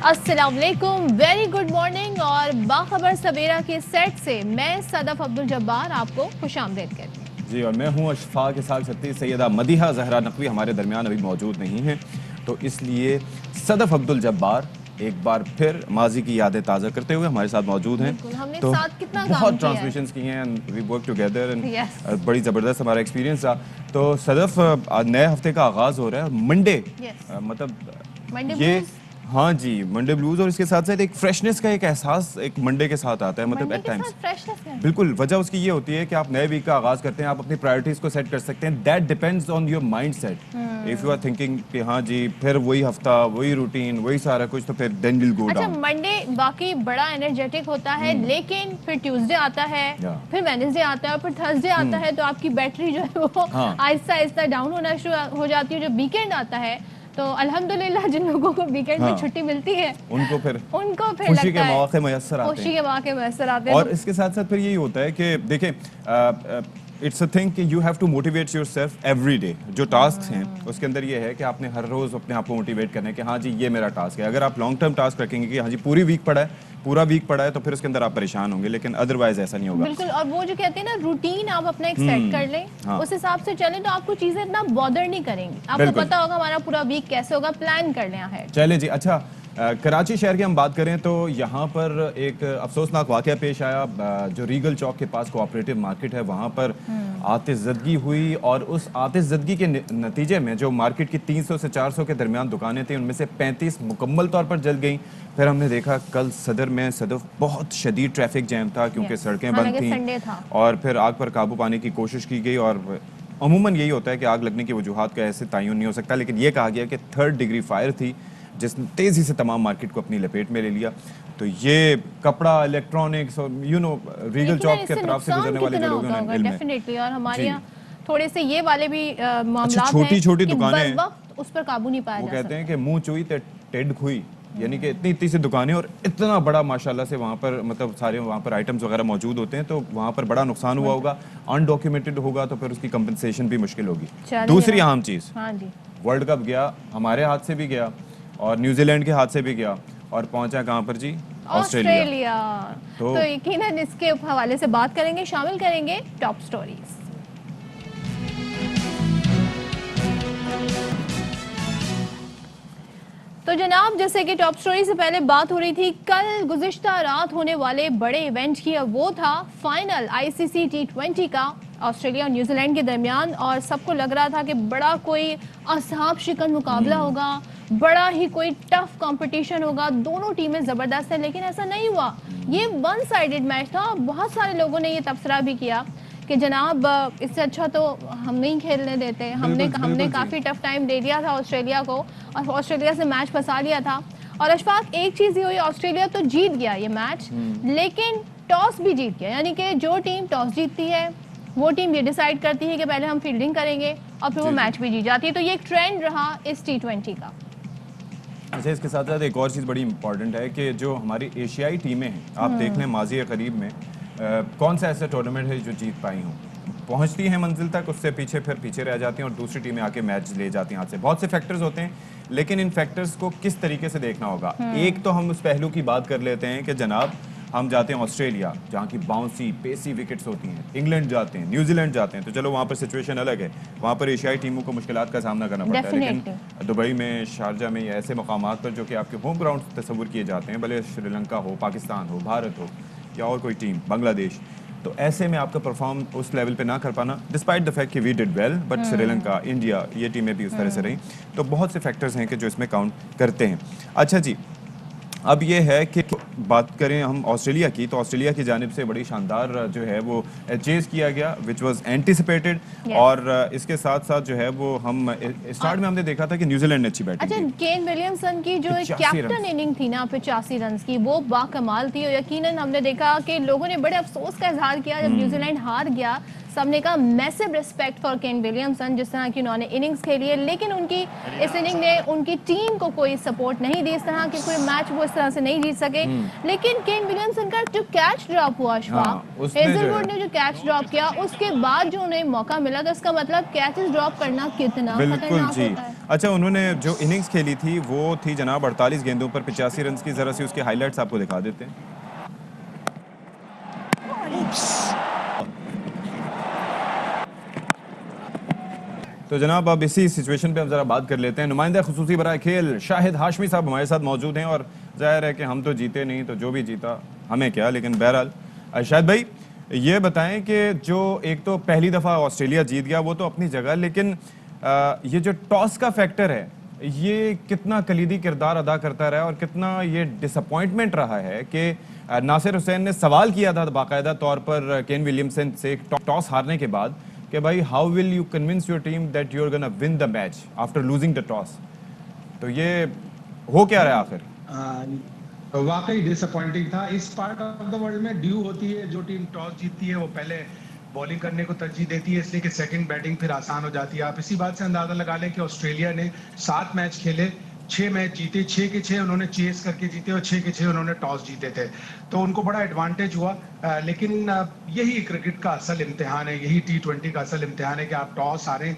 अस्सलाम वालेकुम, very good morning और बाखबर सवेरा के सेट से मैं सदफ अब्दुल जब्बार आपको खुशामदीद कहती हूँ। जी, और मैं हूँ अशफाक इसाक सत्ती। सैयदा मदीहा जहरा नकवी हमारे दरमियान अभी मौजूद नहीं हैं, तो इसलिए सदफ अब्दुल जब्बार एक बार फिर माजी की यादें ताज़ा करते हुए हमारे साथ मौजूद हैं। हमने तो साथ कितना बहुत ट्रांसमिशंस की हैं, वी वर्क टुगेदर एंड बड़ी ज़बरदस्त हमारा एक्सपीरियंस था। तो सदफ नए हफ्ते का आगाज़ हो रहा है, मंडे मतलब ये हाँ जी, मंडे ब्लूज, और इसके साथ साथ एक फ्रेशनेस का एक एहसास एक मंडे के साथ आता है, मतलब एट टाइम्स। बिल्कुल, वजह उसकी ये होती है कि आप नए वीक का आगाज करते हैं, आप अपनी प्रायोरिटीज को सेट कर सकते हैं। That depends on your mindset. If you are thinking कि हाँ जी फिर वही हफ्ता, वही रूटीन, वही सारा कुछ, तो फिर then will go down. Monday बाकी बड़ा एनर्जेटिक होता है, लेकिन फिर ट्यूसडे आता है, फिर वेडनेसडे आता है, फिर थर्सडे आता है, तो आपकी बैटरी जो है वो आहिस्ता आहिस्ता डाउन होना शुरू हो जाती है। जब वीकेंड आता है तो अल्हम्दुलिल्लाह जिन लोगों को वीकेंड में छुट्टी मिलती है उनको फिर खुशी के मौके मैसर आते हैं। और इसके साथ साथ फिर यही होता है कि देखें, इट्स अ थिंग कि you have to motivate yourself every day. जो टास्क हैं उसके अंदर ये है कि आपने हर रोज अपने आप को मोटिवेट करना है कि हाँ जी ये मेरा टास्क है। अगर आप लॉन्ग टर्म टास्क रखेंगे कि हाँ जी पूरा वीक पड़ा है, तो फिर उसके अंदर आप परेशान होंगे, लेकिन अदरवाइज ऐसा नहीं होगा। बिल्कुल, और वो जो कहते हैं ना रूटीन आप अपना एक सेट कर लें, उस हिसाब से चलें, तो आपको चीजें इतना बॉदर नहीं करेंगी। आपको पता होगा हमारा पूरा वीक कैसे होगा, प्लान कर लें है। चले जी। अच्छा, कराची शहर की हम बात करें तो यहाँ पर एक अफसोसनाक वाक़या पेश आया। जो रीगल चौक के पास कोऑपरेटिव मार्केट है, वहाँ पर आतिशज़दगी हुई, और उस आतिशज़दगी के नतीजे में जो मार्केट की 300 से 400 के दरमियान दुकानें थी, उनमें से 35 मुकम्मल तौर पर जल गई। फिर हमने देखा कल सदर में सदफ बहुत शदीद ट्रैफिक जैम था, क्योंकि सड़कें बंद थीं, और फिर आग पर काबू पाने की कोशिश की गई। और अमूमन यही होता है कि आग लगने की वजूहात का ऐसे तयन नहीं हो सकता, लेकिन ये कहा गया कि 3rd डिग्री फायर थी, जिसने तेज़ी से तमाम मार्केट को अपनी लपेट में ले लिया। तो ये कपड़ा, इलेक्ट्रॉनिक्स और रीगल चौक के तरफ से गुजरने वाले जो लोग हैं डेफिनेटली, और हमारे यहाँ थोड़े से ये वाले भी मामला छोटी दुकानें उस पर काबू नहीं पाया। वो कहते हैं कि मुंह चुई ते टेड खुई, यानी कि इतनी सी दुकानें और इतना बड़ा माशाल्लाह से वहाँ पर मतलब सारे वहाँ पर आइटम्स वगैरह मौजूद होते हैं, तो वहाँ पर बड़ा नुकसान हुआ होगा। अनडॉक्यूमेंटेड होगा तो फिर उसकी कंपनसेशन भी मुश्किल होगी। दूसरी अहम चीज़, वर्ल्ड कप गया, हमारे हाथ से भी गया और न्यूजीलैंड के हाथ से भी गया, और पहुंचा कहाँ पर जी? ऑस्ट्रेलिया। तो यकीनन इसके हवाले से बात करेंगे, शामिल करेंगे टॉप स्टोरीज। तो जनाब, जैसे कि टॉप स्टोरी से पहले बात हो रही थी, कल गुज़िश्ता रात होने वाले बड़े इवेंट की, वो था फाइनल ICC T20 का ऑस्ट्रेलिया और न्यूजीलैंड के दरमियान। और सबको लग रहा था कि बड़ा कोई असहाब शिकन मुकाबला होगा, बड़ा ही कोई टफ कंपटीशन होगा, दोनों टीमें ज़बरदस्त हैं, लेकिन ऐसा नहीं हुआ। ये वन साइडेड मैच था। बहुत सारे लोगों ने ये तबसरा भी किया कि जनाब इससे अच्छा तो हम नहीं खेलने देते, हमने काफ़ी टफ टाइम दे दिया था ऑस्ट्रेलिया को, और ऑस्ट्रेलिया से मैच फंसा लिया था। और अशफाक, एक चीज़ ये हुई, ऑस्ट्रेलिया तो जीत गया ये मैच, लेकिन टॉस भी जीत गया। यानी कि जो टीम टॉस जीतती है वो टीम ये डिसाइड करती है कि पहले हम फील्डिंग करेंगे, और फिर वो मैच भी जीत जाती है। तो ये एक ट्रेंड रहा इस T20 का। अच्छा, इसके साथ साथ एक और चीज़ बड़ी इंपॉर्टेंट है कि जो हमारी एशियाई टीमें हैं, आप देख लें माजी करीब में कौन सा ऐसा टूर्नामेंट है जो जीत पाई हों, पहुंचती हैं मंजिल तक, उससे पीछे रह जाती हैं और दूसरी टीमें आके मैच ले जाती हैं हाथ से। बहुत से फैक्टर्स होते हैं, लेकिन इन फैक्टर्स को किस तरीके से देखना होगा। एक तो हम उस पहलू की बात कर लेते हैं कि जनाब हम जाते हैं ऑस्ट्रेलिया, जहाँ की बाउंसी पेसी विकेट्स होती हैं, इंग्लैंड जाते हैं, न्यूजीलैंड जाते हैं, तो चलो वहाँ पर सिचुएशन अलग है, वहाँ पर एशियाई टीमों को मुश्किलात का सामना करना पड़ता है। लेकिन दुबई में, शारजा में, ऐसे मकामात पर जो कि आपके होम ग्राउंड तस्वुर किए जाते हैं, भले श्रीलंका हो, पाकिस्तान हो, भारत हो, या और कोई टीम, बांग्लादेश, तो ऐसे में आपका परफॉर्म उस लेवल पे ना कर पाना, डिस्पाइट द फैक्ट कि we did well, but Sri Lanka, India, ये टीमें भी उस तरह से रहीं। तो बहुत से फैक्टर्स हैं कि जो इसमें काउंट करते हैं। अच्छा जी, अब ये है कि बात करें हम ऑस्ट्रेलिया की, तो ऑस्ट्रेलिया की जानिब से बड़ी शानदार जो है वो चेज किया गया, विच वाज एंटिसिपेटेड। और इसके साथ साथ जो है वो हम स्टार्ट में हमने देखा था कि न्यूजीलैंड ने अच्छी बैटिंग की। केन विलियमसन की जो कैप्टन इनिंग थी ना 85 रन की, वो बाकमाल थी। और यकीनन हमने देखा कि लोगों ने बड़े अफसोस का इजहार किया जब न्यूजीलैंड हार गया। सबने कहा massive respect for Kane Williamson, जिस तरह की उन्होंने इनिंग्स खेली है, लेकिन उनकी इस इनिंग ने उनकी टीम को कोई सपोर्ट नहीं दी। इस तरह के कोई मैच वो इस तरह से नहीं जीत सके। लेकिन केन विलियमसन का जो कैच ड्रॉप हुआ अशफाक, हाँ, उसने जो हेजलवुड है- ने जो कैच ड्रॉप किया उसके बाद जो उन्हें मौका मिला, तो इसका मतलब कैचेस ड्रॉप करना कितना बिल्कुल खतरनाक जी। होता है। अच्छा, उन्होंने जो इनिंग्स खेली थी वो थी जनाब 48 गेंदों पर 85 रन की। जरा सी उसके हाइलाइट्स आपको दिखा देते हैं। तो जनाब अब इसी सिचुएशन पे हम जरा बात कर लेते हैं। नुमाइंदा खुसूसी बराए खेल शाहिद हाशमी साहब हमारे साथ मौजूद हैं, और जाहिर है कि हम तो जीते नहीं, तो जो भी जीता हमें क्या, लेकिन बहरहाल शाहिद भाई ये बताएं कि जो एक तो पहली दफ़ा ऑस्ट्रेलिया जीत गया वो तो अपनी जगह, लेकिन ये जो टॉस का फैक्टर है ये कितना कलीदी किरदार अदा करता रहा और कितना ये डिसअपॉइंटमेंट रहा है कि नासिर हुसैन ने सवाल किया था बाकायदा तौर पर केन विलियमसन से टॉस हारने के बाद कि भाई how will you convince your team that you are gonna win the match after losing the toss. तो ये हो क्या रहा है आखिर? वाकई डिसअपॉइंटिंग था। इस पार्ट ऑफ द वर्ल्ड में ड्यू होती है, जो टीम टॉस जीतती है वो पहले बॉलिंग करने को तरजीह देती है, इसलिए कि सेकंड बैटिंग फिर आसान हो जाती है। आप इसी बात से अंदाजा लगा लें कि ऑस्ट्रेलिया ने 7 मैच खेले, 6 मैच जीते, 6 के 6 उन्होंने चेस करके जीते और 6 के 6 उन्होंने टॉस जीते थे, तो उनको बड़ा एडवांटेज हुआ। लेकिन यही क्रिकेट का असल इम्तिहान है, यही T20 का असल इम्तिहान है कि आप टॉस हारें।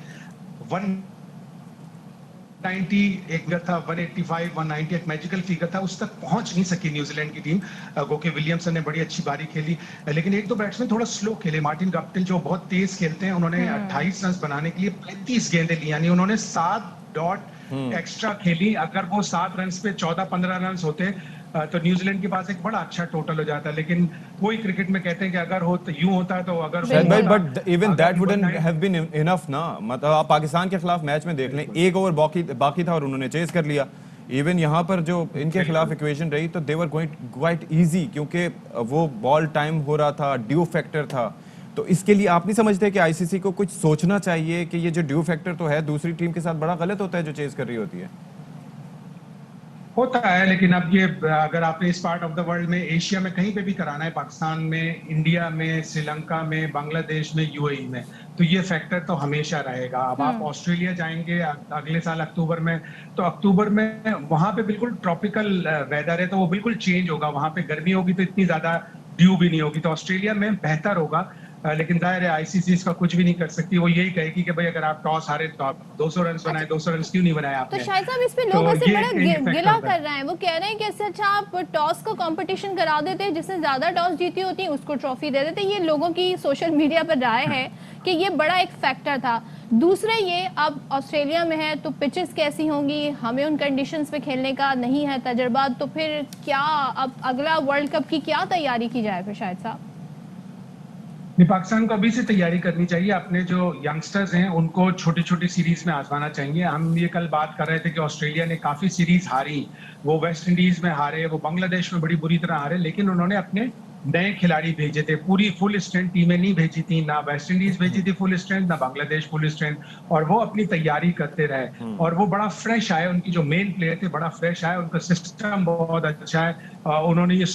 190 एक फिगर था, 185, 190 एक मैजिकल फिगर था, उस तक पहुंच नहीं सकी न्यूजीलैंड की टीम। क्योंकि विलियमसन ने बड़ी अच्छी बारी खेली, लेकिन एक दो बैट्समैन थोड़ा स्लो खेले। मार्टिन गप्टिल जो बहुत तेज खेलते हैं, उन्होंने 28 रन बनाने के लिए 35 गेंदें ली, यानी उन्होंने 7 डॉट एक्स्ट्रा खेली। अगर वो 7 रन पे 14-15 रन होते तो न्यूजीलैंड के पास एक बड़ा अच्छा टोटल हो जाता। लेकिन वही क्रिकेट में कहते हैं कि अगर हो तो यूं होता, तो अगर शायद भाई होता, but even that wouldn't have been enough ना। मतलब आप पाकिस्तान के खिलाफ मैच में देख लें, एक ओवर बाकी था और उन्होंने चेस कर लिया। इवन यहाँ पर जो इनके खिलाफ इक्वेशन रही तो दे वर गोइंग क्वाइट इजी, क्योंकि वो बॉल टाइम हो रहा था, ड्यू फैक्टर था। तो इसके लिए आप नहीं समझते कि आईसीसी को कुछ सोचना चाहिए कि ये जो ड्यू फैक्टर तो है दूसरी टीम के साथ बड़ा गलत होता है जो चेस कर रही होती है? होता है, लेकिन अब ये अगर आपने इस पार्ट ऑफ द वर्ल्ड में, एशिया में कहीं पे भी कराना है, पाकिस्तान में, इंडिया में, श्रीलंका में, बांग्लादेश में, यूएई में, तो ये फैक्टर तो हमेशा रहेगा। अब आप ऑस्ट्रेलिया जाएंगे अगले साल अक्टूबर में, तो अक्टूबर में वहां पे बिल्कुल ट्रॉपिकल वेदर है, तो वो बिल्कुल चेंज होगा। वहां पे गर्मी होगी तो इतनी ज्यादा ड्यू भी नहीं होगी, तो ऑस्ट्रेलिया में बेहतर होगा। लेकिन जाहिर है आईसीसी इसका कुछ भी नहीं कर सकती। वो यही कहेगी कि भाई अगर आप टॉस हारे तो आप 200 रन बनाए, 200 रन क्यों नहीं बनाए तो आपने? शायद साहब इस पे तो लोग ऐसे ये बड़ा एक इफेक्ट गिला होता है। कर रहे हैं। वो कह रहे हैं कि इससे अच्छा आप टॉस का कंपटीशन करा देते, जिसने ज्यादा टॉस जीती होती है उसको ट्रॉफी दे देते। ये लोगों की सोशल मीडिया पर राय है कि ये बड़ा एक फैक्टर था। दूसरा ये, अब ऑस्ट्रेलिया में है तो पिचेस कैसी होंगी, हमें उन कंडीशंस पे खेलने का नहीं है तजुर्बा, तो फिर क्या अब अगला वर्ल्ड कप की क्या तैयारी की जाए फिर शायद साहब? पाकिस्तान को अभी से तैयारी करनी चाहिए। अपने जो यंगस्टर्स हैं उनको छोटी छोटी सीरीज में आजमाना चाहिए। हम ये कल बात कर रहे थे कि ऑस्ट्रेलिया ने काफी सीरीज हारी, वो वेस्ट इंडीज में हारे, वो बांग्लादेश में बड़ी बुरी तरह हारे, लेकिन उन्होंने अपने नए खिलाड़ी भेजे थे। पूरी फुल स्ट्रेंथ टीमें नहीं भेजी थी, ना वेस्ट इंडीज भेजी थी फुल स्ट्रेंथ, ना बांग्लादेश फुल स्ट्रेंथ, और वो अपनी तैयारी करते रहे और वो बड़ा फ्रेश आए। उनकी जो मेन प्लेयर थे बड़ा फ्रेश आए, उनका सिस्टम बहुत अच्छा है। उन्होंने ये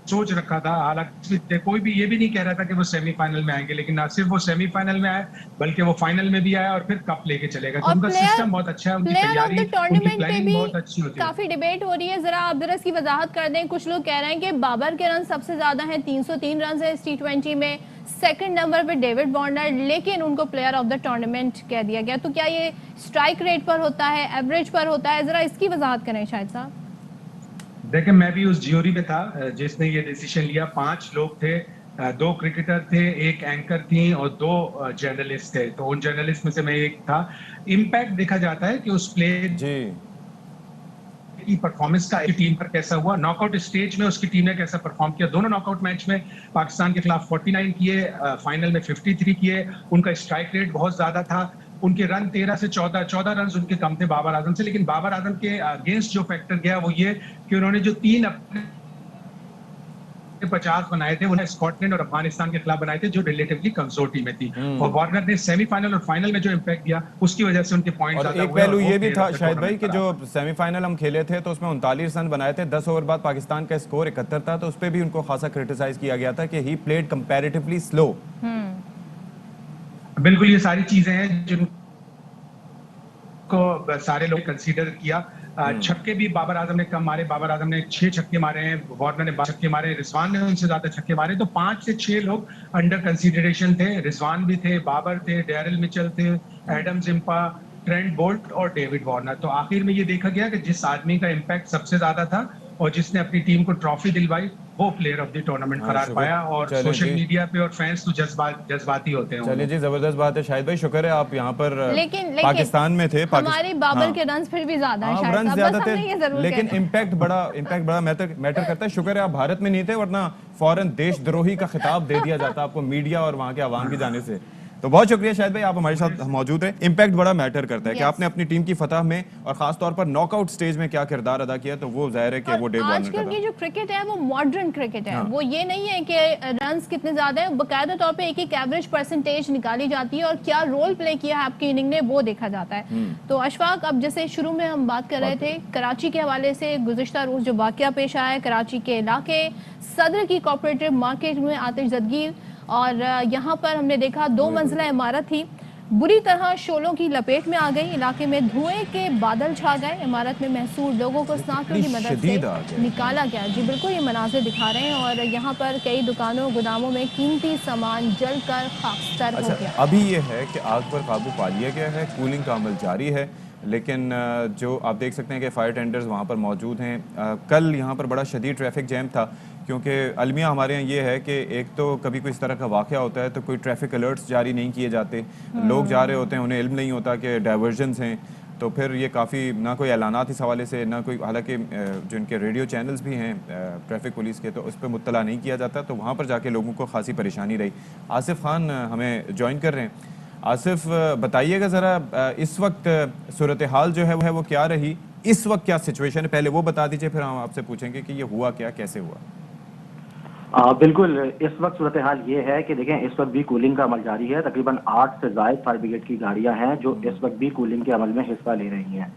सोच रखा था, हालांकि कोई भी ये भी नहीं कह रहा था कि वो सेमीफाइनल में आएंगे, लेकिन ना सिर्फ वो सेमीफाइनल में आए बल्कि वो फाइनल में भी आया और फिर कप लेके चले गए। तो उनका सिस्टम बहुत अच्छा है, उनकी तैयारी, उनकी प्लानिंग बहुत अच्छी होती है। काफी डिबेट हो रही है, जरा आप जरा इसकी वजाहत कर दें। कुछ लोग कह रहे हैं कि बाबर के रन सबसे ज्यादा हैं, 303 रन है इस T20 में, सेकंड नंबर पे डेविड वार्नर, लेकिन उनको प्लेयर ऑफ द टूर्नामेंट कह दिया गया। तो क्या ये स्ट्राइक रेट पर होता है, एवरेज पर होता है? जरा इसकी वजाहत करें शायद साहब। देखिए, मैं भी उस ज्यूरी में था जिसने ये डिसीजन लिया। 5 लोग थे, 2 क्रिकेटर थे, 1 एंकर थी और 2 जर्नलिस्ट थे। तो उन जर्नलिस्ट में से मैं एक था। इम्पैक्ट देखा जाता है कि उस प्लेयर जी की परफॉर्मेंस का टीम पर कैसा हुआ, नॉकआउट स्टेज में उसकी टीम ने कैसा परफॉर्म किया। दोनों नॉकआउट मैच में पाकिस्तान के खिलाफ 49 किए, फाइनल में 53 किए। उनका स्ट्राइक रेट बहुत ज्यादा था, उनके रन 13 से 14 रन उनके कम थे बाबर आजम से। लेकिन बाबर आजम के अगेंस्ट जो फैक्टर गया वो ये कि उन्होंने जो 3 अपने 50 बनाए थे, उन्हें स्कॉटलैंड और अफगानिस्तान के खिलाफ बनाए थे जो रिलेटिवली कमजोर टीमें थी। और वार्नर ने सेमीफाइनल और फाइनल में जो इम्पैक्ट दिया उसकी वजह से उनके पॉइंट्स और एक पहलू ये भी था शायद भाई कि जो सेमीफाइनल हम खेले थे तो उसमें 39 रन बनाए थे, 10 ओवर बाद पाकिस्तान का स्कोर 71 था, तो उस पर भी उनको खासा क्रिटिसाइज किया गया था कि ही प्लेड कंपैरेटिवली स्लो। बिल्कुल, ये सारी चीजें हैं जिनको को सारे लोग कंसीडर किया। छक्के भी बाबर आजम ने कम मारे, बाबर आजम ने 6 छक्के मारे हैं, वार्नर ने 12 छक्के मारे, रिजवान ने उनसे ज्यादा छक्के मारे, तो 5 से 6 लोग अंडर कंसीडरेशन थे। रिजवान भी थे, बाबर थे, डैरिल मिचेल थे, एडम जिम्पा, ट्रेंट बोल्ट और डेविड वार्नर। तो आखिर में ये देखा गया कि जिस आदमी का इम्पैक्ट सबसे ज्यादा था और जिसने अपनी टीम को ट्रॉफी दिलवाई, वो प्लेयर ऑफ द टूर्नामेंट करार पाया। और चलें सोशल जी। मीडिया पे और फैंस तो जज्बाती होते हैं। चलिए जी, जबरदस्त बात है शाहिद भाई, शुक्र है आप यहाँ पर लेकिन पाकिस्तान में थे। हमारे बाबर के रन्स फिर भी ज्यादा हैं शायद, रन बस ज्यादा हमने ये थे, जरूर लेकिन कहना। इम्पैक्ट बड़ा मैटर करता है। शुक्र है आप भारत में नहीं थे, वरना फौरन देशद्रोही का खिताब दे दिया जाता आपको मीडिया और वहाँ के आवाम की जाने से। तो बहुत शुक्रिया शाहिद भाई, आप हमारे साथ मौजूद हैं। इम्पैक्ट बड़ा मैटर करता है कि आपने अपनी टीम की फतह में और खास तौर पर नॉकआउट स्टेज में क्या किरदार अदा किया, तो वो जाहिर है कि वो डेव वार्नर का आजकल की था। जो क्रिकेट है वो मॉडर्न क्रिकेट है। वो ये नहीं है कि रन्स कितने ज्यादा है, बकायदा तौर पे एक एवरेज परसेंटेज निकाली जाती है और क्या रोल प्ले किया है आपकी इनिंग ने वो देखा जाता है। तो अशफाक, अब जैसे शुरू में हम बात कर रहे थे कराची के हवाले से, गुज़िश्ता रोज जो वाकया पेश आया है कराची के इलाके सदर की कोऑपरेटिव मार्केट में आतिशज़दगी, और यहाँ पर हमने देखा 2 मंजिला इमारत थी बुरी तरह शोलों की लपेट में आ गई, इलाके में धुएं के बादल छा गए, इमारत में महसूर लोगों को स्नाकरों की मदद से निकाला गया। जी बिल्कुल, ये मनाज़िर दिखा रहे हैं और यहाँ पर कई दुकानों गोदामों में कीमती सामान जलकर खाकस्तर हो गया। अभी ये है कि आग पर काबू पा लिया गया है, कूलिंग का अमल जारी है, लेकिन जो आप देख सकते हैं कि फायर टेंडर्स वहाँ पर मौजूद हैं। कल यहाँ पर बड़ा शदीद ट्रैफिक जैम था, क्योंकि अलमिया हमारे यहाँ ये है कि एक तो कभी कोई इस तरह का वाक़या होता है तो कोई ट्रैफिक अलर्ट्स जारी नहीं किए जाते, लोग जा रहे होते हैं, उन्हें इल्म नहीं होता कि डाइवर्जन्स हैं, तो फिर ये काफ़ी ना कोई ऐलानात इस हवाले से, ना कोई, हालांकि जो इनके रेडियो चैनल्स भी हैं ट्रैफिक पुलिस के, तो उस पर मुत्तला नहीं किया जाता, तो वहाँ पर जाके लोगों को खासी परेशानी रही। आसिफ खान हमें ज्वाइन कर रहे हैं। आसिफ, बताइएगा ज़रा इस वक्त सूरत हाल जो है वो क्या रही, इस वक्त क्या सिचुएशन है, पहले वो बता दीजिए, फिर हम आपसे पूछेंगे कि ये हुआ क्या, कैसे हुआ। बिल्कुल, इस वक्त सूरत हाल ये है कि देखें, इस वक्त भी कूलिंग का अमल जारी है। तकरीबन 8 से ज़ायद फायर ब्रिगेड की गाड़ियां हैं जो इस वक्त भी कूलिंग के अमल में हिस्सा ले रही हैं।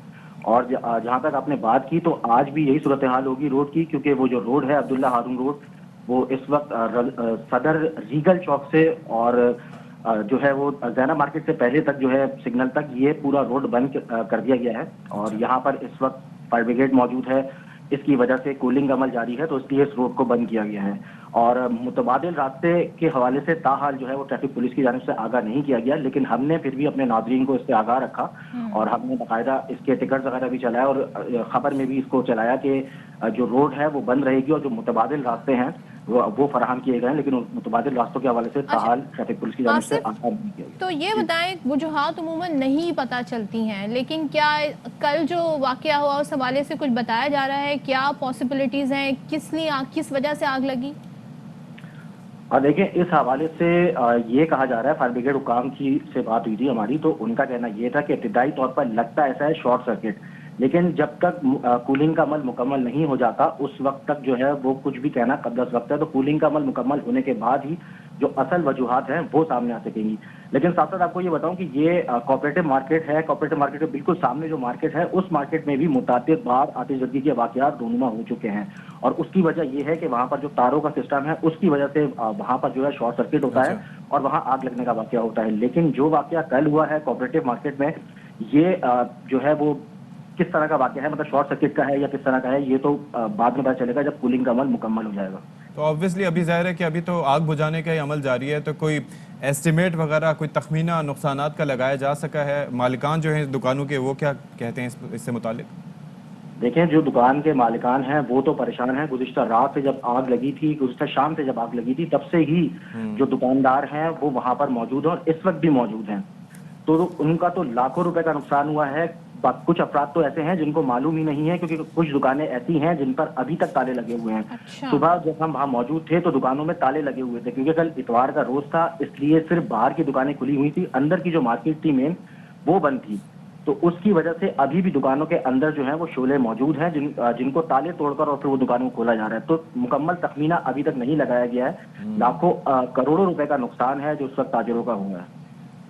और जहां तक आपने बात की, तो आज भी यही सूरत हाल होगी रोड की, क्योंकि वो जो रोड है अब्दुल्ला हारून रोड, वो इस वक्त सदर रीगल चौक से और जो है वो जैना मार्केट से पहले तक जो है सिग्नल तक, ये पूरा रोड बंद कर दिया गया है। और यहाँ पर इस वक्त फायर ब्रिगेड मौजूद है, इसकी वजह से कूलिंग अमल जारी है, तो इसलिए इस रोड को बंद किया गया है। और मुतबादिल रास्ते के हवाले से ताहाल जो है वो ट्रैफिक पुलिस की जानिब से आगाह नहीं किया गया, लेकिन हमने फिर भी अपने नाज़रीन को इससे आगाह रखा और हमने बाकायदा इसके टिकट वगैरह भी चलाया और खबर में भी इसको चलाया कि जो रोड है वो बंद रहेगी और जो मुतबादिल रास्ते हैं वो फराहम किए गए हैं, लेकिन मुतबादिल रास्तों के हवाले से ताहाल ट्रैफिक पुलिस की जानिब से आगाह नहीं किया गया। तो ये बताएं, वजूहात उमूमन नहीं पता चलती हैं, लेकिन क्या कल जो वाकया हुआ उस हवाले से कुछ बताया जा रहा है, क्या पॉसिबिलिटीज हैं, किस वजह से आग लगी? देखिए, इस हवाले से ये कहा जा रहा है, फायर ब्रिगेड हुकाम की से बात हुई थी हमारी, तो उनका कहना ये था कि इब्तिदाई तौर पर लगता ऐसा है शॉर्ट सर्किट, लेकिन जब तक कूलिंग का अमल मुकम्मल नहीं हो जाता उस वक्त तक जो है वो कुछ भी कहना कदस वक्त है। तो कूलिंग का अमल मुकम्मल होने के बाद ही जो असल वजूहात हैं वो सामने आ सकेंगी। लेकिन साथ साथ आपको ये बताऊं कि ये कोऑपरेटिव मार्केट है, कोऑपरेटिव मार्केट के बिल्कुल सामने जो मार्केट है, उस मार्केट में भी मुताबिक बार आतिशबाजी के वाकयात रोनुमा हो चुके हैं और उसकी वजह यह है कि वहाँ पर जो तारों का सिस्टम है उसकी वजह से वहाँ पर जो है शॉर्ट सर्किट होता है और वहाँ आग लगने का वाकया होता है। लेकिन जो वाकया कल हुआ है कोऑपरेटिव मार्केट में, ये जो है वो किस तरह का वाकया है, मतलब शॉर्ट सर्किट का है या किस तरह का है, ये तो बाद में पता चलेगा जब कूलिंग का अमल मुकम्मल हो जाएगा। तो ऑब्वियसली अभी जाहिर है कि अभी तो आग बुझाने का ही अमल जारी है, तो कोई एस्टिमेट वगैरह, कोई तखमीना नुकसानात का लगाया जा सका है? मालिकान जो हैं दुकानों के वो क्या कहते हैं इससे मुतालिक? देखें, जो दुकान के मालिकान हैं वो तो परेशान हैं। गुज़िश्ता रात से जब आग लगी थी, गुज़िश्ता शाम से जब आग लगी थी, तब से ही जो दुकानदार हैं वो वहाँ पर मौजूद हैं और इस वक्त भी मौजूद हैं। तो उनका तो लाखों रुपए का नुकसान हुआ है। कुछ अफराद तो ऐसे हैं जिनको मालूम ही नहीं है, क्योंकि कुछ दुकानें ऐसी हैं जिन पर अभी तक ताले लगे हुए हैं। अच्छा। सुबह जब हम वहाँ मौजूद थे तो दुकानों में ताले लगे हुए थे, क्योंकि कल इतवार का रोज था, इसलिए सिर्फ बाहर की दुकानें खुली हुई थी, अंदर की जो मार्केट थी मेन वो बंद थी। तो उसकी वजह से अभी भी दुकानों के अंदर जो है वो शोले मौजूद हैं जिनको ताले तोड़कर और फिर वो दुकानों को खोला जा रहा है। तो मुकम्मल तखमीना अभी तक नहीं लगाया गया है। लाखों करोड़ों रुपए का नुकसान है जो उस वक्त ताजिरों का हुआ है।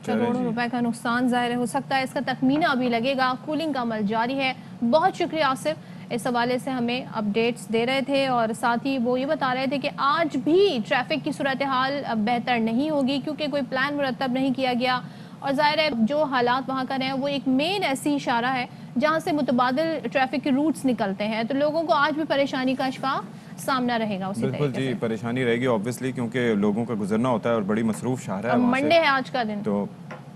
करोड़ों रुपए का नुकसान जाहिर हो सकता है, इसका तखमीना अभी लगेगा। कूलिंग का अमल जारी है। बहुत शुक्रिया आसिफ, इस हवाले से हमें अपडेट्स दे रहे थे और साथ ही वो ये बता रहे थे कि आज भी ट्रैफिक की सूरत हाल बेहतर नहीं होगी क्योंकि कोई प्लान मुरतब नहीं किया गया اور ظاہر ہے جو حالات وہاں کا رہے ہیں وہ ایک مین ایسی اشارہ ہے جہاں سے متبادل ٹریفک کے روٹس نکلتے ہیں، تو لوگوں کو آج بھی پریشانی کا شکار سامنا رہے گا اسی بالکل طریقے جی، سے۔ پریشانی رہے گی اوبویسلی، کیونکہ لوگوں کا گزرنا ہوتا ہے اور بڑی مصروف شہر ہے وہاں سے، منڈے ہے آج کا دن۔ تو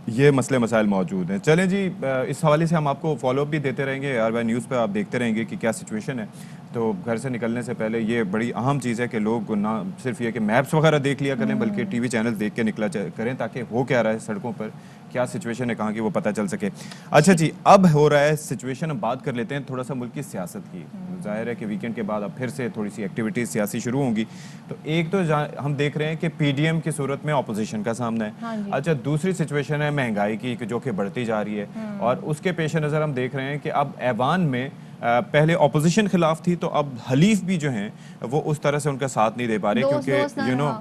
یہ مسئلے مسائل موجود ہیں۔ چلیں جی، اس حوالے سے ہم آپ کو فالو اپ بھی دیتے رہیں گے، آر وائی نیوز پہ آپ دیکھتے رہیں گے کہ کیا سچویشن ہے۔ تو گھر سے نکلنے سے پہلے یہ بڑی اہم چیز ہے کہ لوگ نہ صرف یہ کہ میپس وغیرہ دیکھ لیا کریں، بلکہ ٹی وی چینل دیکھ کے نکلا کریں، تاکہ ہو کیا رہا ہے سڑکوں پر، کیا سچویشن ہے کہاں کی، وہ پتہ چل سکے۔ اچھا جی، اب ہو رہا ہے سچویشن، اب بات کر لیتے ہیں تھوڑا سا ملک کی سیاست کی۔ ظاہر ہے کہ ویکینڈ کے بعد اب پھر سے تھوڑی سی ایکٹیویٹیز سیاسی شروع ہوں گی، تو ایک تو ہم دیکھ رہے ہیں کہ پی ڈی ایم کی صورت میں اپوزیشن کا سامنا ہے۔ اچھا، دوسری سچویشن ہے مہنگائی کی جو کہ بڑھتی جا رہی ہے، اور اس کے پیش نظر ہم دیکھ رہے ہیں کہ اب ایوان میں پہلے اپوزیشن خلاف تھی، تو اب حلیف بھی جو ہیں وہ اس طرح سے ان کا ساتھ نہیں دے پا رہے، کیونکہ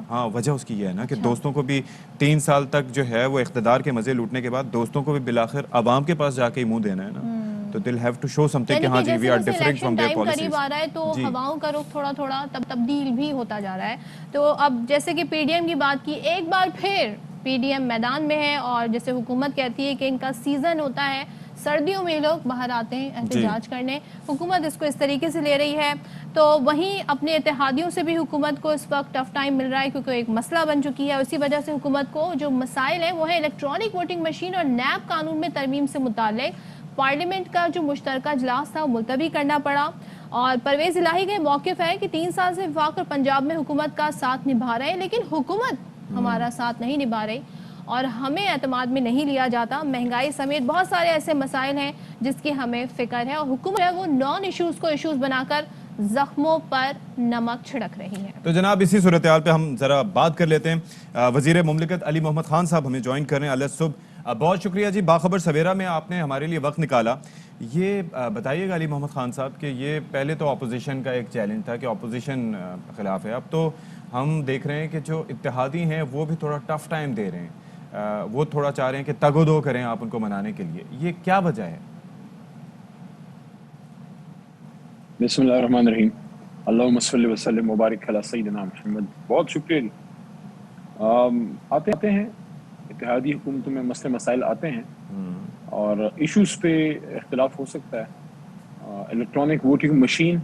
ہاں وجہ اس کی یہ ہے نا کہ دوستوں کو بھی 3 سال تک جو ہے وہ اقتدار کے مزے لوٹنے کے بعد دوستوں کو بھی بالآخر عوام کے پاس جا کے ہی منہ دینا ہے نا، تو دل have to show something کہ ہاں جی we are different from their policies. قریب آ رہا ہے تو ہواؤں کا رخ تھوڑا تھوڑا تبدیل بھی ہوتا جا رہا ہے، تو اب جیسے کہ پی ڈی ایم کی بات کی، ایک بار پھر پی ڈی ایم میدان میں ہے، اور جیسے حکومت کہتی ہے کہ ان کا سیزن ہوتا ہے، سردیوں میں لوگ باہر آتے ہیں احتجاج کرنے، حکومت اس کو اس طریقے سے لے رہی ہے، تو وہیں اپنے اتحادیوں سے بھی حکومت کو اس وقت ٹف ٹائم مل رہا ہے، کیونکہ ایک مسئلہ بن چکی ہے، اسی وجہ سے حکومت کو جو مسائل ہیں وہ ہے الیکٹرانک ووٹنگ مشین اور نیب قانون میں ترمیم سے متعلق پارلیمنٹ کا جو مشترکہ اجلاس تھا وہ ملتوی کرنا پڑا، اور پرویز الہی کا موقف ہے کہ 3 سال سے وفاق اور پنجاب میں حکومت کا ساتھ نبھا رہے ہیں، لیکن حکومت ہمارا ساتھ نہیں نبھا رہی اور ہمیں اعتماد میں نہیں لیا جاتا، مہنگائی سمیت بہت سارے ایسے مسائل ہیں جس کی ہمیں فکر ہے، اور حکومت ہے وہ نان ایشوز کو ایشوز بنا کر زخموں پر نمک چھڑک رہی ہے۔ تو جناب اسی صورتحال پہ ہم ذرا بات کر لیتے ہیں۔ وزیر مملکت علی محمد خان صاحب ہمیں جوائن کر رہے ہیں، علیہ صبح، بہت شکریہ جی، باخبر سویرا میں آپ نے ہمارے لیے وقت نکالا۔ یہ بتائیے گا علی محمد خان صاحب کہ یہ پہلے تو اپوزیشن کا ایک چیلنج تھا کہ اپوزیشن خلاف ہے، اب تو ہم دیکھ رہے ہیں کہ جو اتحادی ہیں وہ بھی تھوڑا ٹف ٹائم دے رہے ہیں، وہ تھوڑا چاہ رہے ہیں کہ تگ و دو کریں آپ ان کو منانے کے لیے، یہ کیا وجہ ہے؟ بسم اللہ الرحمن الرحیم، اللہم صلی وسلم مبارک علی سیدنا محمد۔ بہت شکریہ جی۔ آتے ہیں اتحادی حکومتوں میں مسئلے مسائل آتے ہیں اور ایشوز پہ اختلاف ہو سکتا ہے۔ الیکٹرانک ووٹنگ مشین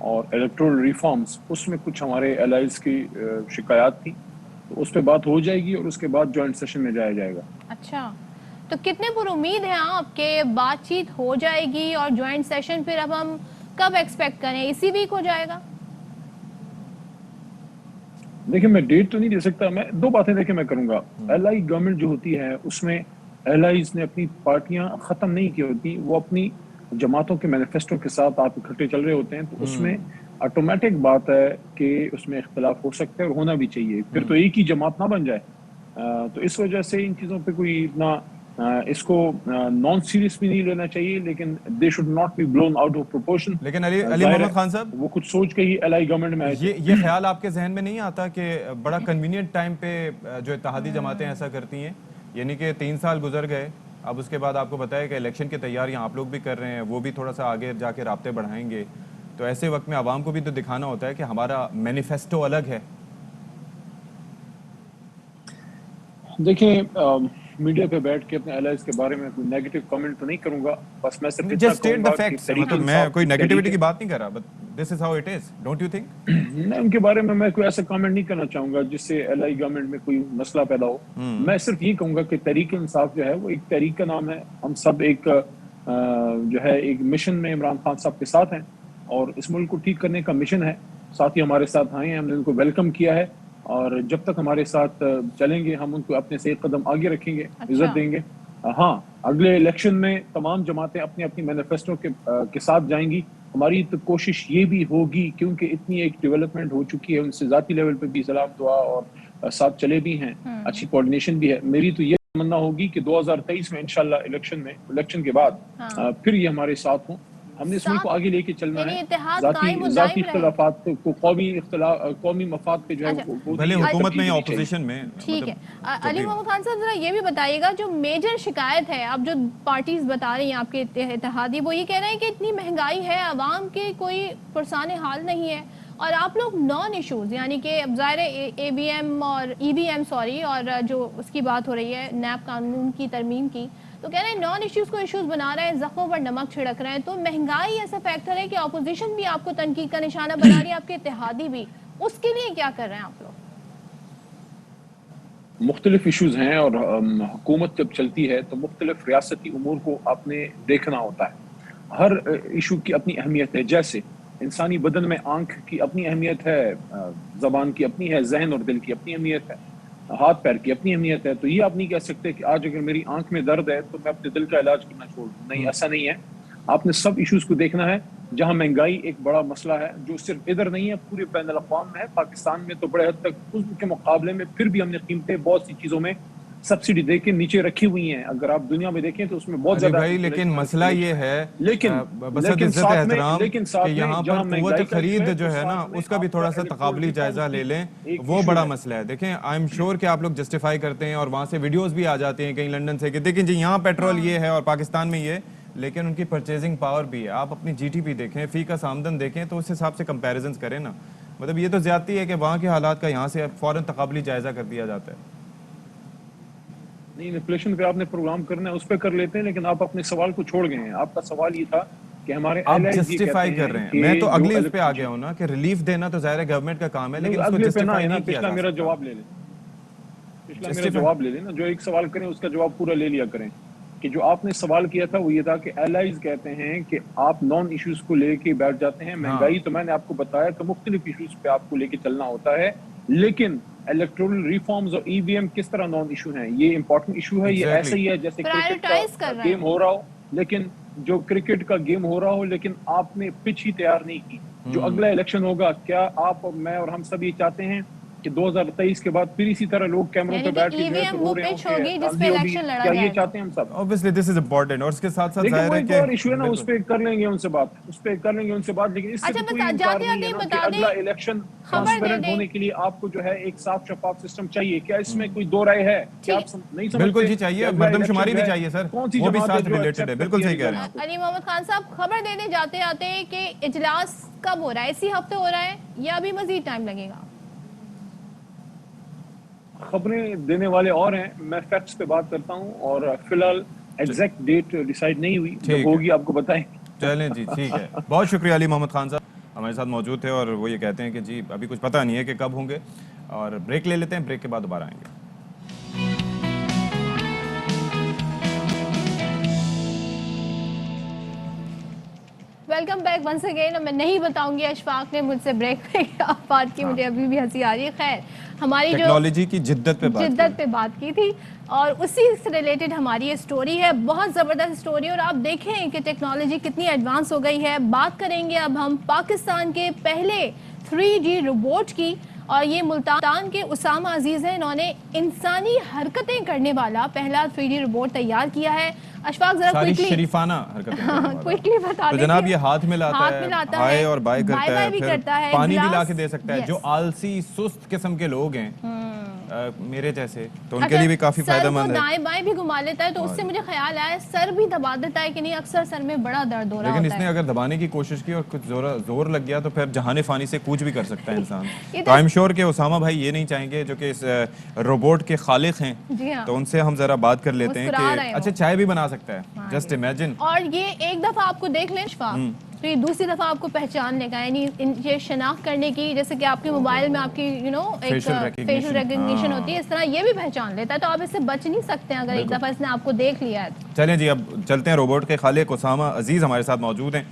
اور الیکٹرول ریفارمز، اس میں کچھ ہمارے الائز کی شکایات تھی، تو اس پہ بات ہو جائے گی اور اس کے بعد جوائنٹ سیشن میں جایا جائے گا۔ اچھا، تو کتنے پر امید ہیں آپ کہ بات چیت ہو جائے گی اور جوائنٹ سیشن پھر اب ہم کب ایکسپیکٹ کریں، اسی ویک ہو جائے گا؟ دیکھیں میں ڈیٹ تو نہیں دے سکتا، میں 2 باتیں دیکھیں میں کروں گا۔ ایل آئی گورنمنٹ جو ہوتی ہے اس میں ایل آئیز نے اپنی پارٹیاں ختم نہیں کی ہوتی، وہ اپنی جماعتوں کے مینیفیسٹو کے ساتھ آپ اکٹھے چل رہے ہوتے ہیں، تو اس میں آٹومیٹک بات ہے کہ اس میں اختلاف ہو سکتا ہے اور ہونا بھی چاہیے، پھر تو ایک ہی جماعت نہ بن جائے۔ تو اس وجہ سے ان چیزوں پہ کوئی اتنا اس کو نان سیریس بھی نہیں لینا چاہیے، لیکن they should not be blown out of proportion. لیکن علی محمد خان صاحب، وہ کچھ سوچ کے ہی ایل آئی گورنمنٹ میں آئے۔ یہ خیال آپ کے ذہن میں نہیں آتا کہ بڑا کنوینئنٹ ٹائم پہ جو اتحادی جماعتیں ایسا کرتی ہیں، یعنی کہ 3 سال گزر گئے، اب اس کے بعد آپ کو پتہ ہے کہ الیکشن کی تیاریاں آپ لوگ بھی کر رہے ہیں، وہ بھی تھوڑا سا آگے جا کے رابطے بڑھائیں گے، تو ایسے وقت میں عوام کو بھی تو دکھانا ہوتا ہے کہ ہمارا مینیفیسٹو الگ ہے۔ دیکھیں میڈیا پہ بیٹھ کے اپنے الائز کے بارے میں کوئی نیگیٹو کامنٹ تو نہیں کروں گا، بس میں صرف اتنا جسٹ کہوں اسٹیٹ دی گا کہ فیکٹس، مطلب میں کوئی نیگیٹیوٹی کی بات نہیں کر رہا، but this is how it is, don't you think? میں ان کے بارے میں کوئی ایسا کامنٹ نہیں کرنا چاہوں گا جس سے ایل آئی گورنمنٹ میں کوئی مسئلہ پیدا ہو۔ میں صرف یہ کہوں گا کہ تحریک انصاف جو ہے وہ ایک تحریک کا نام ہے، ہم سب ایک جو ہے ایک مشن میں عمران خان صاحب کے ساتھ ہیں، اور اس ملک کو ٹھیک کرنے کا مشن ہے، ساتھی ہمارے ساتھ آئے ہیں، ہم نے ان کو ویلکم کیا ہے، اور جب تک ہمارے ساتھ چلیں گے ہم ان کو اپنے سے ایک قدم آگے رکھیں گے، عزت دیں گے۔ ہاں، اگلے الیکشن میں تمام جماعتیں اپنی اپنی مینیفیسٹو کے ساتھ جائیں گی۔ ہماری تو کوشش یہ بھی ہوگی، کیونکہ اتنی ایک ڈیولپمنٹ ہو چکی ہے، ان سے ذاتی لیول پہ بھی سلام دعا اور ساتھ چلے بھی ہیں، اچھی کوارڈینیشن بھی ہے۔ میری تو یہ تمنا ہوگی کہ 2023 میں انشاءاللہ الیکشن کے بعد پھر یہ ہمارے ساتھ ہوں۔ ہم نے اس ملک کو آگے لے کے چلنا ہے، ذاتی اختلافات کو قومی مفاد پہ جو ہے بھلے حکومت میں یا اپوزیشن میں۔ ٹھیک ہے، علی محمد خان صاحب ذرا یہ بھی بتائیے گا، جو میجر شکایت ہے اب جو پارٹیز بتا رہی ہیں آپ کے اتحادی، وہ یہ کہہ رہے ہیں کہ اتنی مہنگائی ہے، عوام کے کوئی پرسان حال نہیں ہے، اور آپ لوگ نان ایشوز یعنی کہ اب ظاہر ہے اے بی ایم اور ای بی ایم اور جو اس کی بات ہو رہی ہے نیب قانون کی ترمیم کی، تو کہہ رہے ہیں نان ایشوز کو ایشوز بنا رہے ہیں، زخموں پر نمک چھڑک رہے ہیں. تو مہنگائی ایسا فیکٹر ہے کہ اپوزیشن بھی آپ کو تنقید کا نشانہ بنا رہی ہے، آپ کے اتحادی بھی. اس کے لیے کیا کر رہے ہیں آپ لوگ؟ مختلف ایشوز ہیں، اور حکومت جب چلتی ہے تو مختلف ریاستی امور کو آپ نے دیکھنا ہوتا ہے. ہر ایشو کی اپنی اہمیت ہے. جیسے انسانی بدن میں آنکھ کی اپنی اہمیت ہے، زبان کی اپنی ہے، ذہن اور دل کی اپنی اہمیت ہے، ہاتھ پیر کی اپنی اہمیت ہے. تو یہ آپ نہیں کہہ سکتے کہ آج اگر میری آنکھ میں درد ہے تو میں اپنے دل کا علاج کرنا چھوڑ دوں. نہیں، ایسا نہیں ہے. آپ نے سب ایشوز کو دیکھنا ہے. جہاں مہنگائی ایک بڑا مسئلہ ہے جو صرف ادھر نہیں ہے، پورے بین الاقوام میں ہے. پاکستان میں تو بڑے حد تک اس کے مقابلے میں پھر بھی ہم نے قیمتیں بہت سی چیزوں میں سبسڈی دے کے نیچے رکھی ہوئی ہیں. اگر آپ دنیا میں دیکھیں تو اس میں بہت علی زیادہ بھائی لیکن مسئلہ یہ ہے لیکن بسط عزت احترام کہ ساتھ میں یہاں پر جہاں قوت مہنگائی کا خرید ہے جو ہے نا اس کا بھی تھوڑا سا تقابلی جائزہ لے لیں، وہ بڑا مسئلہ ہے. دیکھیں آئی ایم شیور کہ آپ لوگ جسٹیفائی کرتے ہیں اور وہاں سے ویڈیوز بھی آ جاتے ہیں کہیں لنڈن سے کہ دیکھیں جی یہاں پیٹرول یہ ہے اور پاکستان میں یہ، لیکن ان کی پرچیزنگ پاور بھی ہے. آپ اپنی جی ٹی پی دیکھیں، فی کا آمدن دیکھیں تو اس حساب سے کمپیریزنز کریں نا. مطلب یہ تو زیادتی ہے کہ وہاں کے حالات کا یہاں سے فوراً تقابلی جائزہ کر دیا جاتا ہے. نہیں، انفلیشن پہ آپ نے پروگرام کرنا ہے اس پہ کر لیتے ہیں، لیکن آپ اپنے سوال کو چھوڑ گئے ہیں. آپ کا سوال یہ تھا کہ ہمارے آپ allies یہ جسٹیفائی کہتے کر رہے ہیں. کہ میں تو جو اگلی اس پہ آ گیا ہوں نا کہ ریلیف دینا تو ظاہر ہے گورنمنٹ کا کام ہے، لیکن اس کو اگلے پہ نہ جسٹیفائی ہے نا، نہیں کیا پچھلا جا میرا سکتا. جواب لے لیں. پچھلا میرا جواب لے لیں نا. جو ایک سوال کریں اس کا جواب پورا لے لیا کریں. کہ جو آپ نے سوال کیا تھا وہ یہ تھا کہ allies کہتے ہیں کہ آپ نان ایشوز کو لے کے بیٹھ جاتے ہیں. مہنگائی تو میں نے آپ کو بتایا کہ مختلف ایشوز پہ آپ کو لے کے چلنا ہوتا ہے، لیکن الیکٹورل ریفارمز اور ای وی ایم کس طرح نان ایشو ہیں؟ یہ امپورٹنٹ ایشو ہے. یہ ایسا ہی ہے جیسے کرکٹ پرائیورٹائز کا کر رہے گیم ہیں. ہو رہا ہو، لیکن جو کرکٹ کا گیم ہو رہا ہو لیکن آپ نے پچ ہی تیار نہیں کی. جو اگلا الیکشن ہوگا، کیا آپ اور میں اور ہم سب یہ چاہتے ہیں کہ 2023 کے بعد پھر اسی طرح لوگ کیمروں پہ یعنی کہ بیٹھ کے ای جو وی ہے تو ایم رو وہ رہے ہوں پچ کہ ہوگی جس پہ دھاندلی ہوگی؟ الیکشن لڑا کیا یہ جائے گا. چاہتے ہیں ہم سب؟ Obviously this is important. اور اس کے ساتھ ساتھ لیکن ظاہر وہ ہے ایک کہ اور ایشو ہے نا، اس پہ کر لیں گے ان سے بات، اس پہ کر لیں گے ان سے بات. لیکن اس سے اچھا تو کوئی بتا انکار جاتے نہیں ہے جاتے نا کہ بتا اگلا دیں، الیکشن خبر دے ٹرانسپیرنٹ دیں. ہونے کے لیے آپ کو جو ہے ایک صاف شفاف سسٹم چاہیے. کیا اس میں کوئی دو رائے ہے؟ کیا آپ نہیں بالکل سمجھتے جی کہ چاہیے، اگلا مردم الیکشن شماری جو بھی ہے چاہیے سر، کون سی وہ بھی جماعت ہے ساتھ جو ریلیٹڈ ہے. ایکسپٹ بالکل کرتی ہے صحیح کہہ رہے ہیں. ریزلٹ کو؟ علی محمد خان صاحب خبر دینے جاتے آتے کہ اجلاس کب ہو رہا ہے؟ اسی ہفتے ہو رہا ہے یا ابھی مزید ٹائم لگے گا؟ خبریں دینے والے اور ہیں، میں فیکٹس پہ بات کرتا ہوں، اور فی الحال ایگزیکٹ ڈیٹ ڈیسائیڈ نہیں ہوئی. جب ٹھیک ہے، ہوگی آپ کو بتائیں. چلیں جی ٹھیک ہے. بہت شکریہ علی محمد خان صاحب ہمارے ساتھ موجود تھے، اور وہ یہ کہتے ہیں کہ جی ابھی کچھ پتہ نہیں ہے کہ کب ہوں گے. اور بریک لے لیتے ہیں، بریک کے بعد دوبارہ آئیں گے. Welcome back once again. میں نہیں بتاؤں گی اشفاق نے مجھ سے بریک پہ کیا بات کی، مجھے ابھی بھی ہنسی آ رہی ہے. خیر، ہماری جو ٹیکنالوجی کی جدت پہ بات کی تھی اور اسی سے ریلیٹڈ ہماری یہ سٹوری ہے. بہت زبردست سٹوری، اور آپ دیکھیں کہ ٹیکنالوجی کتنی ایڈوانس ہو گئی ہے. بات کریں گے اب ہم پاکستان کے پہلے 3D روبوٹ کی، اور یہ ملتان کے اسامہ عزیز ہیں. انہوں نے انسانی حرکتیں کرنے والا پہلا 3D روبوٹ تیار کیا ہے. اشفاق ذرا ساری کوئکلی شریفانہ حرکتیں کرنے والا. کوئکلی بتا تو دیں. جناب یہ ہاتھ ملاتا ہے، ہائے اور بائے کرتا ہے، بھی پھر کرتا ہے، پانی بھی گلاس- لا کے دے سکتا ہے. Yes. جو آلسی سست قسم کے لوگ ہیں میرے جیسے، تو ان کے لیے بھی کافی فائدہ مند ہے. سر کو دائیں بائیں بھی گھما لیتا ہے، تو اس سے مجھے خیال آیا سر بھی دبا دیتا ہے کہ نہیں. اکثر سر میں بڑا درد ہو رہا لیکن اس ہوتا نے ہے. اگر دبانے کی کوشش کی اور کچھ زور لگ گیا تو پھر جہان فانی سے کوچ بھی کر سکتا ہے انسان. یہ تو آئی ایم شیور کہ اسامہ بھائی یہ نہیں چاہیں گے جو کہ اس روبوٹ کے خالق ہیں، جی ہاں، تو ان سے ہم ذرا بات کر لیتے ہیں مسکرا رہے کہ ہو. اچھا چائے بھی بنا سکتا ہے. Just imagine. اور یہ ایک دفعہ آپ کو دیکھ لیں اشفاق، تو یہ دوسری دفعہ آپ کو پہچاننے کا، یعنی یہ شناخت کرنے کی، جیسے کہ آپ کے موبائل میں آپ کی ایک فیشل ریکگنیشن ہوتی ہے، اس طرح یہ بھی پہچان لیتا ہے. تو آپ اس سے بچ نہیں سکتے ہیں اگر ایک دفعہ اس نے آپ کو دیکھ لیا ہے. چلیں جی اب چلتے ہیں. روبوٹ کے خالق اسامہ عزیز ہمارے ساتھ موجود ہیں.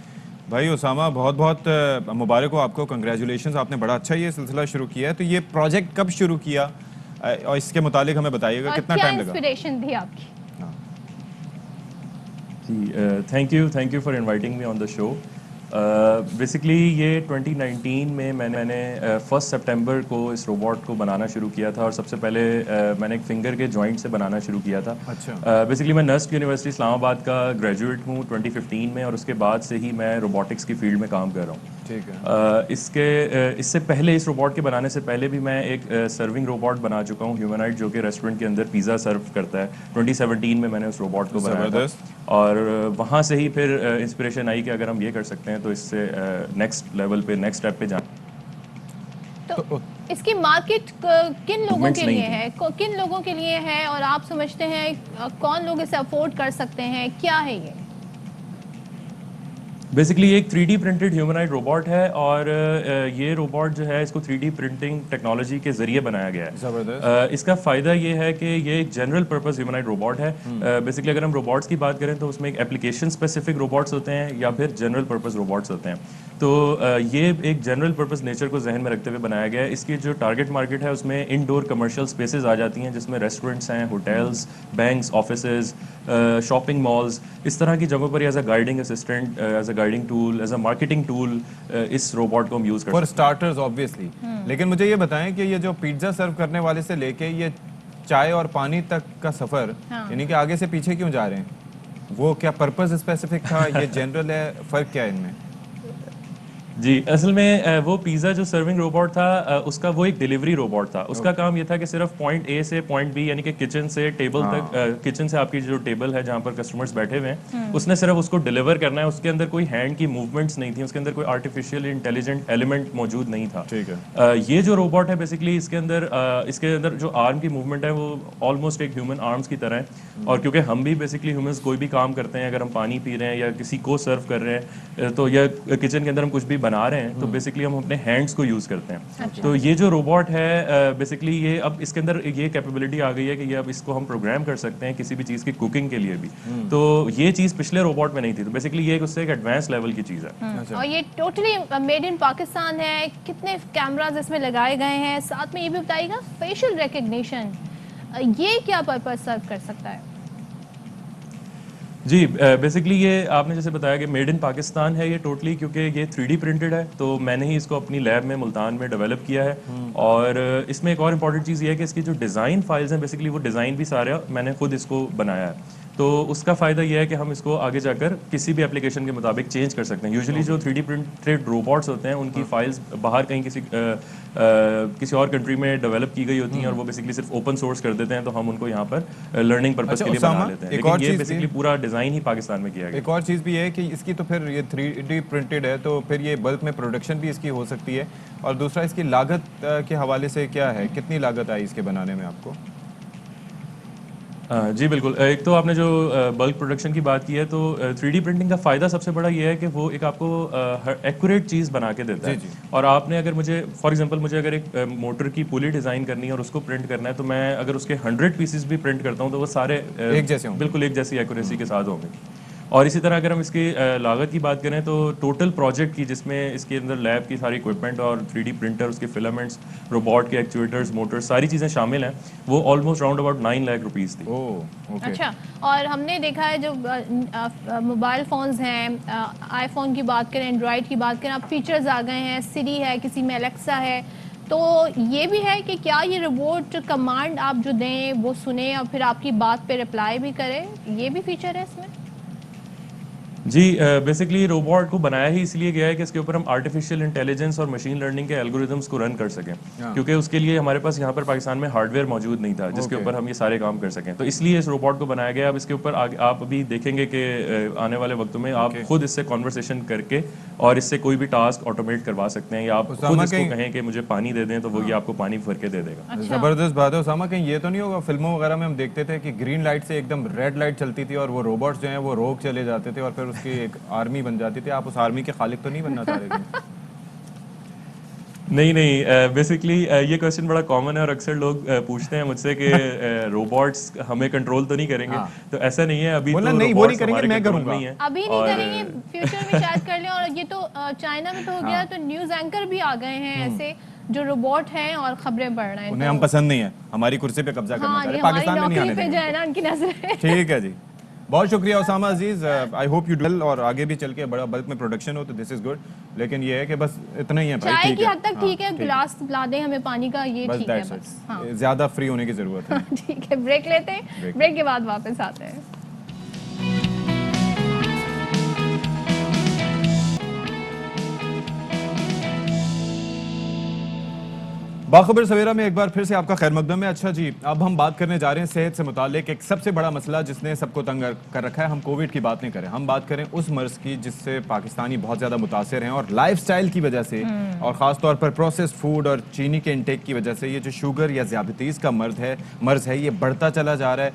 بھائی اسامہ بہت بہت مبارک ہو آپ کو، کنگریچولیشنز. آپ نے بڑا اچھا یہ سلسلہ شروع کیا ہے. تو یہ پروجیکٹ کب شروع کیا اور اس کے متعلق ہمیں بتائیے گا کتنا ٹائم لگا؟ انسپریشن تھی آپ کی؟ جی thank you for inviting me on the show. Basically یہ 2019 میں نے 1 سپٹمبر کو اس روبوٹ کو بنانا شروع کیا تھا، اور سب سے پہلے میں نے ایک فنگر کے جوائنٹ سے بنانا شروع کیا تھا. بیسکلی میں نسٹ یونیورسٹی اسلام آباد کا گریجویٹ ہوں 2015 میں، اور اس کے بعد سے ہی میں روبوٹکس کی فیلڈ میں کام کر رہا ہوں. ٹھیک ہے. اس سے پہلے، اس روبوٹ کے بنانے سے پہلے بھی میں ایک سرونگ روبوٹ بنا چکا ہوں، ہیومنائٹ، جو کہ ریسٹورنٹ کے اندر پیزا سرو کرتا ہے. 2017 میں نے اس روبوٹ کو بنایا تھا، اور وہاں سے ہی پھر انسپریشن آئی کہ اگر ہم یہ کر سکتے ہیں تو اس سے نیکسٹ لیول پہ، نیکسٹ اسٹیپ پہ جائیں. तो इसकी मार्केट किन लोगों Movements के नहीं लिए थी। है, किन लोगों के लिए है, और आप समझते हैं कौन लोग इसे अफोर्ड कर सकते हैं, क्या है ये? बेसिकली एक 3D प्रिंटेड ह्यूमनॉइड रोबोट है, और ये रोबोट जो है इसको 3D प्रिंटिंग टेक्नोलॉजी के जरिए बनाया गया है। जबरदस्त। इसका फ़ायदा ये है कि ये एक जनरल पर्पस ह्यूमनॉइड रोबोट है। बेसिकली अगर हम रोबोट्स की बात करें तो उसमें एक एप्लीकेशन स्पेसिफिक रोबोट्स होते हैं या फिर जनरल पर्पस रोबोट्स होते हैं। तो ये एक जनरल पर्पस नेचर को जहन में रखते हुए बनाया गया है। इसकी जो टारगेट मार्केट है उसमें इनडोर कमर्शियल स्पेसेस आ जाती हैं, जिसमें रेस्टोरेंट्स हैं, hotels, banks, offices, shopping malls, इस तरह की जगहों पर as a guiding assistant, as a guiding tool, as a marketing tool इस रोबोट को हम यूज़ कर फॉर सकते हैं। Starters obviously. लेकिन मुझे ये बताएं कि ये जो पिज्जा सर्व करने वाले से लेके ये चाय और पानी तक का सफर, यानी कि आगे से पीछे क्यों जा रहे हैं? वो क्या पर्पस स्पेसिफिक था, ये जनरल है, फर्क क्या है इनमें? जी, असल में वो पिज़्ज़ा जो सर्विंग रोबोट था उसका वो एक डिलीवरी रोबोट था। उसका काम ये था कि सिर्फ पॉइंट ए से पॉइंट बी, यानी कि किचन से टेबल तक, किचन से आपकी जो टेबल है जहाँ पर कस्टमर्स बैठे हुए हैं, उसने सिर्फ उसको डिलीवर करना है। उसके अंदर कोई हैंड की मूवमेंट्स नहीं थी, उसके अंदर कोई आर्टिफिशियल इंटेलिजेंट एलिमेंट मौजूद नहीं था। ठीक है। ये जो रोबोट है बेसिकली इसके अंदर जो आर्म की मूवमेंट है वो ऑलमोस्ट एक ह्यूमन आर्म्स की तरह है। और क्योंकि हम भी बेसिकली ह्यूमंस कोई भी काम करते हैं, अगर हम पानी पी रहे हैं या किसी को सर्व कर रहे हैं तो या किचन के अंदर हम कुछ भी बना रहे हैं तो बेसिकली हम अपने हैंड्स को यूज़ करते हैं। तो ये जो रोबोट है बेसिकली ये अब इसके अंदर ये कैपेबिलिटी आ गई है कि ये अब इसको हम प्रोग्राम कर सकते हैं किसी भी चीज़ की कुकिंग के लिए भी। तो ये चीज़ पिछले रोबोट में नहीं थी। तो बेसिकली ये उससे एक एडवांस लेवल की चीज़ है। और ये टोटली मेड इन पाकिस्तान है। कितने कैमराज इसमें लगाए गए हैं? साथ में ये भी बताइएगा फेशियल रिकग्निशन, ये क्या पर्पस सर्व कर सकता है? जी, बेसिकली ये आपने जैसे बताया कि मेड इन पाकिस्तान है ये टोटली, क्योंकि ये 3D प्रिंटेड है। तो मैंने ही इसको अपनी लैब में मुल्तान में डेवलप किया है। और इसमें एक और इम्पॉर्टेंट चीज़ ये है कि इसकी जो डिज़ाइन फाइल्स हैं बेसिकली वो डिज़ाइन भी सारा मैंने खुद इसको बनाया है। तो उसका फ़ायदा ये है कि हम इसको आगे जाकर किसी भी एप्लीकेशन के मुताबिक चेंज कर सकते हैं। यूजुअली जो 3D प्रिंटेड रोबोट्स होते हैं उनकी फाइल्स बाहर कहीं किसी और कंट्री में डेवलप की गई होती हैं और वो बेसिकली सिर्फ ओपन सोर्स कर देते हैं, तो हम उनको यहाँ पर लर्निंग पर्पस के लिए बना लेते हैं। लेकिन ये बेसिकली पूरा डिज़ाइन ही पाकिस्तान में किया गया। एक और चीज़ भी है कि इसकी तो फिर ये 3D प्रिंटेड है तो फिर ये बल्क में प्रोडक्शन भी इसकी हो सकती है। और दूसरा इसकी लागत के हवाले से क्या है, कितनी लागत आई इसके बनाने में आपको? जी बिल्कुल। एक तो आपने जो बल्क प्रोडक्शन की बात की है, तो 3D प्रिंटिंग का फ़ायदा सबसे बड़ा ये है कि वो एक आपको एक्यूरेट चीज़ बना के देता है। और आपने अगर मुझे फॉर एग्जांपल मुझे अगर एक मोटर की पुली डिज़ाइन करनी है और उसको प्रिंट करना है, तो मैं अगर उसके 100 पीसेस भी प्रिंट करता हूँ तो वो सारे एक जैसे होंगे, बिल्कुल एक जैसी एक्यूरेसी के साथ होंगे। और इसी तरह अगर हम इसकी लागत की बात करें तो टोटल प्रोजेक्ट की, जिसमें इसके अंदर लैब की सारी इक्विपमेंट और 3D प्रिंटर, उसके फिलामेंट्स, रोबोट के एक्चुएटर्स, मोटर्स, सारी चीज़ें शामिल हैं, वो almost round about 9 lakh rupees थी। Oh okay. अच्छा, और हमने देखा है जो मोबाइल फ़ोन्स हैं, आईफोन की बात करें, एंड्रॉयड की बात करें, अब फीचर्स आ गए हैं, सिरी है, किसी में एलेक्सा है। तो ये भी है कि क्या ये रोबोट कमांड आप जो दें वो सुने और फिर आपकी बात पे रिप्लाई भी करे, ये भी फीचर है इसमें? जी, बेसिकली रोबोट को बनाया ही इसलिए गया है कि इसके ऊपर हम आर्टिफिशियल इंटेलिजेंस और मशीन लर्निंग के एल्गोरिदम्स को रन कर सकें, क्योंकि उसके लिए हमारे पास यहाँ पर पाकिस्तान में हार्डवेयर मौजूद नहीं था जिसके ऊपर हम ये सारे काम कर सकें। तो इसलिए इस रोबोट को बनाया गया। अब इसके ऊपर आप अभी देखेंगे कि आने वाले वक्तों में आप खुद इससे कॉन्वर्सेशन करके और इससे कोई भी टास्क ऑटोमेट करवा सकते हैं, या आप खुद इसको कहें कि मुझे पानी दे दें तो वो ये आपको पानी भर के दे देगा। जबरदस्त बात है उसामा। कहीं ये तो नहीं होगा, फिल्मों वगैरह में हम देखते थे कि ग्रीन लाइट से एकदम रेड लाइट चलती थी और वो रोबोट्स जो हैं वो रोक चले जाते थे और फिर उसकी एक आर्मी बन जाती थी। आप उस आर्मी के खालिक तो नहीं बनना चाह रहे थे? नहीं, बेसिकली ये क्वेश्चन बड़ा कॉमन है और अक्सर लोग पूछते हैं मुझसे कि रोबोट्स हमें कंट्रोल तो नहीं करेंगे। तो ऐसा नहीं है, अभी तो नहीं, वो नहीं करेंगे, मैं करूंगा। अभी नहीं करेंगे, फ्यूचर में शायद कर लें। और ये तो चाइना में तो हो गया, तो न्यूज़ एंकर भी आ गए हैं ऐसे जो रोबोट हैं और खबरें पढ़ रहे हैं। उन्हें हम पसंद नहीं है, हमारी कुर्सी पे कब्जा करना चाह रहे हैं, पाकिस्तान में नहीं आने देंगे। जो है ना उनकी नजरें। ठीक है जी, बहुत शुक्रिया उसामा अजीज। आई होप यू डू और आगे भी चल के बड़ा बल्क में प्रोडक्शन हो तो दिस इज गुड। लेकिन ये है कि बस इतना ही है भाई, चाय की हद तक ठीक है, गिलास ला दें हमें पानी का, ये ठीक है बस। हाँ, ज्यादा फ्री होने की जरूरत है। ठीक है, ब्रेक लेते हैं, ब्रेक के बाद वापस आते हैं। बाखबर सवेरा में एक बार फिर से आपका खैर मकदम है। अच्छा जी, अब हम बात करने जा रहे हैं सेहत से मुतालिक एक सबसे बड़ा मसला जिसने सबको तंग कर रखा है। हम कोविड की बात नहीं करें, हम बात करें उस मर्ज की जिससे पाकिस्तानी बहुत ज़्यादा मुतासर हैं और लाइफस्टाइल की वजह से और ख़ास तौर पर प्रोसेस्ड फूड और चीनी के इंटेक की वजह से ये जो शुगर या ज़ियाबतीज़ का मर्ज़ है ये बढ़ता चला जा रहा है।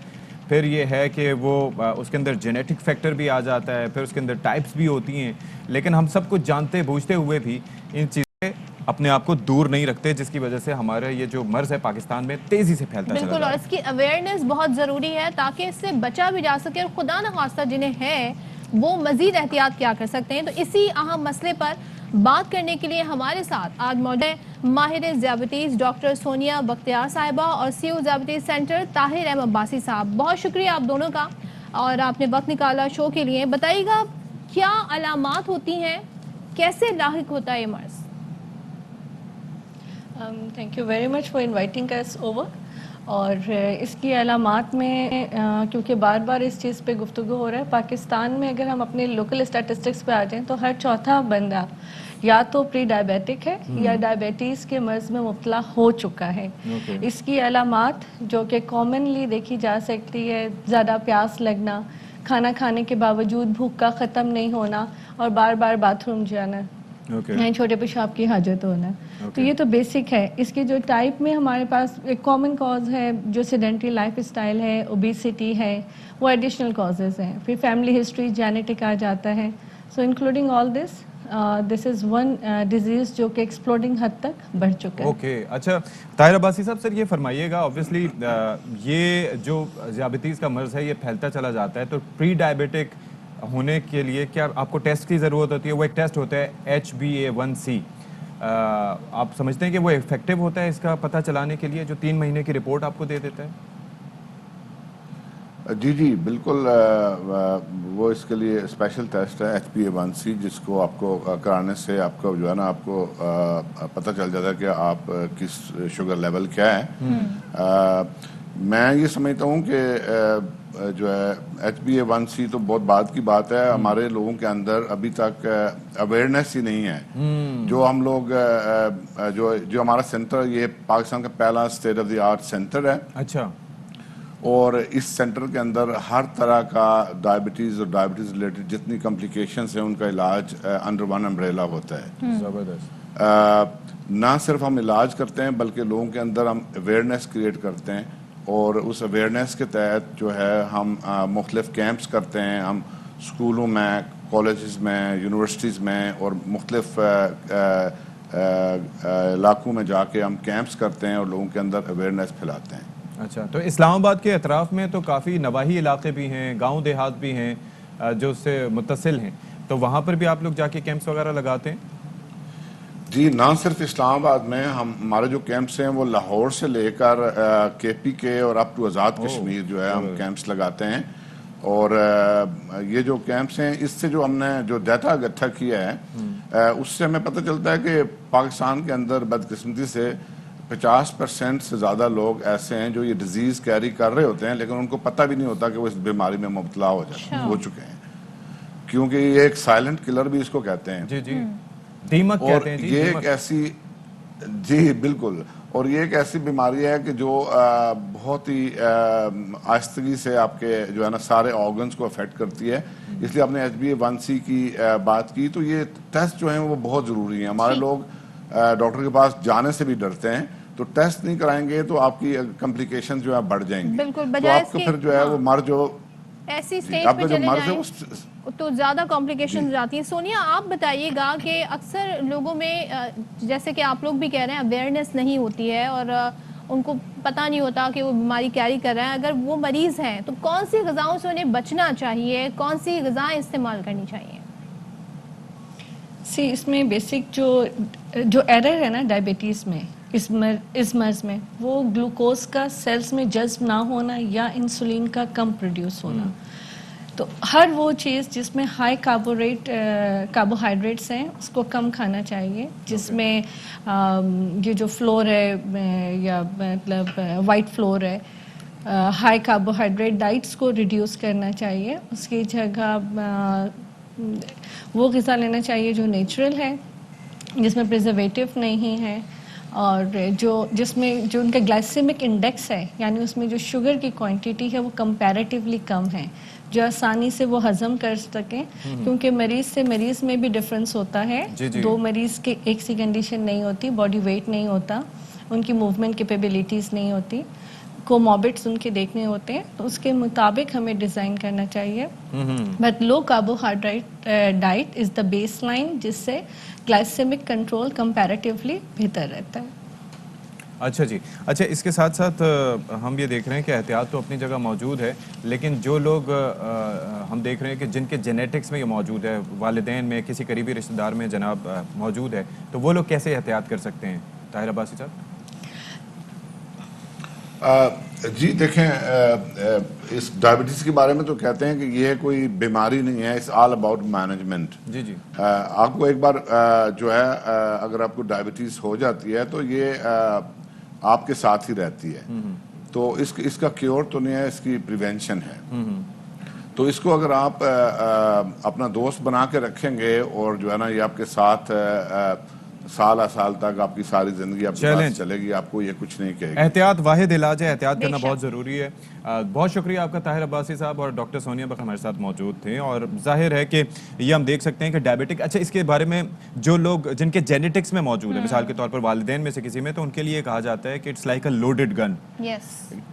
फिर ये है कि वो उसके अंदर जेनेटिक फैक्टर भी आ जाता है, फिर उसके अंदर टाइप्स भी होती हैं, लेकिन हम सब कुछ जानते बूझते हुए भी इन चीज़ें अपने आप को दूर नहीं रखते, जिसकी वजह से हमारा ये जो मर्ज है पाकिस्तान में तेजी से फैलता चला बिल्कुल, जा और रहा है। इसकी अवेयरनेस बहुत ज़रूरी है ताकि इससे बचा भी जा सके और खुदा न खास्ता जिन्हें है वो मज़ीद एहतियात क्या कर सकते हैं। तो इसी अहम मसले पर बात करने के लिए हमारे साथ आज मौजूद है माहिर ज़ियाबतीज़ डॉक्टर सोनिया बख्तियार साहिबा और CEO ज़ियाबतीज़ सेंटर ताहिर अहमद अब्बासी साहब। बहुत शुक्रिया आप दोनों का, और आपने वक्त निकाला शो के लिए। बताइएगा क्या अलामात होती हैं, कैसे लाहिक होता है ये मर्ज़? Thank you very much for inviting us over. और इसकी अलामात में क्योंकि बार बार इस चीज़ पे गुफ्तगू हो रहा है, पाकिस्तान में अगर हम अपने लोकल स्टैटिस्टिक्स पे आ जाएं तो हर चौथा बंदा या तो प्री डायबिटिक है या डायबिटीज़ के मर्ज़ में मुब्तला हो चुका है। इसकी अलामात जो कि कॉमनली देखी जा सकती है, ज़्यादा प्यास लगना, खाना खाने के बावजूद भूख का ख़त्म नहीं होना और बार बार बाथरूम जाना, छोटे पेशाब की हाजत होना। तो ये तो बेसिक है। इसके जो टाइप में हमारे पास एक कॉमन कॉज है जो सेडेंटरी लाइफ स्टाइल है, ओबेसिटी है, वो एडिशनल कॉजेज़ हैं। फिर फैमिली हिस्ट्री, जेनेटिक आ जाता है। सो including all this is one disease जो कि एक्सप्लोडिंग हद तक बढ़ चुका है। ओके, अच्छा ताहिर अब्बासी साहब, सर ये फरमाइएगा, ऑब्वियसली ये जो ज़ियाबतीज़ का मर्ज़ है ये फैलता चला जाता है, तो प्री डायबिटिक होने के लिए क्या आपको टेस्ट की ज़रूरत होती है? वो एक टेस्ट होता है HbA1c, आप समझते हैं कि वो इफेक्टिव होता है इसका पता चलाने के लिए, जो 3 महीने की रिपोर्ट आपको दे देता है? जी जी बिल्कुल, वो इसके लिए स्पेशल टेस्ट है HbA1c, जिसको आपको कराने से आपको जो है ना आपको पता चल जाता है कि आप किस शुगर लेवल क्या है। मैं ये समझता हूँ कि जो है HbA1c तो बहुत बाद की बात है। हमारे लोगों के अंदर अभी तक अवेयरनेस ही नहीं है। जो हम लोग जो हमारा सेंटर, ये पाकिस्तान का पहला state of the art centre है। अच्छा। और इस सेंटर के अंदर हर तरह का डायबिटीज़ और डायबिटीज़ रिलेटेड जितनी कॉम्प्लिकेशंस हैं उनका इलाज अंडर वन अम्ब्रेला होता है। ज़बरदस्त। ना सिर्फ हम इलाज करते हैं बल्कि लोगों के अंदर हम अवेयरनेस क्रिएट करते हैं, और उस अवेयरनेस के तहत जो है हम मुख्तलिफ कैंप्स करते हैं। हम स्कूलों में, कॉलेजेस में, यूनिवर्सिटीज़ में और मुख्तलिफ इलाकों में जाके हम कैंप्स करते हैं और लोगों के अंदर अवेयरनेस फैलाते हैं। अच्छा, तो इस्लामाबाद के अतराफ़ में तो काफ़ी नवाही इलाके भी हैं, गांव देहात भी हैं जो उससे मुत्तसिल हैं, तो वहाँ पर भी आप लोग जाके कैंप्स वगैरह लगाते हैं? जी, ना सिर्फ इस्लामाबाद में, हमारे जो कैंप्स हैं वो लाहौर से लेकर KPK और अप टू आज़ाद कश्मीर जो है हम कैंप्स लगाते हैं। और ये जो कैंप्स हैं, इससे जो हमने जो डाटा इकट्ठा किया है उससे हमें पता चलता है कि पाकिस्तान के अंदर बदकिस्मती से 50% से ज़्यादा लोग ऐसे हैं जो ये डिजीज़ कैरी कर रहे होते हैं, लेकिन उनको पता भी नहीं होता कि वो इस बीमारी में मुब्तला हो चुके हैं, क्योंकि ये एक साइलेंट किलर भी इसको कहते हैं। जी जी, दीमक कहते हैं जी। ये एक ऐसी, जी बिल्कुल, और ये एक ऐसी बीमारी है कि जो बहुत ही आहिस्तगी से आपके जो है ना सारे ऑर्गन्स को अफेक्ट करती है। इसलिए आपने HbA1c की बात की, तो ये टेस्ट जो हैं वो बहुत ज़रूरी हैं। हमारे लोग डॉक्टर के पास जाने से भी डरते हैं, तो टेस्ट नहीं कराएंगे तो आपकी कॉम्प्लिकेशन जो है बढ़ जाएंगी। बिल्कुल, तो आपको फिर जो है वो मर जो ऐसी स्टेज पे चले जाएं तो ज़्यादा कॉम्प्लिकेशन जाती हैं। सोनिया, आप बताइएगा कि अक्सर लोगों में जैसे कि आप लोग भी कह रहे हैं अवेयरनेस नहीं होती है और उनको पता नहीं होता कि वो बीमारी कैरी कर रहे हैं। अगर वो मरीज़ हैं तो कौन सी ग़िज़ाओं से उन्हें बचना चाहिए, कौन सी ग़िज़ाएँ इस्तेमाल करनी चाहिए? इसमें बेसिक जो एरर है ना डायबिटीज़ में, इस मर्ज में, वो ग्लूकोज का सेल्स में जज्ब ना होना या इंसुलिन का कम प्रोड्यूस होना। तो हर वो चीज़ जिसमें हाई कार्बोहाइड्रेट्स हैं उसको कम खाना चाहिए, जिसमें ये जो फ्लोर है या मतलब वाइट फ्लोर है, हाई कार्बोहाइड्रेट डाइट्स को रिड्यूस करना चाहिए। उसकी जगह वो ग़िज़ा लेना चाहिए जो नेचुरल है, जिसमें प्रिजर्वेटिव नहीं है, اور جس میں جو ان کا گلائسیمک انڈیکس ہے یعنی اس میں جو شوگر کی کوانٹٹی ہے وہ کمپیریٹیولی کم ہے، جو آسانی سے وہ ہضم کر سکیں، کیونکہ مریض سے مریض میں بھی ڈفرینس ہوتا ہے، دو مریض کے ایک سی کنڈیشن نہیں ہوتی، باڈی ویٹ نہیں ہوتا، ان کی موومنٹ کیپیبلٹیز نہیں ہوتی، کوموربڈس ان کے دیکھنے ہوتے ہیں، تو اس کے مطابق ہمیں ڈیزائن کرنا چاہیے. But low carbohydrate diet is the baseline, جس سے گلائسیمک کنٹرول کمپیریٹیولی بہتر رہتا ہے. اچھا جی، اچھا اس کے ساتھ ساتھ ہم یہ دیکھ رہے ہیں کہ احتیاط تو اپنی جگہ موجود ہے، لیکن جو لوگ ہم دیکھ رہے ہیں کہ جن کے جینیٹکس میں یہ موجود ہے، والدین میں کسی قریبی رشتہ دار میں جناب موجود ہے، تو وہ لوگ کیسے احتیاط کر سکتے ہیں؟ طاہر عباسی صاحب. جی دیکھیں، اس ڈائبٹیز کے بارے میں تو کہتے ہیں کہ یہ کوئی بیماری نہیں ہے، اٹس آل اباؤٹ مینجمنٹ. جی جی، آپ کو ایک بار جو ہے اگر آپ کو ڈائبٹیز ہو جاتی ہے تو یہ آپ کے ساتھ ہی رہتی ہے، تو اس کا کیور تو نہیں ہے، اس کی پریونشن ہے. تو اس کو اگر آپ اپنا دوست بنا کے رکھیں گے اور جو ہے نا یہ آپ کے ساتھ سال تک آپ کی ساری زندگی آپ کے پاس چلے گی، آپ کو یہ کچھ نہیں کہے گی. احتیاط واحد علاج ہے، احتیاط کرنا بہت ضروری ہے. بہت شکریہ آپ کا طاہر عباسی صاحب، اور ڈاکٹر سونیا بخش ہمارے ساتھ موجود تھے. اور ظاہر ہے کہ یہ ہم دیکھ سکتے ہیں کہ ڈائبٹک، اچھا اس کے بارے میں جو لوگ جن کے جینیٹکس میں موجود ہے، مثال کے طور پر والدین میں سے کسی میں، تو ان کے لیے کہا جاتا ہے کہ it's like a loaded gun.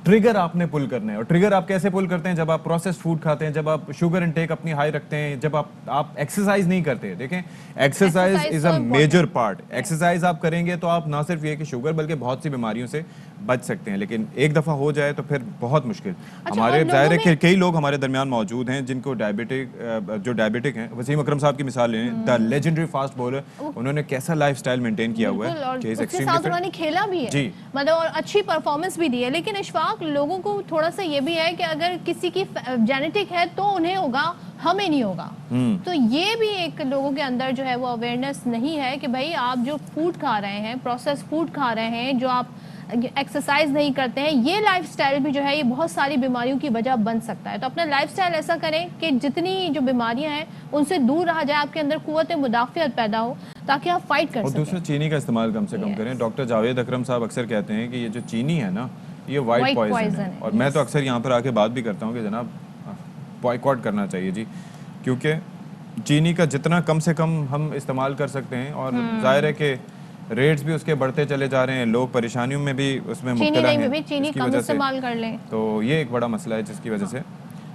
Trigger آپ نے پل کرنا ہے، اور ٹریگر آپ کیسے پل کرتے ہیں؟ جب آپ پروسیسڈ فوڈ کھاتے ہیں، جب آپ شوگر انٹیک اپنی ہائی رکھتے ہیں، جب آپ ایکسرسائز نہیں کرتے. دیکھیں exercise is a major part. Exercise آپ کریں گے تو آپ نہ صرف یہ کہ شوگر بلکہ بہت سی بیماریوں سے بچ سکتے ہیں، لیکن ایک دفعہ ہو جائے تو پھر بہت مشکل. ہمارے ظاہر ہے کہ کئی لوگ ہمارے درمیان موجود ہیں جن کو ڈائبٹک ہیں. وسیم اکرم صاحب کی مثال لیں، دا لیجنڈری فاسٹ بولر، انہوں نے کیسا لائف سٹائل مینٹین کیا ہوا ہے کہ اس کے ساتھ انہوں نے کھیلا بھی ہے، مطلب اور اچھی پرفارمنس بھی دی ہے. لیکن اشفاق، لوگوں کو تھوڑا سا یہ بھی ہے کہ اگر کسی کی جینیٹک ہے تو انہیں ہوگا، ہمیں نہیں ہوگا. تو یہ بھی ایک لوگوں کے اندر جو ہے وہ اویئرنیس نہیں ہے کہ بھائی آپ جو فوڈ کھا رہے ہیں، پروسیس فوڈ کھا رہے ہیں، جو آپ ایکسرسائز نہیں کرتے ہیں، یہ لائف سٹائل بھی جو ہے یہ بہت ساری بیماریوں کی وجہ بن سکتا ہے. تو اپنا لائف سٹائل ایسا کریں کہ جتنی جو بیماریاں ہیں ان سے دور رہا جائے، آپ کے اندر قوت مدافعت پیدا ہو تاکہ آپ فائٹ کر سکیں. اور دوسرا چینی کا استعمال کم سے کم کریں. ڈاکٹر جاوید اکرم صاحب اکثر کہتے ہیں کہ یہ جو چینی ہے نا، یہ وائٹ پوائزن ہے. اور میں تو اکثر یہاں پر آ کے بات بھی کرتا ہوں کہ جناب بائیکاٹ کرنا چاہیے جی، کیونکہ چینی کا جتنا کم سے کم ہم استعمال کر سکتے ہیں. اور ظاہر ہے کہ ریٹس بھی اس کے بڑھتے چلے جا رہے ہیں، لوگ پریشانیوں میں بھی اس میں مبتلا ہیں. چینی کم استعمال کر لیں تو یہ ایک بڑا مسئلہ ہے جس کی وجہ سے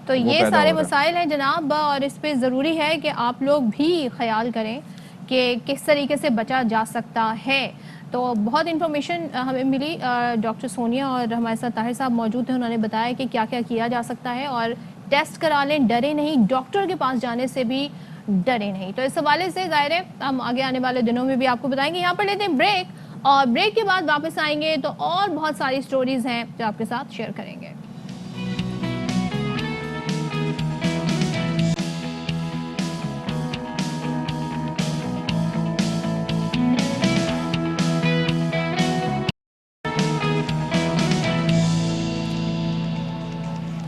تو یہ سارے مسائل ہیں جناب، اور اس پہ ضروری ہے کہ آپ لوگ بھی خیال کریں کہ کس طریقے سے بچا جا سکتا ہے. تو بہت انفارمیشن ہمیں ملی. ڈاکٹر سونیا اور ہمارے ساتھ طاہر صاحب موجود تھے، انہوں نے بتایا کہ کیا کیا کیا جا سکتا ہے. اور ٹیسٹ کرا لیں، ڈرے نہیں، ڈاکٹر کے پاس جانے سے بھی ڈرے نہیں. تو اس حوالے سے ظاہر ہے ہم آگے آنے والے دنوں میں بھی آپ کو بتائیں گے. یہاں پر لیتے ہیں بریک، اور بریک کے بعد واپس آئیں گے تو اور بہت ساری سٹوریز ہیں جو آپ کے ساتھ شیئر کریں گے.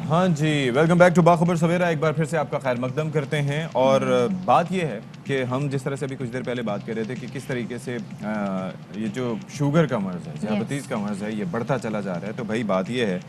ہاں جی، ویلکم بیک ٹو باخبر سویرا. ایک بار پھر سے آپ کا خیر مقدم کرتے ہیں. اور بات یہ ہے کہ ہم جس طرح سے ابھی کچھ دیر پہلے بات کر رہے تھے کہ کس طریقے سے یہ جو شوگر کا مرض ہے، ذیابطیس کا مرض ہے، یہ بڑھتا چلا جا رہا ہے. تو بھائی بات یہ ہے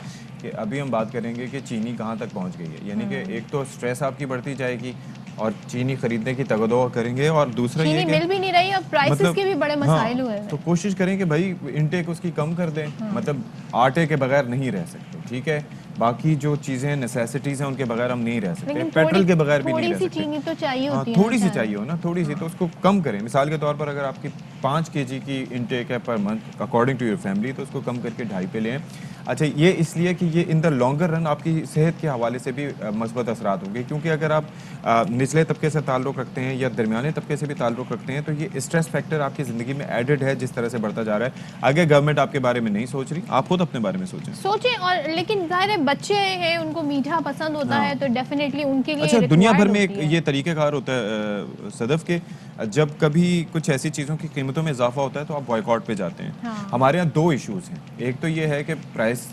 کہ ابھی ہم بات کریں گے کہ چینی کہاں تک پہنچ گئی ہے. یعنی کہ ایک تو سٹریس آپ کی بڑھتی جائے گی اور چینی خریدنے کی تگودو کریں گے، اور دوسرا یہ مل بھی نہیں رہی، اب پرائسز کے بھی بڑے مسائل ہوئے ہیں. تو کوشش کریں کہ بھائی انٹیک اس کی کم کر دیں. مطلب آٹے کے بغیر نہیں رہ سکتے، ٹھیک ہے، باقی جو چیزیں نیسیسٹیز ہیں ان کے بغیر ہم نہیں رہ سکتے، پیٹرول کے بغیر بھی نہیں رہ سکتے. تھوڑی سی چینی تو چاہیے ہوتی ہے، تھوڑی سی چاہیے ہو نا، تھوڑی سی، تو اس کو کم کریں. مثال کے طور پر اگر آپ کی 5 kg کی انٹیک ہے پر month according to your family, تو اس کو کم کر کے 2.5 پہ لیں. اچھا یہ اس لیے کہ یہ ان دا لانگر رن آپ کی صحت کے حوالے سے بھی مثبت اثرات ہوں گے. کیونکہ اگر آپ نچلے طبقے سے تعلق رکھتے ہیں یا درمیانے طبقے سے بھی تعلق رکھتے ہیں، تو یہ اسٹریس فیکٹر آپ کی زندگی میں ایڈڈ ہے جس طرح سے بڑھتا جا رہا ہے. آگے گورنمنٹ آپ کے بارے میں نہیں سوچ رہی، آپ خود اپنے بارے میں سوچیں. اور لیکن ظاہر ہے بچے ہیں، ان کو میٹھا پسند ہوتا ہے، تو ڈیفینیٹلی ان کے لیے اچھا دنیا بھر میں ایک یہ طریقہ کار ہوتا ہے صدف کے जब कभी कुछ ऐसी चीज़ों की कीमतों में इजाफा होता है तो आप बॉयकॉट पे जाते हैं। हाँ। हमारे यहाँ दो इश्यूज़ हैं, एक तो ये है कि प्राइस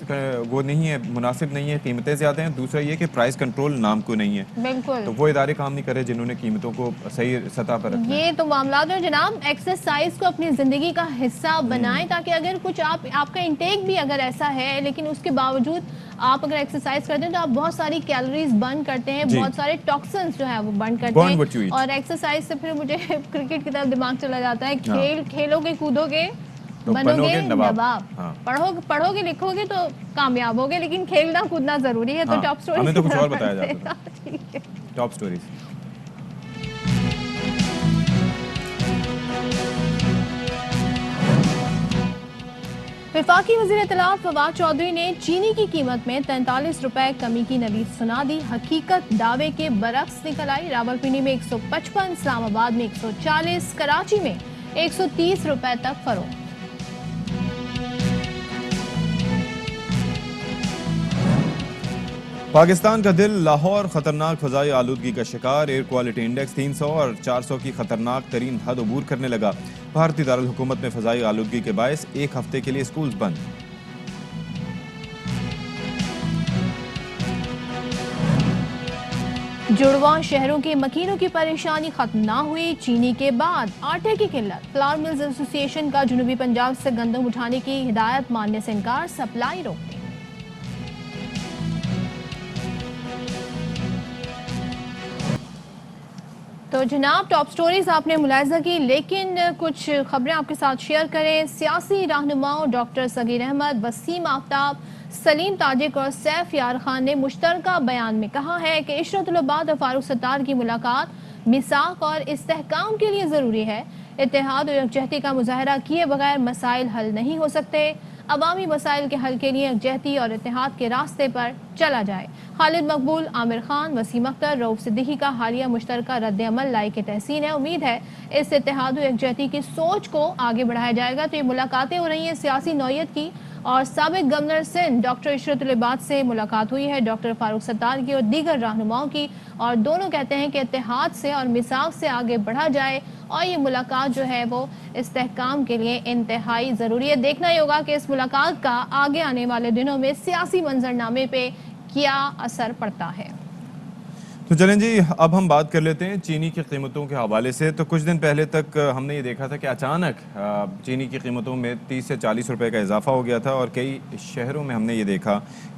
वो नहीं है, मुनासिब नहीं है, कीमतें ज़्यादा हैं, दूसरा ये कि प्राइस कंट्रोल नाम को नहीं है। बिल्कुल, तो वो इदारे काम नहीं करे जिन्होंने कीमतों को सही सतह पर रखना है। ये तो मामला है जनाब। एक्सरसाइज को अपनी जिंदगी का हिस्सा बनाएं, ताकि अगर कुछ आपका इंटेक भी अगर ऐसा है लेकिन उसके बावजूद आप अगर एक्सरसाइज करते हैं तो आप बहुत सारी कैलोरीज बर्न करते हैं, जी। बहुत सारे टॉक्सिन्स जो है वो बर्न करते Burn what you हैं। eat। और एक्सरसाइज से फिर मुझे क्रिकेट की तरफ दिमाग चला जाता है। हाँ। खेलोगे कूदोगे तो बनोगे बनोगे नवाब। नवाब। हाँ। पढ़ोगे लिखोगे तो कामयाब होगे, लेकिन खेलना कूदना जरूरी है। तो हाँ, टॉप स्टोरी हमें तो कुछ और बताया जाता था। ठीक है। Top stories. वफाकी वज़ीर इत्तलात फवाद चौधरी ने चीनी की कीमत में 43 रुपए कमी की नवीद सुना दी। हकीकत दावे के बरक्स निकल आई। रावलपिंडी में 155, इस्लामाबाद में 140, कराची में 130 रुपए तक फरोख्त। पाकिस्तान का दिल लाहौर खतरनाक फ़ज़ाई आलूदगी का शिकार। एयर क्वालिटी इंडेक्स 300 और 400 की खतरनाक तरीन हद अबूर करने लगा। भारतीय दारुल हुकूमत में फ़ज़ाई आलूदगी के बायस एक हफ्ते के लिए स्कूल्स बंद। जुड़वा शहरों के मकीनों की परेशानी खत्म ना हुई। चीनी के बाद आटे की किल्लत। फ्लावर मिल्स एसोसिएशन का जनूबी पंजाब से गंदम उठाने की हिदायत मानने से इनकार, सप्लाई रोक दी। तो जनाब टॉप स्टोरीज आपने मुलाहिजा की, लेकिन कुछ खबरें आपके साथ शेयर करें। सियासी रहनुमाओं डॉक्टर सगीर अहमद, वसीम आफ्ताब, सलीम ताजिक और सैफ यार खान ने मुश्तरका बयान में कहा है कि इशरतुल बाद और फारूक सत्तार की मुलाकात मिसाक और इस्तेहकाम के लिए ज़रूरी है। इत्तेहाद और यकजहती का मुजाहरा किए बगैर मसाइल हल नहीं हो सकते। अवामी मसाइल के हल के लिए यकजहती और इत्तेहाद के रास्ते पर चला जाए। खालिद मकबूल, आमिर खान, वसीम अख्तर, रऊफ सिद्दीकी का हालिया मुश्तरका रद्द अमल लायक तहसीन है। उम्मीद है इस इत्तेहाद और यकजहती की सोच को आगे बढ़ाया जाएगा। तो ये मुलाकातें हो रही हैं सियासी नौयत की, और साबिक गवर्नर सिंध डॉक्टर इशरतुल बाद से मुलाकात हुई है, डॉक्टर फारूक सत्तार की और दीगर रहनुमाओं की, और दोनों कहते हैं कि इत्तेहाद से और मिसाक से आगे बढ़ा जाए, और ये मुलाकात जो है वो इस्तेहकाम के लिए इंतहाई ज़रूरी है। देखना ही होगा कि इस मुलाकात का आगे आने वाले दिनों में सियासी मंजरनामे पे क्या असर पड़ता है। तो चलें जी, अब हम बात कर लेते हैं चीनी की कीमतों के हवाले से। तो कुछ दिन पहले तक हमने ये देखा था कि अचानक चीनी की कीमतों में 30 से 40 रुपए का इजाफा हो गया था, और कई शहरों में हमने ये देखा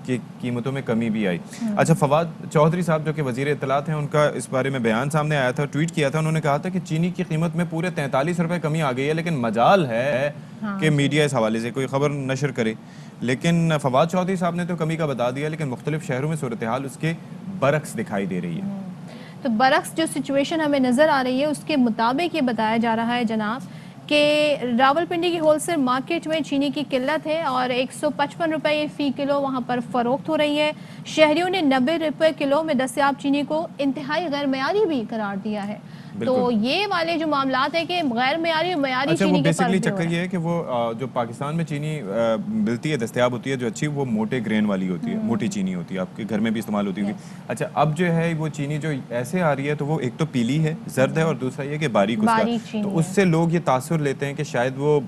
कि कीमतों में कमी भी आई। अच्छा, फवाद चौधरी साहब जो कि वज़ीर इत्तलात हैं, उनका इस बारे में बयान सामने आया था, ट्वीट किया था। उन्होंने कहा था कि चीनी की कीमत में पूरे 43 रुपए कमी आ गई है, लेकिन मजाल है कि मीडिया इस हवाले से कोई खबर नशर करे। लेकिन फवाद चौधरी साहब ने तो कमी का बता दिया, लेकिन मुख्तलिफ शहरों में सूरत हाल उसके बरक्स दिखाई दे रही है। तो बरक्स जो सिचुएशन हमें नज़र आ रही है उसके मुताबिक ये बताया जा रहा है जनाब कि रावलपिंडी की होलसेल मार्केट में चीनी की किल्लत है और 155 रुपये फ़ी किलो वहाँ पर फ़रोख्त हो रही है। शहरियों ने 90 रुपये किलो में दस्तयाब चीनी को इंतहाई गैर मयारी भी करार दिया है। तो ये वाले जो मामलात है कि गैर मयारी और मयारी अच्छा, चीनी वो के बेसिकली फर्क भी हो चक्कर रहा है। ये है कि वो जो पाकिस्तान में चीनी मिलती है, दस्तयाब होती है जो अच्छी, वो मोटे ग्रेन वाली होती है, मोटी चीनी होती है, आपके घर में भी इस्तेमाल होती होगी। अच्छा, अब जो है वो चीनी जो ऐसे आ रही है, तो वो एक तो पीली है, जर्द है, और दूसरा ये कि बारीक बारीक उसका, चीनी तो है। उससे लोग ये तासुर लेते हैं कि शायद वो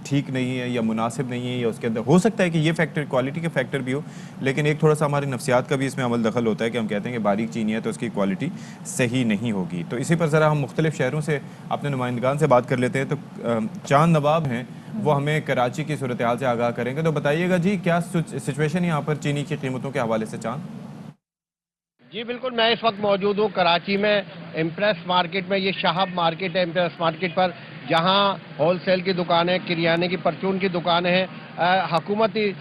ठीक नहीं है या मुनासिब नहीं है, या उसके अंदर हो सकता है कि ये फैक्टर क्वालिटी के फैक्टर भी हो, लेकिन एक थोड़ा सा हमारी नफ्सियात का भी इसमें अमल दखल होता है कि हम कहते हैं कि बारीक चीनी है तो उसकी क्वालिटी सही नहीं होगी। तो इसी पर ज़रा हम मुख्तलिफ शहरों से अपने नुमाइंदगान से बात कर लेते हैं। तो चांद नवाब हैं, वो हमें कराची की सूरत हाल से आगाह करेंगे। तो बताइएगा जी, क्या सिचुएशन यहाँ पर चीनी की कीमतों के हवाले से? चांद जी बिल्कुल, मैं इस वक्त मौजूद हूँ कराची में इम्प्रेस मार्केट में। ये शाहब मार्केट है इम्प्रेस मार्केट पर, जहाँ होलसेल की दुकानें, किरियाने की परचून की दुकानें हैं। हुकूमती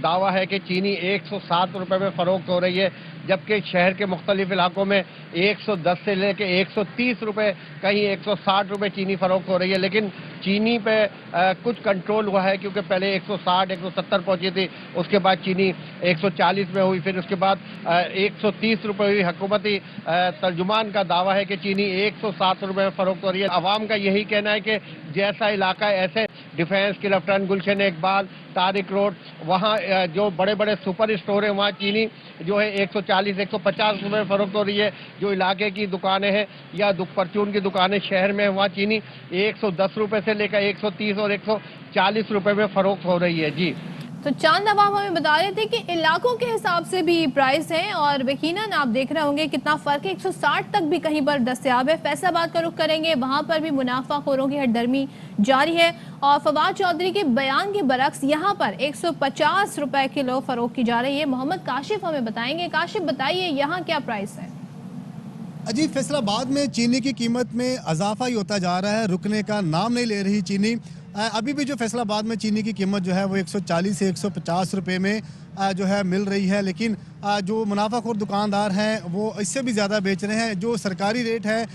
दावा है कि चीनी 107 रुपये में फ़रोख्त हो रही है, जबकि शहर के मुख्तलिफ इलाकों में 110 से लेके 130 रुपये, कहीं 160 रुपये चीनी फ़रोख्त हो रही है। लेकिन चीनी पे कुछ कंट्रोल हुआ है, क्योंकि पहले 160 170 पहुंची थी, उसके बाद चीनी 140 में हुई, फिर उसके बाद 130 रुपये हुई। हुकूमती तर्जुमान का दावा है कि चीनी 107 रुपये में फ़रोख्त हो रही है। आवाम का यही कहना है कि जैसा इलाका है ऐसे डिफेंस की लेफ्टिनेंट गुलशन इकबाल, तारिक रोड, वहाँ जो बड़े बड़े सुपर स्टोर हैं वहाँ चीनी जो है 140-150 रुपये फरोख्त हो रही है। जो इलाके की दुकानें हैं या परचून की दुकानें शहर में वहाँ चीनी 110 रुपये से लेकर 130 और 140 रुपये में फरोख्त हो रही है। जी तो चांद नवाब हमें बता रहे थे कि इलाकों के हिसाब से भी प्राइस है और यकीनन आप देख रहे होंगे कितना फर्क है, 160 तक भी कहीं पर दस्तयाब है। फैसलाबाद का रुख करेंगे, वहां पर भी मुनाफाखोरों की हटदर्मी जारी है और फवाद चौधरी के बयान के बरक्स यहां पर 150 रुपए किलो फरोख्त की जा रही है। मोहम्मद काशिफ हमें बताएंगे। काशिफ बताइए यहाँ क्या प्राइस है? जी, फैसलाबाद में चीनी की कीमत में इजाफा ही होता जा रहा है, रुकने का नाम नहीं ले रही चीनी। अभी भी जो फैसलाबाद में चीनी की कीमत जो है वो 140 से 150 रुपए में जो है मिल रही है, लेकिन जो मुनाफाखोर दुकानदार हैं वो इससे भी ज़्यादा बेच रहे हैं। जो सरकारी रेट है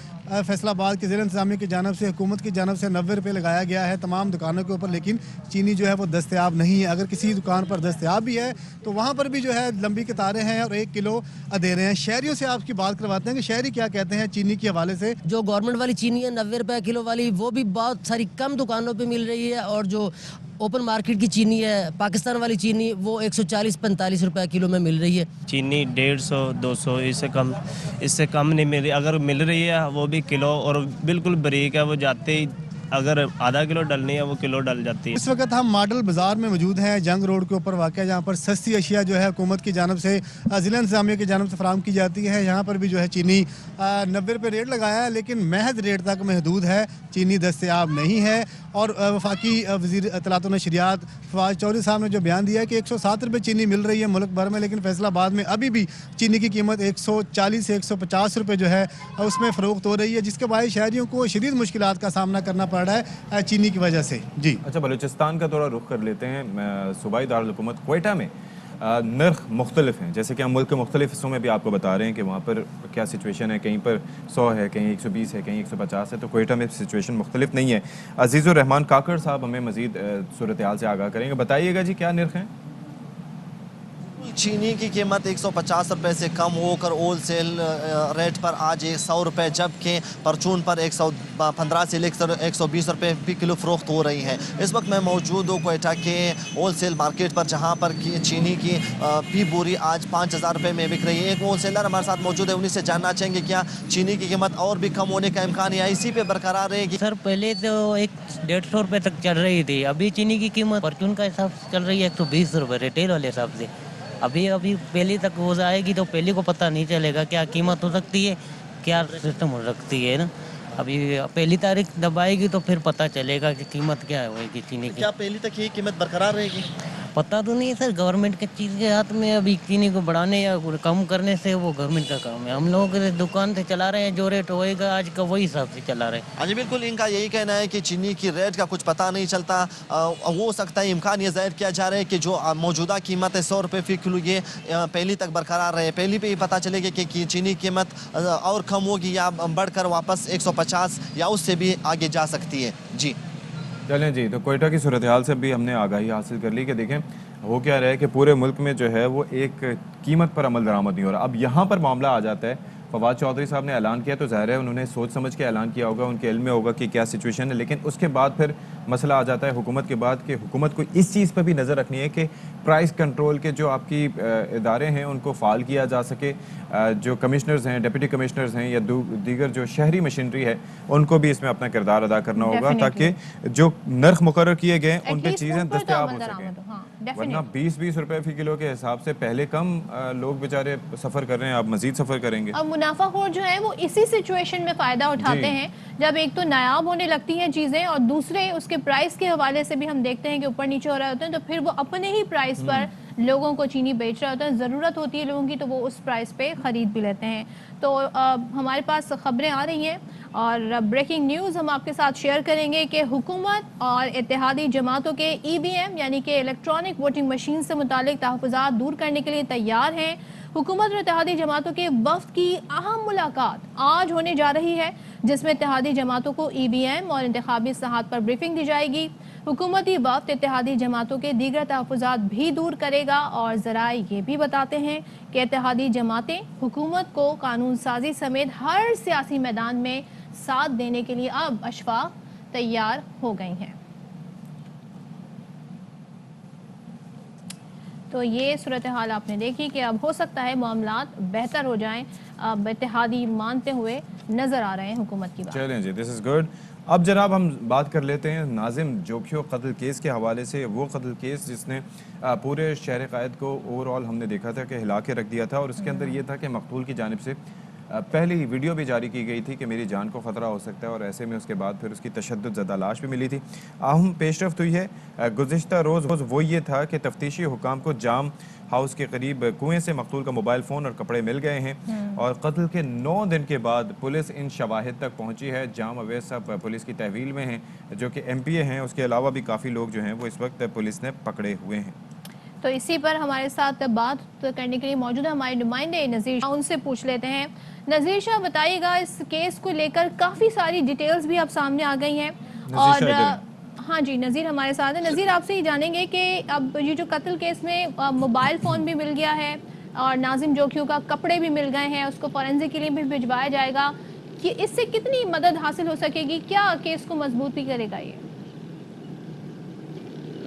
फैसलाबाद के ज़िला इंतज़ामिया की जानब से, हुकूमत की जानब से 90 रुपये लगाया गया है तमाम दुकानों के ऊपर, लेकिन चीनी जो है वो दस्तयाब नहीं है। अगर किसी दुकान पर दस्तयाब भी है तो वहाँ पर भी जो है लंबी कतारें हैं और 1 किलो दे रहे हैं। शहरियों से आपकी बात करवाते हैं कि शहरी क्या कहते हैं चीनी के हवाले से। जो गवर्नमेंट वाली चीनी है 90 रुपये किलो वाली, वो भी बहुत सारी कम दुकानों पर मिल रही है, और जो ओपन मार्केट की चीनी है पाकिस्तान वाली चीनी वो 140-45 रुपए किलो में मिल रही है। चीनी 150-200 इससे कम नहीं मिल रही। अगर मिल रही है वो भी किलो, और बिल्कुल बारीक है, वो जाते ही अगर आधा किलो डलनी है वो किलो डल जाती है। इस वक्त हम मॉडल बाजार में मौजूद हैं, जंग रोड के ऊपर वाक़ है, जहाँ पर सस्ती अशिया जो है हुकूमत की जानब से, ज़िला इंतज़ामिया की जानब से फराहम की जाती है। यहाँ पर भी जो है चीनी 90 रुपये रेट लगाया है, लेकिन महज रेट तक महदूद है, चीनी दस्तयाब नहीं है। और वफाकी वज़ीर इत्तलात व नशरियात फवाद चौधरी साहब ने जो बयान दिया है कि 107 रुपये चीनी मिल रही है मुल्क भर में, लेकिन फैसलाबाद में अभी भी चीनी की कीमत 140 से 150 रुपये जो है उसमें फ़रोख्त हो रही है, जिसके बायस शहरियों को शदीद मुश्किलात का सामना करना पड़ रहा है चीनी की वजह से। जी अच्छा, बलूचिस्तान का थोड़ा रुख कर लेते हैं। सूबाई दारुल हुकूमत क्वेटा में नर्ख मुख्तलिफ हैं, जैसे कि हम मुल्क के मुख्तलिफ हिस्सों में भी आपको बता रहे हैं कि वहाँ पर क्या सिचुएशन है, कहीं पर 100 है, कहीं 120 है, कहीं 150 है, तो क्वेटा में सिचुएशन मुख्तलिफ नहीं है। अजीज़ुर रहमान काकड़ साहब हमें मज़ीद सूरत हाल से आगाह करेंगे। बताइएगा जी क्या नर्ख हैं? चीनी की कीमत 150 रुपये से कम होकर होल सेल रेट पर आज 100 रुपये, जबकि परचून पर 115 से लेकर 120 रुपये भी किलो फ़रोख्त हो रही है। इस वक्त मैं मौजूद हूँ क्वेटा के होल सेल मार्केट पर, जहाँ पर चीनी की फी बोरी आज 5000 रुपये में बिक रही है। एक होल सेलर हमारे साथ मौजूद है, उन्हीं से जानना चाहेंगे क्या चीनी की कीमत और भी कम होने का इम्कान या इसी पे बरकरार रहेगी? सर पहले तो 150 रुपये तक चल रही थी, अभी चीनी की कीमत परचून का हिसाब से चल रही है 120 रुपये रिटेल वाले हिसाब से। अभी पहली तक वो आएगी तो पहली को पता नहीं चलेगा क्या कीमत हो सकती है, क्या सिस्टम हो सकती है ना। अभी पहली तारीख दबाएगी तो फिर पता चलेगा कि कीमत क्या होगी चीनी की। क्या पहली तक ये कीमत बरकरार रहेगी? पता तो नहीं सर, गवर्नमेंट के चीज़ के हाथ में। अभी चीनी को बढ़ाने या कम करने से वो गवर्नमेंट का काम है। हम लोग दुकान से चला रहे हैं, जो रेट होएगा आज का वही हिसाब से चला रहे हैं। हाँ जी बिल्कुल, इनका यही कहना है कि चीनी की रेट का कुछ पता नहीं चलता। हो सकता है इम्कान ये जाहिर किया जा रहा है कि जो मौजूदा कीमत है 100 रुपये फ़ी किलो, ये पहली तक बरकरार रहे। पहली पे ही पता चलेगा कि चीनी कीमत और कम होगी या बढ़कर वापस 150 या उससे भी आगे जा सकती है। जी चलें जी, तो क्वेटा की सूरत हाल से भी हमने आगाही हासिल कर ली कि देखें हो क्या रहा है कि पूरे मुल्क में जो है वो एक कीमत पर अमल दरामद नहीं हो रहा। अब यहाँ पर मामला आ जाता है, फवाद चौधरी साहब ने ऐलान किया तो ज़ाहिर है उन्होंने सोच समझ के ऐलान किया होगा, उनके इल्म में होगा कि क्या सिचुएशन है, लेकिन उसके बाद फिर मसला आ जाता है हुकूमत के बाद कि हुकूमत को इस चीज़ पर भी नज़र रखनी है कि प्राइस कंट्रोल के जो आपकी इदारे हैं उनको फ़ाल किया जा सके, जो कमिश्नर्स हैं, डिप्टी कमिश्नर्स हैं या दीगर जो शहरी मशीनरी है उनको भी इसमें अपना किरदार अदा करना होगा, ताकि जो नर्ख मुकर्रर किए गए उन पर चीज़ें दस्तयाब हो सकें। वरना 20-20 रुपये फ़ी किलो के हिसाब से पहले कम लोग बेचारे सफ़र कर रहे हैं, अब मज़ीद सफ़र करेंगे। अब मुनाफाखोर जो है वो इसी सिचुएशन में फ़ायदा उठाते हैं, जब एक तो नायाब होने लगती हैं चीज़ें और दूसरे उसके प्राइस के हवाले से भी हम देखते हैं कि ऊपर नीचे हो रहे होते हैं, तो फिर वो अपने ही प्राइस पर लोगों को चीनी बेच रहे होते हैं। ज़रूरत होती है लोगों की तो वो उस प्राइस पे ख़रीद भी लेते हैं। तो हमारे पास ख़बरें आ रही हैं और ब्रेकिंग न्यूज़ हम आपके साथ शेयर करेंगे कि हुकूमत और इत्तेहादी जमातों के EVM यानी कि इलेक्ट्रॉनिक वोटिंग मशीन से मुतालिक तहफ़्फ़ुज़ात दूर करने के लिए तैयार हैं। हुकूमत और इत्तेहादी जमातों के वफ़द की अहम मुलाकात आज होने जा रही है, जिसमें इत्तेहादी जमातों को EVM और इंतखाबी इस्लाहात पर ब्रीफिंग दी जाएगी। हुकूमती वफ़द इत्तेहादी जमातों के दीगर तहफ़्फ़ुज़ात भी दूर करेगा और ज़राए ये भी बताते हैं कि इत्तेहादी जमातें हुकूमत को कानून साजी समेत हर सियासी मैदान में साथ देने के लिए अब अशफाक तैयार हो गई हैं। तो ये सूरत हाल आपने देखी कि अब हो सकता है मामलात बेहतर हो जाएं, अब इत्तेहादी मानते हुए नजर आ रहे हैं हुकूमत की बात। चलें जी, दिस इज़ गुड। अब जनाब हम बात कर लेते हैं नाजिम जोखियो कत्ल केस के हवाले से। वो कत्ल केस जिसने पूरे शहर कायद को ओवरऑल हमने देखा था कि हिला के रख दिया था, और उसके अंदर ये था कि मकतूल की जानिब से पहली वीडियो भी जारी की गई थी कि मेरी जान को ख़तरा हो सकता है, और ऐसे में उसके बाद फिर उसकी तशद्दुद ज़दा लाश भी मिली थी। अहम पेशरफ्त हुई है। गुज़िश्ता रोज़ वो ये था कि तफ्तीशी हुकाम को जाम हाउस के करीब कुएं से मकतूल का मोबाइल फ़ोन और कपड़े मिल गए हैं, और कत्ल के 9 दिन के बाद पुलिस इन शवाहिद तक पहुंची है। जाम अवैस साहब पुलिस की तहवील में हैं, जो कि MPA हैं। उसके अलावा भी काफ़ी लोग जो हैं वो इस वक्त पुलिस ने पकड़े हुए हैं। तो इसी पर हमारे साथ बात करने के लिए मौजूद है हमारे नुमाइंदे नज़ीर शाह, उनसे पूछ लेते हैं। नज़ीर शाह, बताइएगा, इस केस को लेकर काफ़ी सारी डिटेल्स भी अब सामने आ गई हैं, और हाँ जी, नज़ीर हमारे साथ है। नज़ीर, आपसे ही जानेंगे कि अब ये जो कत्ल केस में मोबाइल फ़ोन भी मिल गया है और नाजिम जोखियो का कपड़े भी मिल गए हैं, उसको फॉरेंसिक के लिए भी भिजवाया जाएगा, कि इससे कितनी मदद हासिल हो सकेगी? क्या केस को मजबूती करेगा ये?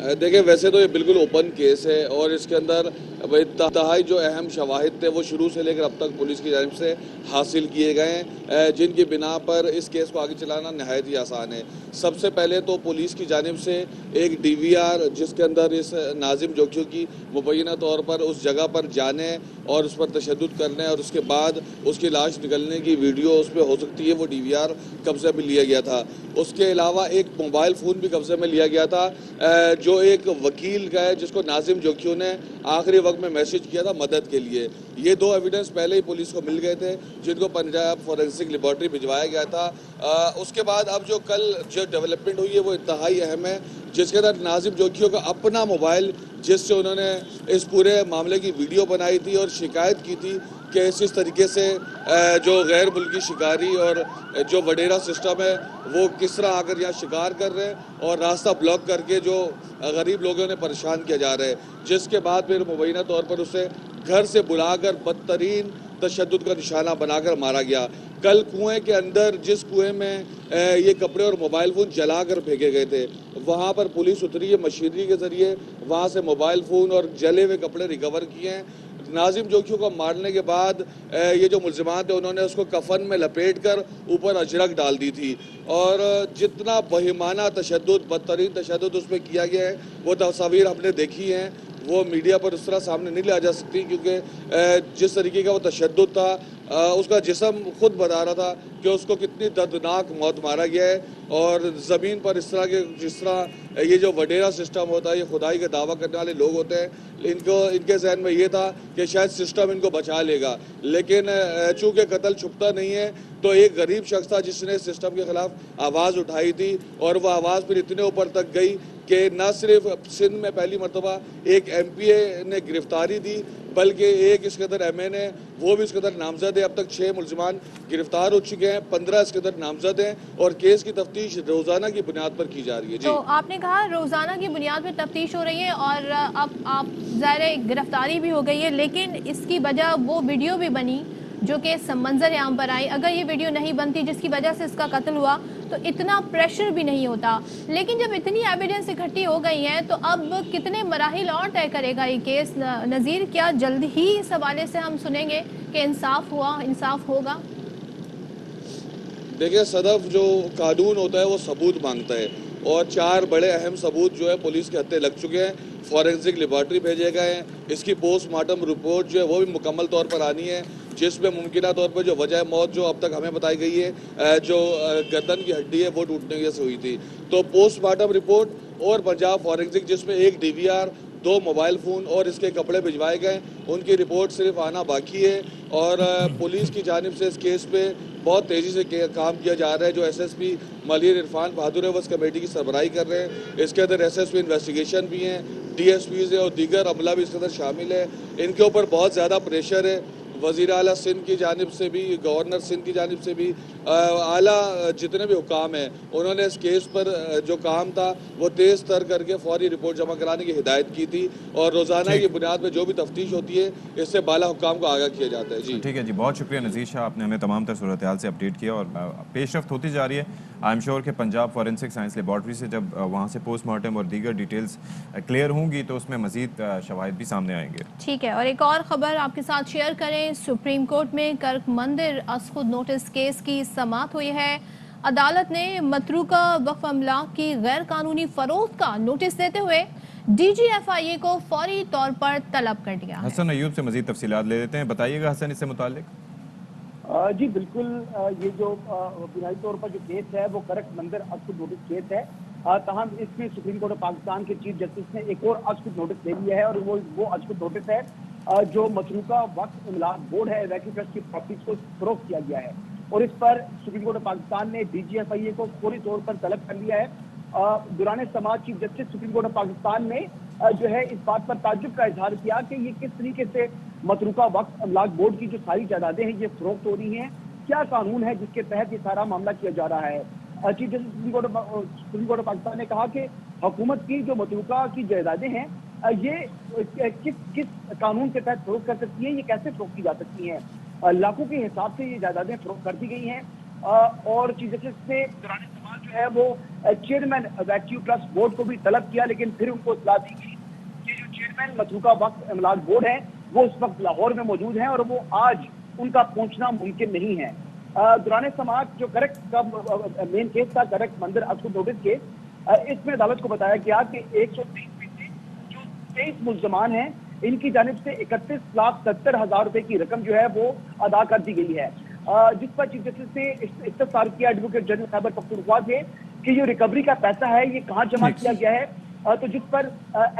देखिए, वैसे तो ये बिल्कुल ओपन केस है, और इसके अंदर इंतहाई जो अहम शवाहिद थे वो शुरू से लेकर अब तक पुलिस की जानिब से हासिल किए गए हैं, जिनकी बिना पर इस केस को आगे चलाना नहायत ही आसान है। सबसे पहले तो पुलिस की जानिब से एक DVR, जिसके अंदर इस नाजिम जोखियो की मुबैना तौर पर उस जगह पर जाने और उस पर तशद्दुद करने और उसके बाद उसकी लाश निकलने की वीडियो उस पर हो सकती है, वो DVR कब्जे में लिया गया था। उसके अलावा एक मोबाइल फ़ोन भी कब्जे में लिया गया था, जो एक वकील का है, जिसको नाजिम जोखियो ने आखिरी वक्त में मैसेज किया था मदद के लिए। ये 2 एविडेंस पहले ही पुलिस को मिल गए थे, जिनको पंजाब फॉरेंसिक लेबॉर्ट्री भिजवाया गया था। उसके बाद अब जो कल जो डेवलपमेंट हुई है वो इंतहाई अहम है, जिसके अंदर नाजिम जोखियो का अपना मोबाइल, जिससे उन्होंने इस पूरे मामले की वीडियो बनाई थी और शिकायत की थी कि इस तरीके से जो गैर मुल्की शिकारी और जो वडेरा सिस्टम है वो किस तरह आकर यहाँ शिकार कर रहे हैं और रास्ता ब्लॉक करके जो गरीब लोगों ने परेशान किया जा रहा है। जिसके बाद फिर मुबैना तौर पर उसे घर से बुलाकर बदतरीन तशद्दुद का निशाना बनाकर मारा गया। कल कुएं के अंदर, जिस कुएं में ये कपड़े और मोबाइल फ़ोन जला कर फेंके गए थे, वहाँ पर पुलिस उतरी है, मशीनरी के ज़रिए वहाँ से मोबाइल फ़ोन और जले हुए कपड़े रिकवर किए हैं। नाजिम जोखियो को मारने के बाद ये जो मुल्ज़िमान थे उन्होंने उसको कफन में लपेट कर ऊपर अजरक डाल दी थी, और जितना बहिमाना तशद्दुद, बदतरीन तशद्दुद उसमें किया गया है वो तस्वीर हमने देखी हैं, वो मीडिया पर उस तरह सामने नहीं ला जा सकती, क्योंकि जिस तरीके का वो तशद्दुद था, उसका जिस्म खुद बता रहा था कि उसको कितनी दर्दनाक मौत मारा गया है। और ज़मीन पर इस तरह के, जिस तरह ये जो वडेरा सिस्टम होता है, ये खुदाई का दावा करने वाले लोग होते हैं, इनके जहन में ये था कि शायद सिस्टम इनको बचा लेगा, लेकिन चूँकि कत्ल छुपता नहीं है, तो एक गरीब शख्स था जिसने सिस्टम के ख़िलाफ़ आवाज़ उठाई थी, और वह आवाज़ फिर इतने ऊपर तक गई कि न सिर्फ सिंध में पहली मरतबा एक MPA ने गिरफ्तारी दी, बल्कि एक इस कदर MA ने, वो भी इस कदर नामजद है। अब तक 6 मुल्ज़िमान गिरफ्तार हो चुके हैं, 15 इस कदर नामजद हैं, और केस की तफ्तीश रोज़ाना की बुनियाद पर की जा रही है। जी, तो आपने कहा रोज़ाना की बुनियाद पर तफ्तीश हो रही है, और अब आप ज़ाहिर गिरफ्तारी भी हो गई है, लेकिन इसकी वजह वो वीडियो भी बनी जो कि मंजर आम पर आई। अगर ये वीडियो नहीं बनती जिसकी वजह से इसका कत्ल हुआ तो इतना प्रेशर भी नहीं होता। लेकिन जब इतनी एविडेंस इकट्ठी हो गई हैं तो अब कितने मराहिल और तय करेगा ये केस? नज़ीर, क्या जल्द ही इस हवाले से हम सुनेंगे कि इंसाफ हुआ, इंसाफ होगा? देखिए सदफ, जो कानून होता है वो सबूत मांगता है, और 4 बड़े अहम सबूत जो है पुलिस के हत्थे लग चुके हैं, फॉरेंसिक लेबॉर्ट्री भेजे गए हैं। इसकी पोस्टमार्टम रिपोर्ट जो है वो भी मुकम्मल तौर पर आनी है, जिसमें मुमकिना तौर पर जो वजह मौत जो अब तक हमें बताई गई है, जो गर्दन की हड्डी है वो टूटने से हुई थी। तो पोस्टमार्टम रिपोर्ट और पंजाब फॉरेंसिक, जिसमें एक DVR, 2 मोबाइल फ़ोन और इसके कपड़े भिजवाए गए, उनकी रिपोर्ट सिर्फ आना बाकी है। और पुलिस की जानिब से इस केस पे बहुत तेज़ी से काम किया जा रहा है। जो SSP मलिर इरफान बहादुर है वो इस कमेटी की सरबराही कर रहे हैं। इसके अंदर SSP इन्वेस्टिगेशन भी हैं, DSPs और दीगर अमला भी इसके अंदर शामिल है। इनके ऊपर बहुत ज़्यादा प्रेशर है, वज़ीर आला सिंध की जानिब से भी, गवर्नर सिंध की जानिब से भी, आला जितने भी हुकाम हैं, उन्होंने इस केस पर जो काम था वो तेज़ तर करके फौरी रिपोर्ट जमा कराने की हिदायत की थी, और रोज़ाना की बुनियाद पर जो भी तफ्तीश होती है इससे बाला हुकाम को आगाह किया जाता है। जी ठीक है जी, बहुत शुक्रिया नज़ीर शाह, आपने हमें तमाम तर सूरत हाल से अपडेट किया और पेशरफ्त होती जा रही है। आई एम श्योर कि पंजाब फॉरेंसिक साइंस लेबॉर्ट्री से जब वहाँ से पोस्टमार्टम और दीगर डिटेल्स क्लियर होंगी तो उसमें मज़ीद शवाहिद भी सामने आएंगे। ठीक है, और एक और ख़बर आपके साथ शेयर करें। सुप्रीम कोर्ट में कर्क मंदिर असखुद नोटिस केस की समाअत हुई है। अदालत ने मतरूका वक्फ अमलाक की गैर कानूनी फरोख्त का नोटिस देते हुए DGFIA को फौरी तौर पर तलब कर दिया है। हसन अयूब से मज़ीद तफसीलात ले लेते हैं, बताइएगा हसन इससे मुतालिक। जी बिल्कुल, ये जो बुनियादी तौर पर जो केस है वो करक मंदिर असखुद नोटिस केस है। तहम इसमें सुप्रीम कोर्ट ऑफ पाकिस्तान के चीफ जस्टिस ने एक और असखुद नोटिस ले लिया है और वो असखुद नोटिस है जो मतरूका वक्फ इमलाक बोर्ड है वैकी ट्रस्ट की प्रॉपर्टीज को फरोख्त किया गया है और इस पर सुप्रीम कोर्ट ऑफ पाकिस्तान ने DGFIA को फौरी तौर पर तलब कर लिया है। दौरान समाज chief justice supreme court of Pakistan ने जो है इस बात पर ताज्जुब का इजहार किया कि ये किस तरीके से मतरूका वक्फ अमलाक बोर्ड की जो सारी जायदादें हैं ये फरोख्त हो रही हैं, क्या कानून है जिसके तहत ये सारा मामला किया जा रहा है। Chief justice supreme court of Pakistan ने कहा कि हुकूमत की जो मतरूका की जायदादें हैं ये किस कानून के तहत फरोख्त कर सकती है, ये कैसे फरोख्त की जा सकती हैं। लाखों के हिसाब से ये जायदादें फरोख्त कर दी गई हैं और चीफ जस्टिस ने दौरान समाज जो है वो चेयरमैन वैक्यू ट्रस्ट बोर्ड को भी तलब किया, लेकिन फिर उनको इत्तला दी गई कि जो चेयरमैन मतरूका वक्फ इमलाक बोर्ड है वो इस वक्त लाहौर में मौजूद हैं और वो आज उनका पहुंचना मुमकिन नहीं है। दौरान समाज जो करेक्ट का मेन केस था, करेक्ट मंदिर असखुद नोटिस केस, इसमें अदालत को बताया गया कि 123 में से जो 23 मुल्जमान हैं इनकी जानिब से 31,70,000 रुपए की रकम जो है वो अदा कर दी गई है, जिस पर चीफ जस्टिस ने इस्तफसार किया एडवोकेट जनरल खैबर पख्तूनख्वा से कि जो रिकवरी का पैसा है ये कहाँ जमा किया गया है। तो जिस पर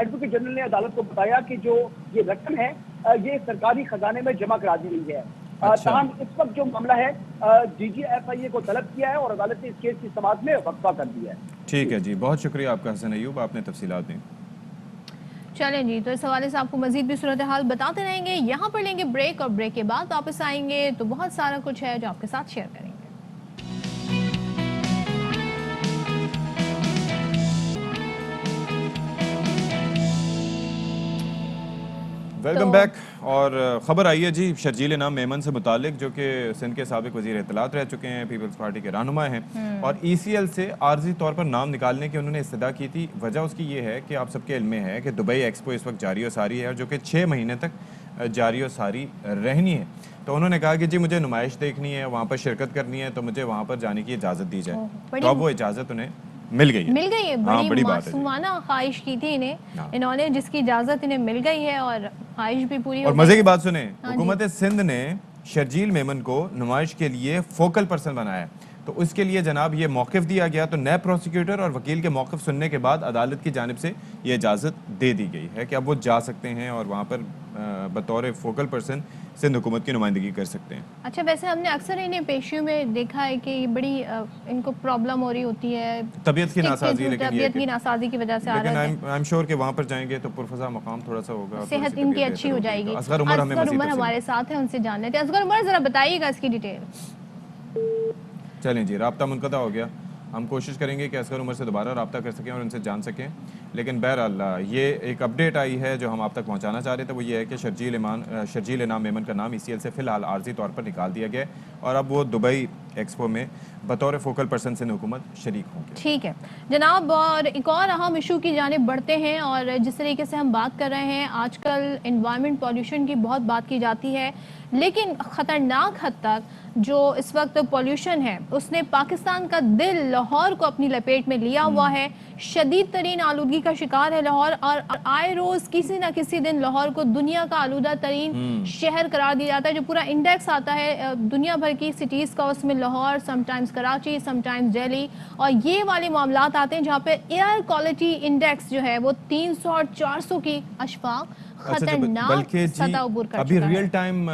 एडवोकेट जनरल ने अदालत को बताया कि जो ये रकम है ये सरकारी खजाने में जमा करा दी गई है। तमाम इस वक्त जो मामला है DGFIA को तलब किया है और अदालत ने इस केस की समाअत में वक्फा कर दिया है। ठीक है जी, बहुत शुक्रिया आपका हसन अयूब, आपने तफसीलात दी। चलें जी, तो इस हवाले से आपको मजीद भी सूरत हाल बताते रहेंगे। यहाँ पर लेंगे ब्रेक और ब्रेक के बाद वापस आएंगे तो बहुत सारा कुछ है जो आपके साथ शेयर करेंगे। Welcome back. और ख़बर आई है जी शर्जील इनाम मेमन से मुतालिक, जो कि सिंध के साबिक वज़ीर इत्तलात रह चुके हैं, पीपल्स पार्टी के रहनुमा हैं और ECL से आर्जी तौर पर नाम निकालने की उन्होंने इस्तदा की थी। वजह उसकी ये है कि आप सबके इल्म में है कि दुबई एक्सपो इस वक्त जारी और सारी है और जो कि 6 महीने तक जारी और सारी रहनी है। तो उन्होंने कहा कि जी मुझे नुमाइश देखनी है, वहाँ पर शिरकत करनी है, तो मुझे वहाँ पर जाने की इजाज़त दी जाए। तो अब वो इजाज़त उन्हें मिल गई है। बड़ी मासूमाना ख्वाहिश की थी इन्होंने जिसकी इजाजत इन्हें मिल गई है और ख्वाहिश भी पूरी और मजे की बात सुने, हुकूमत सिंध ने शर्जील मेमन को नुमाइश के लिए फोकल पर्सन बनाया, तो उसके लिए जनाब ये मौक़िफ़ दिया गया। तो नए प्रोसिक्यूटर और वकील के मौक़िफ़ सुनने के बाद अदालत की जानिब से ये इजाज़त दे दी गई है कि अब वो जा सकते हैं और वहाँ पर बतौर फोकल पर्सन सिंध हुकूमत की नुमाइंदगी कर सकते हैं। अच्छा, वैसे हमने अक्सर इन्हें पेशियों में देखा है कि बड़ी इनको प्रॉब्लम हो रही होती है, तबीयत की नासाजी, तबीयत की नासाजी की वजह से आ रहा है। आई एम श्योर कि वहाँ पर जाएंगे तो पुरफज़ा मकाम थोड़ा सा होगा, सेहत इनकी अच्छी हो जाएगी। असगर उमर हमारे साथ है, उनसे जान लेते हैं। असगर उमर, जरा बताइएगा इसकी डिटेल। चलें जी, राब्ता मुनक़ता हो गया, हम कोशिश करेंगे कि असगर उमर से दोबारा रब्ता कर सकें और उनसे जान सकें। लेकिन बहरहाल ये एक अपडेट आई है जो हम आप तक पहुंचाना चाह रहे थे, वो ये है कि शर्जील इनाम मेमन का नाम ECL से फ़िलहाल आर्जी तौर पर निकाल दिया गया और अब वो दुबई एक्सपो में बतौर फोकल पर्सन सिंध हुकूमत शरीक होंगे। ठीक है जनाब, और एक और अहम इशू की जानिब बढ़ते हैं। और जिस तरीके से हम बात कर रहे हैं, आजकल एनवायरनमेंट पॉल्यूशन की बहुत बात की जाती है, लेकिन ख़तरनाक हद तक जो इस वक्त पॉल्यूशन है उसने पाकिस्तान का दिल लाहौर को अपनी लपेट में लिया हुआ है। शदीद तरीन आलूदगी का शिकार है लाहौर और आए रोज़ किसी न किसी दिन लाहौर को दुनिया का आलूदा तरीन शहर करार दिया जाता है। जो पूरा इंडेक्स आता है दुनिया भर की सिटीज़ का, उसमें लाहौर, समटाइम्स कराची, समटाइम्स दिल्ली, और ये वाले मामलात आते हैं जहाँ पे एयर क्वालिटी इंडेक्स जो है वो 300 और 400 की अशफाक बल्कि अभी रियल टाइम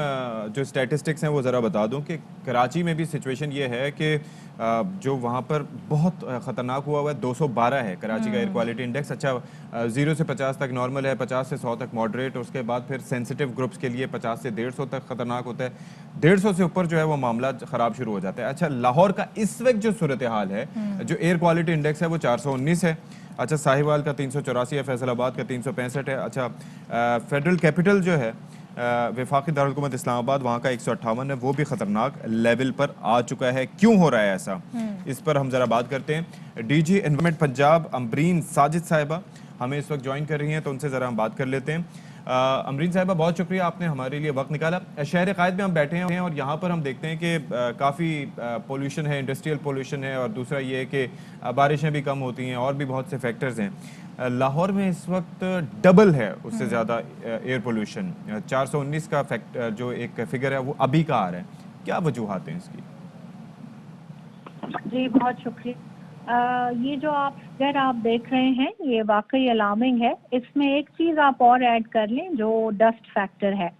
जो स्टैटिस्टिक्स हैं वो ज़रा बता दूं कि कराची में भी सिचुएशन ये है कि जो वहाँ पर बहुत ख़तरनाक हुआ है 212 है कराची का एयर क्वालिटी इंडेक्स। अच्छा, 0 से 50 तक नॉर्मल है, 50 से 100 तक मॉडरेट, उसके बाद फिर सेंसिटिव ग्रुप्स के लिए 50 से 150 तक ख़तरनाक होता है, 150 से ऊपर जो है वो मामला ख़राब शुरू हो जाता है। अच्छा, लाहौर का इस वक्त जो सूरत हाल है, जो एयर क्वालिटी इंडेक्स है वो 419 है। अच्छा, साहिवाल का 384 है, फैसलाबाद का 365 है। अच्छा, फेडरल कैपिटल जो है वफाकी दारुलहुकूमत इस्लामाबाद वहाँ का 158 है, वो भी ख़तरनाक लेवल पर आ चुका है। क्यों हो रहा है ऐसा, इस पर हम ज़रा बात करते हैं। डीजी एनवायरनमेंट पंजाब अमरीन साजिद साहिबा हमें इस वक्त ज्वाइन कर रही हैं, तो उनसे ज़रा हम बात कर लेते हैं। अमरीन साहिबा, बहुत शुक्रिया, आपने हमारे लिए वक्त निकाला। शहर कायद में हम बैठे हैं और यहाँ पर हम देखते हैं कि काफ़ी पोल्यूशन है, इंडस्ट्रियल पोल्यूशन है, और दूसरा ये है कि बारिशें भी कम होती हैं और भी बहुत से फैक्टर्स हैं। लाहौर में इस वक्त डबल है उससे ज़्यादा एयर पोल्यूशन, 419 का जो एक फिगर है वो अभी का आ रहा है। क्या वजूहात हैं इसकी? जी बहुत शुक्रिया। ये जो फिगर आप देख रहे हैं ये वाकई अलार्मिंग है। इसमें एक चीज़ आप और ऐड कर लें जो डस्ट फैक्टर है।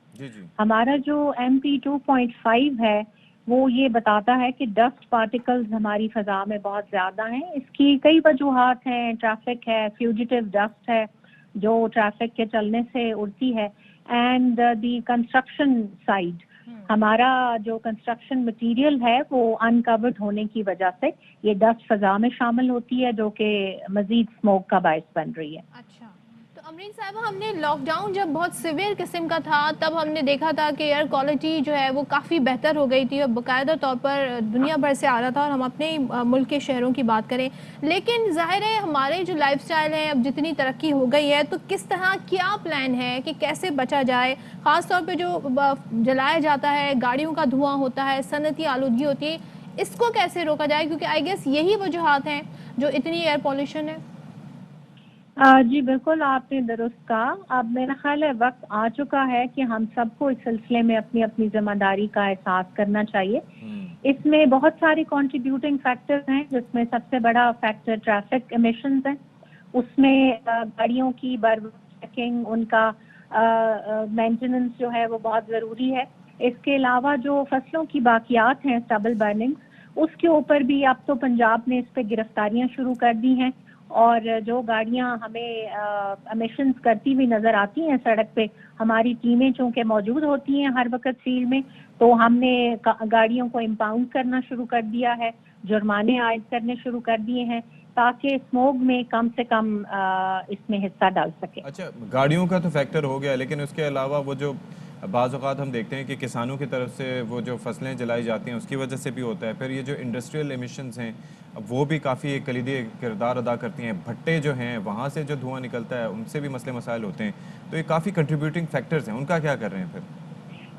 हमारा जो MP2.5 है वो ये बताता है कि डस्ट पार्टिकल्स हमारी फ़ज़ा में बहुत ज़्यादा हैं। इसकी कई वजूहात हैं, ट्रैफिक है, फ्यूजिटिव डस्ट है जो ट्रैफिक के चलने से उड़ती है, एंड द कंस्ट्रक्शन साइड, हमारा जो कंस्ट्रक्शन मटेरियल है वो अनकवर्ड होने की वजह से ये डस्ट फ़ज़ा में शामिल होती है जो कि मज़ीद स्मोक का बायस बन रही है। अच्छा, तो अमरीन साहिबा, हमने लॉकडाउन जब बहुत सिवियर किस्म का था तब हमने देखा था कि एयर क्वालिटी जो है वो काफ़ी बेहतर हो गई थी और बाकायदा तौर पर दुनिया भर से आ रहा था, और हम अपने मुल्क के शहरों की बात करें। लेकिन ज़ाहिर है हमारे जो लाइफस्टाइल है, अब जितनी तरक्की हो गई है, तो किस तरह क्या प्लान है कि कैसे बचा जाए, ख़ास तौर पे जो जलाया जाता है, गाड़ियों का धुआं होता है, सनती आलूदगी होती है, इसको कैसे रोका जाए, क्योंकि आई गेस यही वजूहात हैं जो इतनी एयर पॉल्यूशन है। जी बिल्कुल, आपने दुरुस्त कहा। अब मेरा ख्याल है वक्त आ चुका है कि हम सबको इस सिलसिले में अपनी अपनी जिम्मेदारी का एहसास करना चाहिए। इसमें बहुत सारे कंट्रीब्यूटिंग फैक्टर्स हैं, जिसमें सबसे बड़ा फैक्टर ट्रैफिक एमिशंस है। उसमें गाड़ियों की बर चेकिंग, उनका मेंटेनेंस जो है वो बहुत ज़रूरी है। इसके अलावा जो फसलों की बाकियात हैं, स्टबल बर्निंग, उसके ऊपर भी अब तो पंजाब ने इस पर गिरफ्तारियां शुरू कर दी हैं, और जो गाड़ियां हमें एमिशंस करती हुई नज़र आती हैं सड़क पे, हमारी टीमें चूँकि मौजूद होती हैं हर वक्त फील्ड में, तो हमने गाड़ियों को इम्पाउंड करना शुरू कर दिया है, जुर्माने आयद करने शुरू कर दिए हैं ताकि स्मोक में कम से कम इसमें हिस्सा डाल सके। अच्छा, गाड़ियों का तो फैक्टर हो गया, लेकिन उसके अलावा वो जो बाज़ औक़ात हम देखते हैं कि किसानों की तरफ से वो जो फसलें जलाई जाती हैं उसकी वजह से भी होता है। फिर ये जो इंडस्ट्रियल एमिशंस हैं वो भी काफ़ी एक कलीदी किरदार अदा करती हैं। भट्टे जो हैं वहाँ से जो धुआं निकलता है उनसे भी मसले मसाइल होते हैं, तो ये काफ़ी कंट्रीब्यूटिंग फैक्टर्स हैं। उनका क्या कर रहे हैं फिर?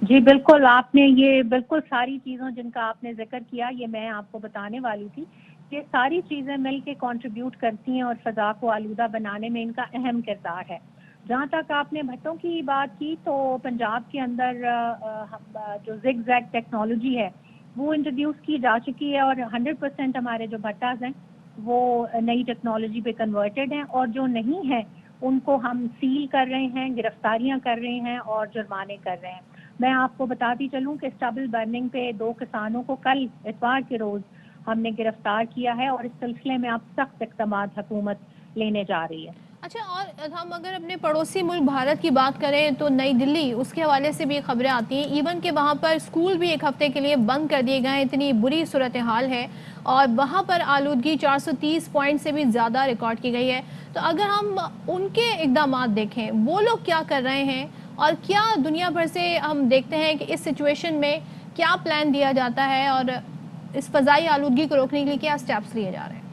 जी बिल्कुल, आपने ये बिल्कुल सारी चीज़ों जिनका आपने जिक्र किया ये मैं आपको बताने वाली थी। ये सारी चीज़ें मिल के कॉन्ट्रीब्यूट करती हैं और फ़ज़ा को आलूदा बनाने में इनका अहम किरदार है। जहाँ तक आपने भट्टों की बात की, तो पंजाब के अंदर जो ज़िग-ज़ैग टेक्नोलॉजी है वो इंट्रोड्यूस की जा चुकी है, और 100% हमारे जो भट्टास हैं वो नई टेक्नोलॉजी पे कन्वर्टेड हैं, और जो नहीं है उनको हम सील कर रहे हैं, गिरफ्तारियां कर रहे हैं और जुर्माने कर रहे हैं। मैं आपको बताती चलूं कि स्टबल बर्निंग पे 2 किसानों को कल इतवार के रोज़ हमने गिरफ्तार किया है, और इस सिलसिले में अब सख्त इक़दामात हुकूमत लेने जा रही है। अच्छा, और हम अगर अपने पड़ोसी मुल्क भारत की बात करें तो नई दिल्ली, उसके हवाले से भी खबरें आती हैं इवन कि वहाँ पर स्कूल भी एक हफ्ते के लिए बंद कर दिए गए हैं, इतनी बुरी सूरत हाल है, और वहाँ पर आलूदगी 430 पॉइंट से भी ज़्यादा रिकॉर्ड की गई है। तो अगर हम उनके इक़दामात देखें, वो लोग क्या कर रहे हैं, और क्या दुनिया भर से हम देखते हैं कि इस सिचुएशन में क्या प्लान दिया जाता है, और इस फ़ज़ाई आलूदगी को रोकने के लिए क्या स्टेप्स लिए जा रहे हैं?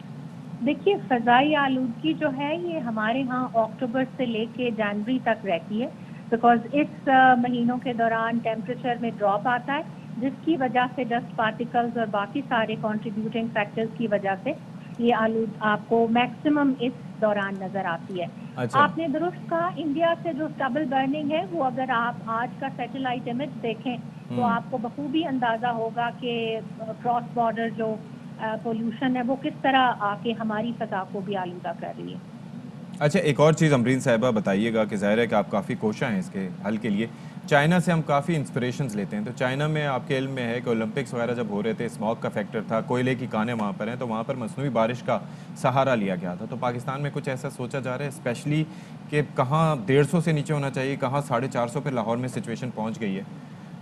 देखिए, फ़ज़ाई आलूदगी जो है ये हमारे यहाँ अक्टूबर से लेके जनवरी तक रहती है, बिकॉज इस महीनों के दौरान टेम्परेचर में ड्रॉप आता है, जिसकी वजह से डस्ट पार्टिकल्स और बाकी सारे कंट्रीब्यूटिंग फैक्टर्स की वजह से ये आपको मैक्सिमम इस दौरान नज़र आती है। अच्छा। आपने दुरुस्त कहा, इंडिया से जो स्टबल बर्निंग है वो अगर आप आज का सैटेलाइट इमेज देखें तो आपको बखूबी अंदाज़ा होगा कि क्रॉस बॉर्डर जो पोल्यूशन है वो किस तरह आके हमारी फ़ज़ा को भी आलूदा कर रही है। अच्छा, एक और चीज़ अमरीन साहिबा बताइएगा कि ज़ाहिर है कि आप काफ़ी कोशा हैं इसके हल के लिए। चाइना से हम काफ़ी इंस्पिरेशंस लेते हैं, तो चाइना में आपके इल्म में है कि ओलंपिक्स वगैरह जब हो रहे थे, स्मॉग का फैक्टर था, कोयले की कानें वहाँ पर हैं, तो वहाँ पर मसनूई बारिश का सहारा लिया गया था। तो पाकिस्तान में कुछ ऐसा सोचा जा रहा है स्पेशली कि कहाँ 150 से नीचे होना चाहिए, कहाँ 450 पे लाहौर में सिचुएशन पहुँच गई है,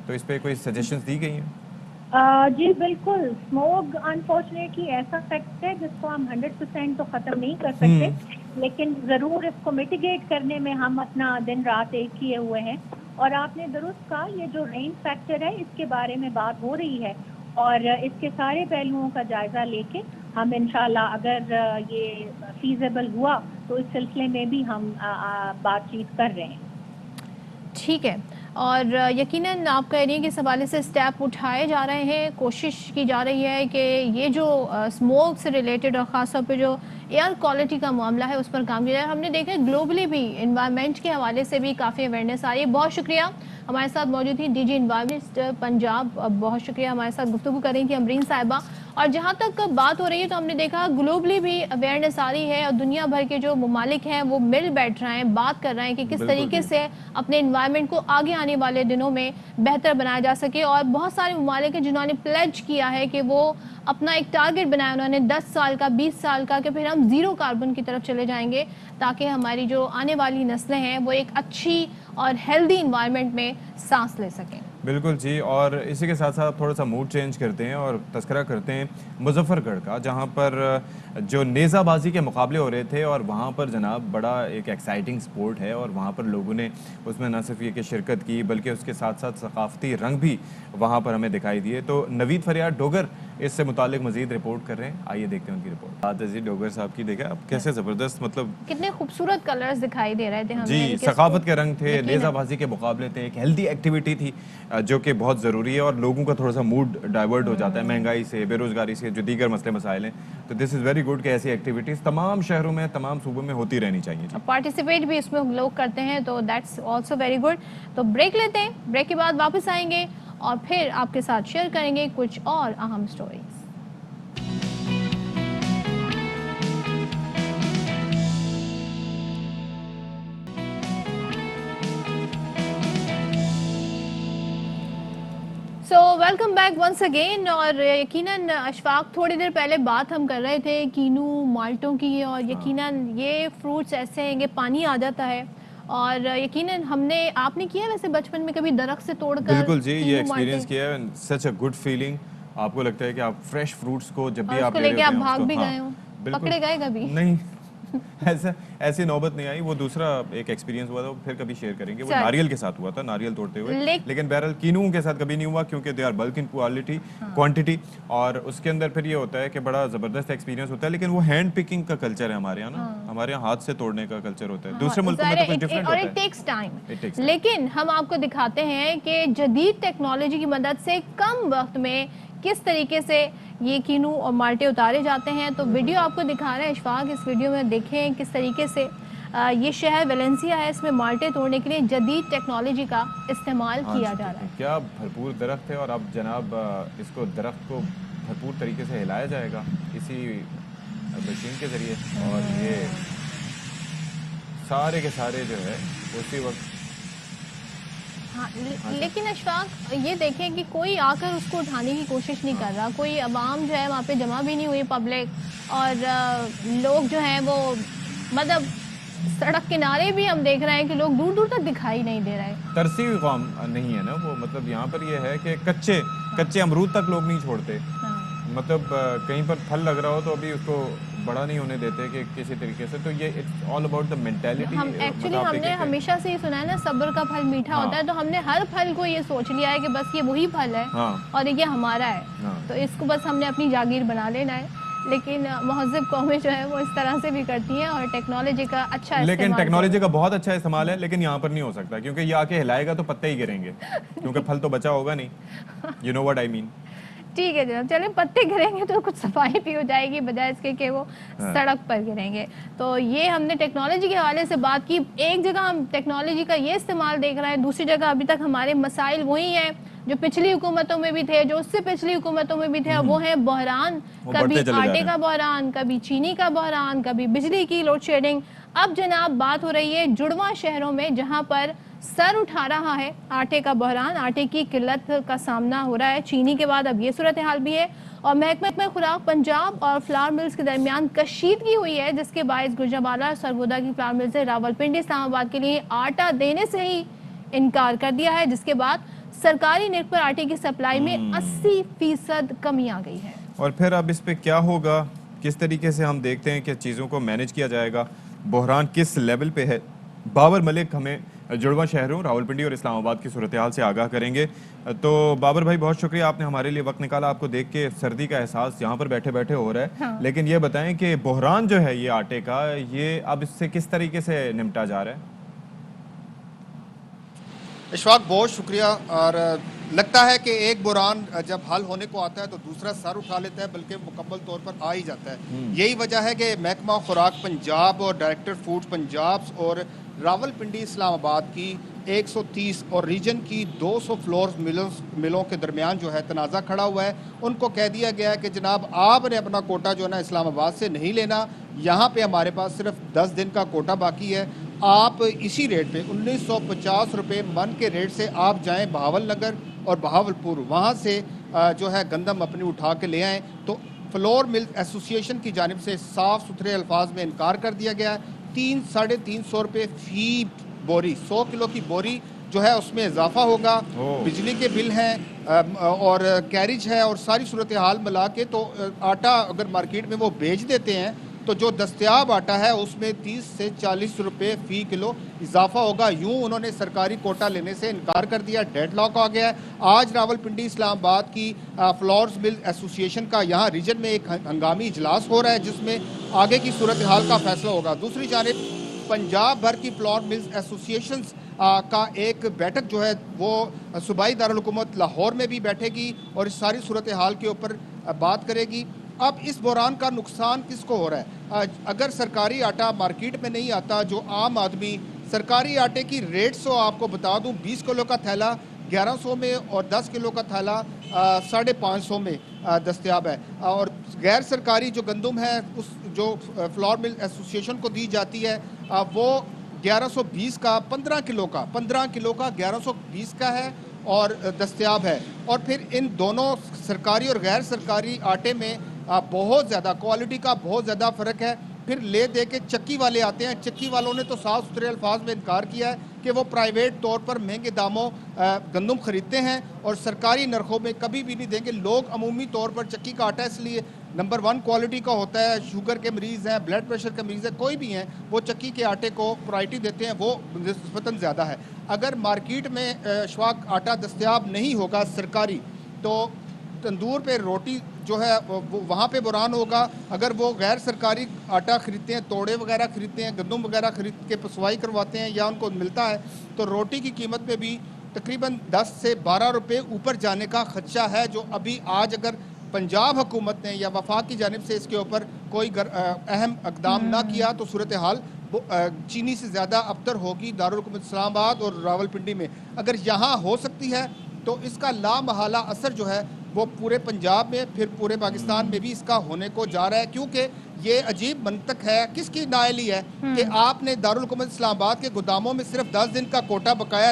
तो इस पर कोई सजेशंस दी गई हैं? जी बिल्कुल, स्मोग अनफॉर्चुनेटली ऐसा फैक्ट है जिसको हम 100% तो ख़त्म नहीं कर सकते, लेकिन ज़रूर इसको मिटिगेट करने में हम अपना दिन रात एक किए हुए हैं, اور آپ نے درست کہا یہ جو رین فیکٹر ہے اس کے بارے میں بات ہو رہی ہے اور اس کے سارے پہلوؤں کا جائزہ لے کے ہم انشاءاللہ اگر یہ فیزیبل ہوا تو اس سلسلے میں بھی ہم بات چیت کر رہے ہیں. ٹھیک ہے. اور یقیناً آپ کہہ رہی ہیں کہ اس حوالے سے اسٹیپ اٹھائے جا رہے ہیں, کوشش کی جا رہی ہے کہ یہ جو اسموک سے ریلیٹڈ اور خاص طور پہ جو ایئر کوالٹی کا معاملہ ہے اس پر کام کیا جائے. ہم نے دیکھا گلوبلی بھی انوائرمنٹ کے حوالے سے بھی کافی اویئرنیس آئی ہے. بہت شکریہ, ہمارے ساتھ موجود تھی ڈی جی انوائرمنٹ پنجاب, بہت شکریہ ہمارے ساتھ گفتگو کر رہی تھی امرین صاحبہ. اور جہاں تک بات ہو رہی ہے تو ہم نے دیکھا گلوبلی بھی اویئرنیس آ رہی ہے اور دنیا بھر کے جو ممالک ہیں وہ مل بیٹھ رہے ہیں, بات کر رہے ہیں کہ کس طریقے سے اپنے انوائرمنٹ کو آگے آنے والے دنوں میں بہتر بنایا جا سکے. اور بہت سارے ممالک ہیں جنہوں نے پلیج کیا ہے کہ وہ اپنا ایک ٹارگٹ بنایا انہوں نے 10 سال کا 20 سال کا کہ پھر ہم زیرو کاربن کی طرف چلے جائیں گے تاکہ ہماری جو آنے والی نسلیں ہیں وہ ایک اچھی اور ہیلدی انوائرمنٹ میں سانس لے سکیں. بالکل جی. اور اسی کے ساتھ ساتھ تھوڑا سا موڈ چینج کرتے ہیں اور تذکرہ کرتے ہیں مظفر گڑھ کا, جہاں پر جو نیزہ بازی کے مقابلے ہو رہے تھے اور وہاں پر جناب بڑا ایک ایکسائٹنگ سپورٹ ہے اور وہاں پر لوگوں نے اس میں نہ صرف یہ کہ شرکت کی بلکہ اس کے ساتھ ساتھ ثقافتی رنگ بھی وہاں پر ہمیں دکھائی دیے. تو نوید فریاد ڈوگر اس سے متعلق مزید رپورٹ کر رہے ہیں, آئیے دیکھتے ہیں ان کی رپورٹ. بات ہے جی ڈوگر صاحب کی, دیکھا اب کیسے زبردست مطلب کتنے خوبصورت کلرز دکھائی دے رہے تھے ہمیں جی, ثقافت کے رنگ تھے, نیزہ بازی کے مقابلے تھے, ایک ہیلدی ایکٹیویٹی تھی جو کہ بہت ضروری ہے اور لوگوں کا تھوڑا سا موڈ ڈائیورٹ ہو جاتا ہے مہنگائی سے, بے روزگاری سے, جو دیگر مسئلے مسائل ہیں. تو دس از ویری گڈ کہ ایسی ایکٹیویٹیز تمام شہروں میں تمام صوبوں میں ہوتی رہنی چاہیے. پارٹیسپیٹ بھی اس میں لوگ کرتے ہیں تو دیٹس آلسو ویری گڈ. تو بریک لیتے ہیں, بریک کے بعد واپس آئیں گے اور پھر آپ کے ساتھ شیئر کریں گے کچھ اور اہم stories. So welcome back once again. اور یقیناً اشفاق تھوڑی دیر پہلے بات ہم کر رہے تھے کینو مالٹوں کی, اور یقیناً یہ فروٹس ایسے ہیں کہ پانی آ جاتا ہے اور یقیناً ہم نے آپ نے کیا ویسے بچپن میں کبھی درخت سے توڑ کر بالکل جی, یہ ایکسپیرینس کیا ہے, سچ اے گڈ فیلنگ. آپ کو لگتا ہے کہ آپ فریش فروٹس کو جب بھی آپ لے کے آپ بھاگ بھی گئے ہوں, پکڑے گئے کبھی نہیں ایسی نوبت نہیں آئی. وہ دوسرا ایک ایکسپیرینس ہوا تھا, پھر کبھی شیئر کریں گے, وہ ناریل کے ساتھ ہوا تھا, ناریل توڑتے ہوئے. لیکن بہرحال کینوؤں کے ساتھ کبھی نہیں ہوا کیونکہ they are bulk in quantity, اور اس کے اندر پھر یہ ہوتا ہے کہ بڑا زبردست ایکسپیرینس ہوتا ہے. لیکن وہ ہینڈ پکنگ کا کلچر ہے ہمارے یہاں نا, ہمارے یہاں ہاتھ سے توڑنے کا کلچر ہوتا ہے. دوسرے ملکوں میں تو کچھ ڈفرینٹ ہوتا ہے, اور اٹ ٹیکس ٹائم. لیکن ہم آپ کو دکھاتے ہیں کہ جدید ٹیکنالوجی کی مدد سے کم وقت میں کس طریقے سے یہ کینو اور مالٹے اتارے جاتے ہیں. تو ویڈیو آپ کو دکھا رہے ہیں اشفاق, اس ویڈیو میں دیکھیں کس طریقے سے یہ شہر ویلنسیا ہے, اس میں مالٹے توڑنے کے لیے جدید ٹیکنالوجی کا استعمال کیا جا رہا ہے. کیا بھرپور درخت ہے, اور اب جناب اس کو درخت کو بھرپور طریقے سے ہلایا جائے گا اسی مشین کے ذریعے, اور یہ سارے کے سارے جو ہے اسی وقت. ہاں لیکن اشفاق یہ دیکھیں کہ کوئی آ کر اس کو اٹھانے کی کوشش نہیں کر رہا, کوئی عوام جو ہے وہاں پہ جمع بھی نہیں ہوئی پبلک, اور لوگ جو ہیں وہ مطلب سڑک کنارے بھی ہم دیکھ رہے ہیں کہ لوگ دور دور تک دکھائی نہیں دے رہے. ترسی ہوئی قوم نہیں ہے نا وہ, مطلب یہاں پر یہ ہے کہ کچے امرود تک لوگ نہیں چھوڑتے. مطلب کہیں پر پھل لگ رہا ہو تو ابھی اس کو بڑا نہیں ہونے دیتے کہ کسی طریقے سے. تو یہ it's all about the mentality. Actually ہم نے ہمیشہ سے یہ سنا ہے نا, صبر کا پھل میٹھا ہوتا ہے, تو ہم نے ہر پھل کو یہ سوچ لیا ہے کہ بس یہ وہی پھل ہے اور یہ ہمارا ہے, تو اس کو بس ہم نے اپنی جاگیر بنا لینا ہے. لیکن مہذب قومیں جو ہے وہ اس طرح سے بھی کرتی ہیں اور ٹیکنالوجی کا اچھا استعمال, لیکن ٹیکنالوجی کا بہت اچھا استعمال ہے, لیکن یہاں پر نہیں ہو سکتا کیونکہ یہ آ کے ہلائے گا تو پتے ہی گریں گے کیونکہ پھل تو بچا ہوگا نہیں. یو نو واٹ آئی مین. ٹھیک ہے جناب, چلیں پتے گریں گے تو کچھ صفائی بھی ہو جائے گی بجائے اس کے کہ وہ سڑک پر گریں گے. تو یہ ہم نے ٹیکنالوجی کے حوالے سے بات کی. ایک جگہ ہم ٹیکنالوجی کا یہ استعمال دیکھ رہے ہیں, دوسری جگہ ابھی تک ہمارے مسائل وہی ہیں جو پچھلی حکومتوں میں بھی تھے, جو اس سے پچھلی حکومتوں میں بھی تھے, وہ ہیں بحران. کبھی آٹے کا بحران, کبھی چینی کا بحران, کبھی بجلی کی لوڈ شیڈنگ. اب جناب بات ہو رہی ہے جڑواں شہروں میں جہاں پر سر اٹھا رہا ہے آٹے کا بحران, آٹے کی قلت کا سامنا ہو رہا ہے. چینی کے بعد اب یہ صورتحال بھی ہے, اور محکمہ خوراک پنجاب اور فلاور ملز کے درمیان کشیدگی ہوئی ہے, جس کے باعث گجرانوالہ اور سرگودا کی فلاور ملز نے راولپنڈی اسلام آباد کے لیے آٹا دینے سے ہی انکار کر دیا ہے, جس کے بعد سرکاری نرخ پر آٹے کی سپلائی میں 80% کمی آ گئی ہے. اور پھر اب اس پہ کیا ہوگا, کس طریقے سے ہم دیکھتے ہیں کہ چیزوں کو مینیج کیا جائے گا, بحران کس لیول پہ ہے. بابر ملک ہمیں जुड़वा शहरों रावलपिंडी और इस्लामाबाद की सूरत हाल से आगाह करेंगे। तो बाबर भाई बहुत शुक्रिया, आपने हमारे लिए वक्त निकाला। आपको देख के सर्दी का एहसास यहाँ पर बैठे बैठे हो रहा है। हाँ। लेकिन ये बताएं कि बहरान जो है ये आटे का, ये अब इससे किस तरीके से निपटा जा रहा है? इशफाक बहुत शुक्रिया। और लगता है कि एक बुरान जब हल होने को आता है तो दूसरा सर उठा लेता है, बल्कि मुकम्मल तौर पर आ ही जाता है। यही वजह है कि महकमा खुराक पंजाब और डायरेक्टर फूड पंजाब और रावलपिंडी इस्लामाबाद की 130 और रीजन की 200 फ्लोर मिलों के दरमियान जो है तनाज़ा खड़ा हुआ है। उनको कह दिया गया है कि जनाब आपने अपना कोटा जो है ना इस्लामाबाद से नहीं लेना, यहाँ पे हमारे पास सिर्फ 10 दिन का कोटा बाकी है। आप इसी रेट पे 1950 रुपये मन के रेट से आप जाएं बहावल नगर और बहावलपुर, वहाँ से जो है गंदम अपनी उठा के ले आएँ। तो फ्लोर मिल एसोसिएशन की जानिब से साफ़ सुथरे अल्फाज में इनकार कर दिया गया है। 300-350 रुपये फ़ी बोरी, 100 किलो की बोरी जो है उसमें इजाफा होगा। बिजली के बिल हैं और कैरिज है और सारी सूरत हाल मिला के तो आटा अगर मार्केट में वो बेच देते हैं तो जो दस्तयाब आटा है उसमें 30 से 40 रुपये फ़ी किलो इजाफा होगा। यूं उन्होंने सरकारी कोटा लेने से इनकार कर दिया, डेडलॉक आ गया है। आज रावलपिंडी इस्लामाबाद की फ्लोर्स मिल एसोसिएशन का यहाँ रीजन में एक हंगामी इजलास हो रहा है जिसमें आगे की सूरत हाल का फैसला होगा। दूसरी जानिब पंजाब भर की फ्लोर मिल्स एसोसिएशन का एक बैठक जो है वो सूबाई दारुल हुकूमत लाहौर में भी बैठेगी और इस सारी सूरत हाल के ऊपर बात करेगी। अब इस बहरान का नुकसान किसको हो रहा है? अगर सरकारी आटा मार्केट में नहीं आता, जो आम आदमी सरकारी आटे की रेट्स तो आपको बता दूं, 20 किलो का थैला 1100 में और 10 किलो का थैला 550 में दस्तयाब है। और गैर सरकारी जो गंदम है उस जो फ्लोर मिल एसोसिएशन को दी जाती है वो 1120 का 15 किलो का 1120 का है और दस्तयाब है। और फिर इन दोनों सरकारी और गैर सरकारी आटे में बहुत ज़्यादा क्वालिटी का बहुत ज़्यादा फ़र्क है। फिर ले दे के चक्की वाले आते हैं, चक्की वालों ने तो साफ सुथरे अल्फाज में इनकार किया है कि वो प्राइवेट तौर पर महंगे दामों गंदम ख़रीदते हैं और सरकारी नरखों में कभी भी नहीं देंगे। लोग अमूमी तौर पर चक्की का आटा इसलिए नंबर 1 क्वालिटी का होता है, शुगर के मरीज़ हैं, ब्लड प्रेशर के मरीज़ हैं, कोई भी हैं, वो चक्की के आटे को प्रायोरिटी देते हैं, वो निस्बतन ज़्यादा है। अगर मार्केट में शवाक आटा दस्तयाब नहीं होगा सरकारी तो तंदूर पे रोटी जो है वो वहाँ पे बुरान होगा। अगर वो गैर सरकारी आटा ख़रीदते हैं, तोड़े वगैरह ख़रीदते हैं, गंदम वगैरह ख़रीद के पसवाई करवाते हैं या उनको मिलता है तो रोटी की कीमत में भी तकरीबन 10 से 12 रुपये ऊपर जाने का खदशा है, जो अभी आज अगर पंजाब हुकूमत ने या वफाक की जानिब से इसके ऊपर कोई अहम इक़दाम ना किया तो सूरत हाल चीनी से ज़्यादा अबतर होगी दारुल हुकूमत इस्लामाबाद और रावलपिंडी में। अगर यहाँ हो सकती है तो इसका लामहला असर जो है वो पूरे पंजाब में फिर पूरे पाकिस्तान में भी इसका होने को जा रहा है। क्योंकि ये अजीब मंतक है, किसकी नाअहली है कि आपने दारुल हुकूमत इस्लामाबाद के गोदामों में सिर्फ 10 दिन का कोटा बकाया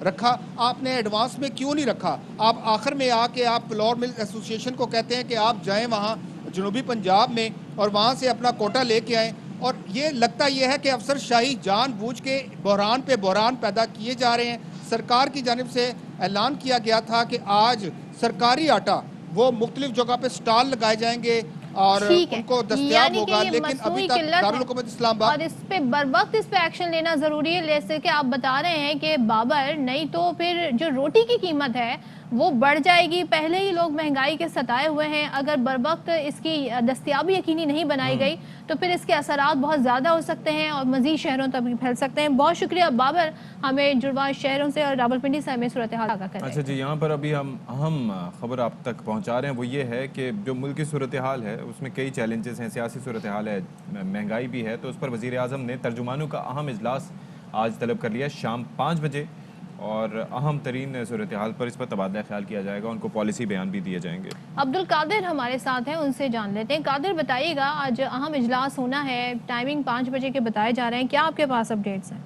रखा, आपने एडवांस में क्यों नहीं रखा? आप आखिर में आके आप फ्लोर मिल एसोसिएशन को कहते हैं कि आप जाएं वहाँ जनूबी पंजाब में और वहाँ से अपना कोटा लेके आएँ। और ये लगता ये है कि अफसरशाही जानबूझ के बहरान पे बहरान पैदा किए जा रहे हैं। सरकार की जानिब से ऐलान किया गया था कि आज सरकारी आटा वो मुख्तलिफ जगह पे स्टॉल लगाए जाएंगे और उनको दस्तयाब होगा, लेकिन अभी तक दारुल हुकूमत इस्लामाबाद और इस पे बर वक्त इस पे एक्शन लेना जरूरी है। जैसे कि आप बता रहे हैं कि बाबर, नहीं तो फिर जो रोटी की कीमत है वो बढ़ जाएगी। पहले ही लोग महंगाई के सताए हुए हैं, अगर बर वक्त इसकी दस्तयाबी यकीनी नहीं बनाई गई तो फिर इसके असरात बहुत ज़्यादा हो सकते हैं और मज़ीद शहरों तक भी फैल सकते हैं। बहुत शुक्रिया बाबर, हमें जुड़वा शहरों से और रावलपिंडी से हमें सूरत हाल आगाह करें। अच्छा जी, यहाँ पर अभी हम अहम खबर आप तक पहुँचा रहे हैं, वो ये है कि जो मुल्क की सूरत हाल है उसमें कई चैलेंजेस हैं, सियासी सूरत हाल है, महंगाई भी है। तो उस पर वज़ीर आज़म ने तर्जुमानों का अहम इजलास आज तलब कर लिया शाम 5 बजे और अहम तरीन सूरत हाल पर इस पर तबादला ख्याल किया जाएगा, उनको पॉलिसी बयान भी दिए जाएंगे। अब्दुल कादिर हमारे साथ हैं, उनसे जान लेते हैं। कादिर बताइएगा, आज अहम इजलास होना है, टाइमिंग 5 बजे के बताए जा रहे हैं, क्या आपके पास अपडेट्स हैं?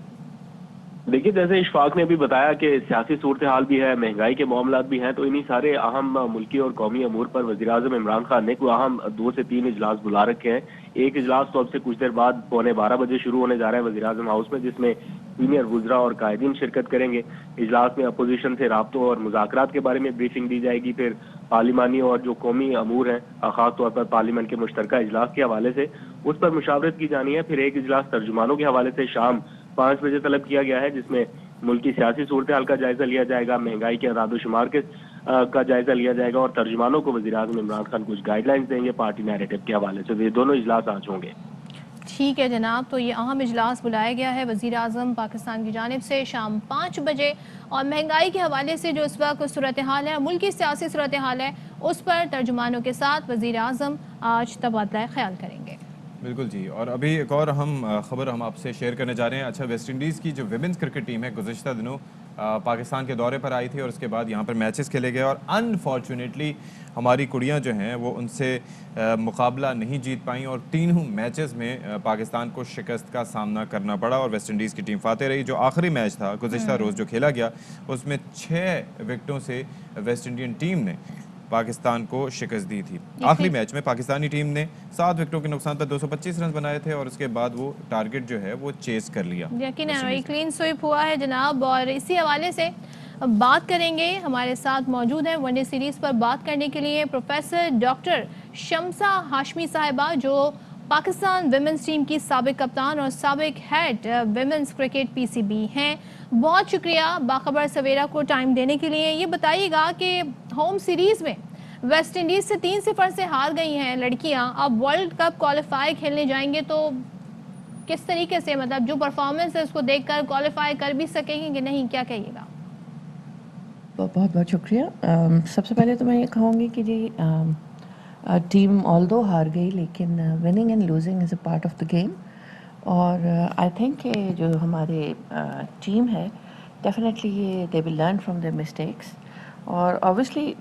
देखिए, जैसे इशफाक ने अभी बताया कि सियासी सूरत हाल भी है, महंगाई के मामलात भी हैं, तो इन्हीं सारे अहम मुल्की और कौमी अमूर पर वज़ीर-ए-आज़म इमरान खान ने कोई अहम 2 से 3 इजलास बुला रखे हैं। एक इजलास तो अब से कुछ देर बाद 11:15 बजे शुरू होने जा रहा है वज़ीर-ए-आज़म हाउस में, जिसमें सीनियर वुज़रा और कायदीन शिरकत करेंगे। इजलास में अपोजिशन से राब्तों और मुज़ाकरात के बारे में ब्रीफिंग दी जाएगी। फिर पार्लिमानी और जो कौमी अमूर हैं, खास तौर पर पार्लियामेंट के मुश्तरका इजलास के हवाले से उस पर मुशावरत की जानी है। फिर एक इजलास तर्जुमानों के हवाले से शाम 5 بجے طلب کیا گیا ہے، جس میں ملک کی سیاسی صورتحال کا جائزہ لیا جائے گا، مہنگائی کے اعداد و شمار کا جائزہ لیا جائے گا، اور ترجمانوں کو وزیر اعظم عمران خان کچھ گائیڈ لائنز دیں گے پارٹی نیریٹو کے حوالے سے. یہ دونوں اجلاس آج ہوں گے. ٹھیک ہے جناب، تو یہ اہم اجلاس بلایا گیا ہے وزیر اعظم پاکستان کی جانب سے شام 5 بجے، اور مہنگائی کے حوالے سے جو اس وقت صورتحال ہے، ملک کی سیاسی صورتحال ہے، اس پر ترجمانوں کے ساتھ وزیر اعظم آج تبادلہ خیال کریں گے. بالکل جی. اور ابھی ایک اور خبر ہم آپ سے شیئر کرنے جا رہے ہیں. اچھا، ویسٹ انڈیز کی جو ویمنز کرکٹ ٹیم ہے گزشتہ دنوں پاکستان کے دورے پر آئی تھی، اور اس کے بعد یہاں پر میچز کھیلے گئے، اور انفارچونیٹلی ہماری کڑیاں جو ہیں وہ ان سے مقابلہ نہیں جیت پائیں، اور تینوں میچز میں پاکستان کو شکست کا سامنا کرنا پڑا، اور ویسٹ انڈیز کی ٹیم فاتح رہی. جو آخری میچ تھا گزشتہ روز جو کھیلا گیا، اس میں 6 وکٹوں سے ویسٹ انڈین ٹیم نے پاکستان کو شکست دی تھی. آخری میچ میں پاکستانی ٹیم نے 7 وکٹوں کے نقصان پر 225 رنز بنائے تھے، اور اس کے بعد وہ ٹارگٹ جو ہے وہ چیز کر لیا. یقیناً کلین سویپ ہوا ہے جناب. اور اسی حوالے سے بات کریں گے، ہمارے ساتھ موجود ہیں ون ڈے سیریز پر بات کرنے کے لیے پروفیسر ڈاکٹر شمسہ ہاشمی صاحبہ، جو پاکستان ویمنز ٹیم کی سابق کپتان اور سابق ہیڈ ویمنز کرکٹ پی سی بی ہیں. بہت شکریہ باخبر سویرا کو ٹائم دینے کے لیے. یہ بتائیے گا کہ ہوم سیریز میں ویسٹ انڈیز سے 3-0 سے ہار گئی ہیں لڑکیاں، اب ورلڈ کپ کوالیفائی کھیلنے جائیں گے، تو کس طریقے سے، مطلب جو پرفارمنس ہے اس کو دیکھ کر کوالیفائی کر بھی سکیں گے کہ نہیں، کیا کہیے گا؟ بہت بہت شکریہ. سب سے پہلے تو میں یہ کہوں گی کہ جی ٹیم آل دو ہار گئی، لیکن winning and losing is a part of the game. اور آئی تھنک کہ جو ہمارے ٹیم ہے ڈیفینیٹلی یہ they will learn from their mistakes. اور اوبویسلی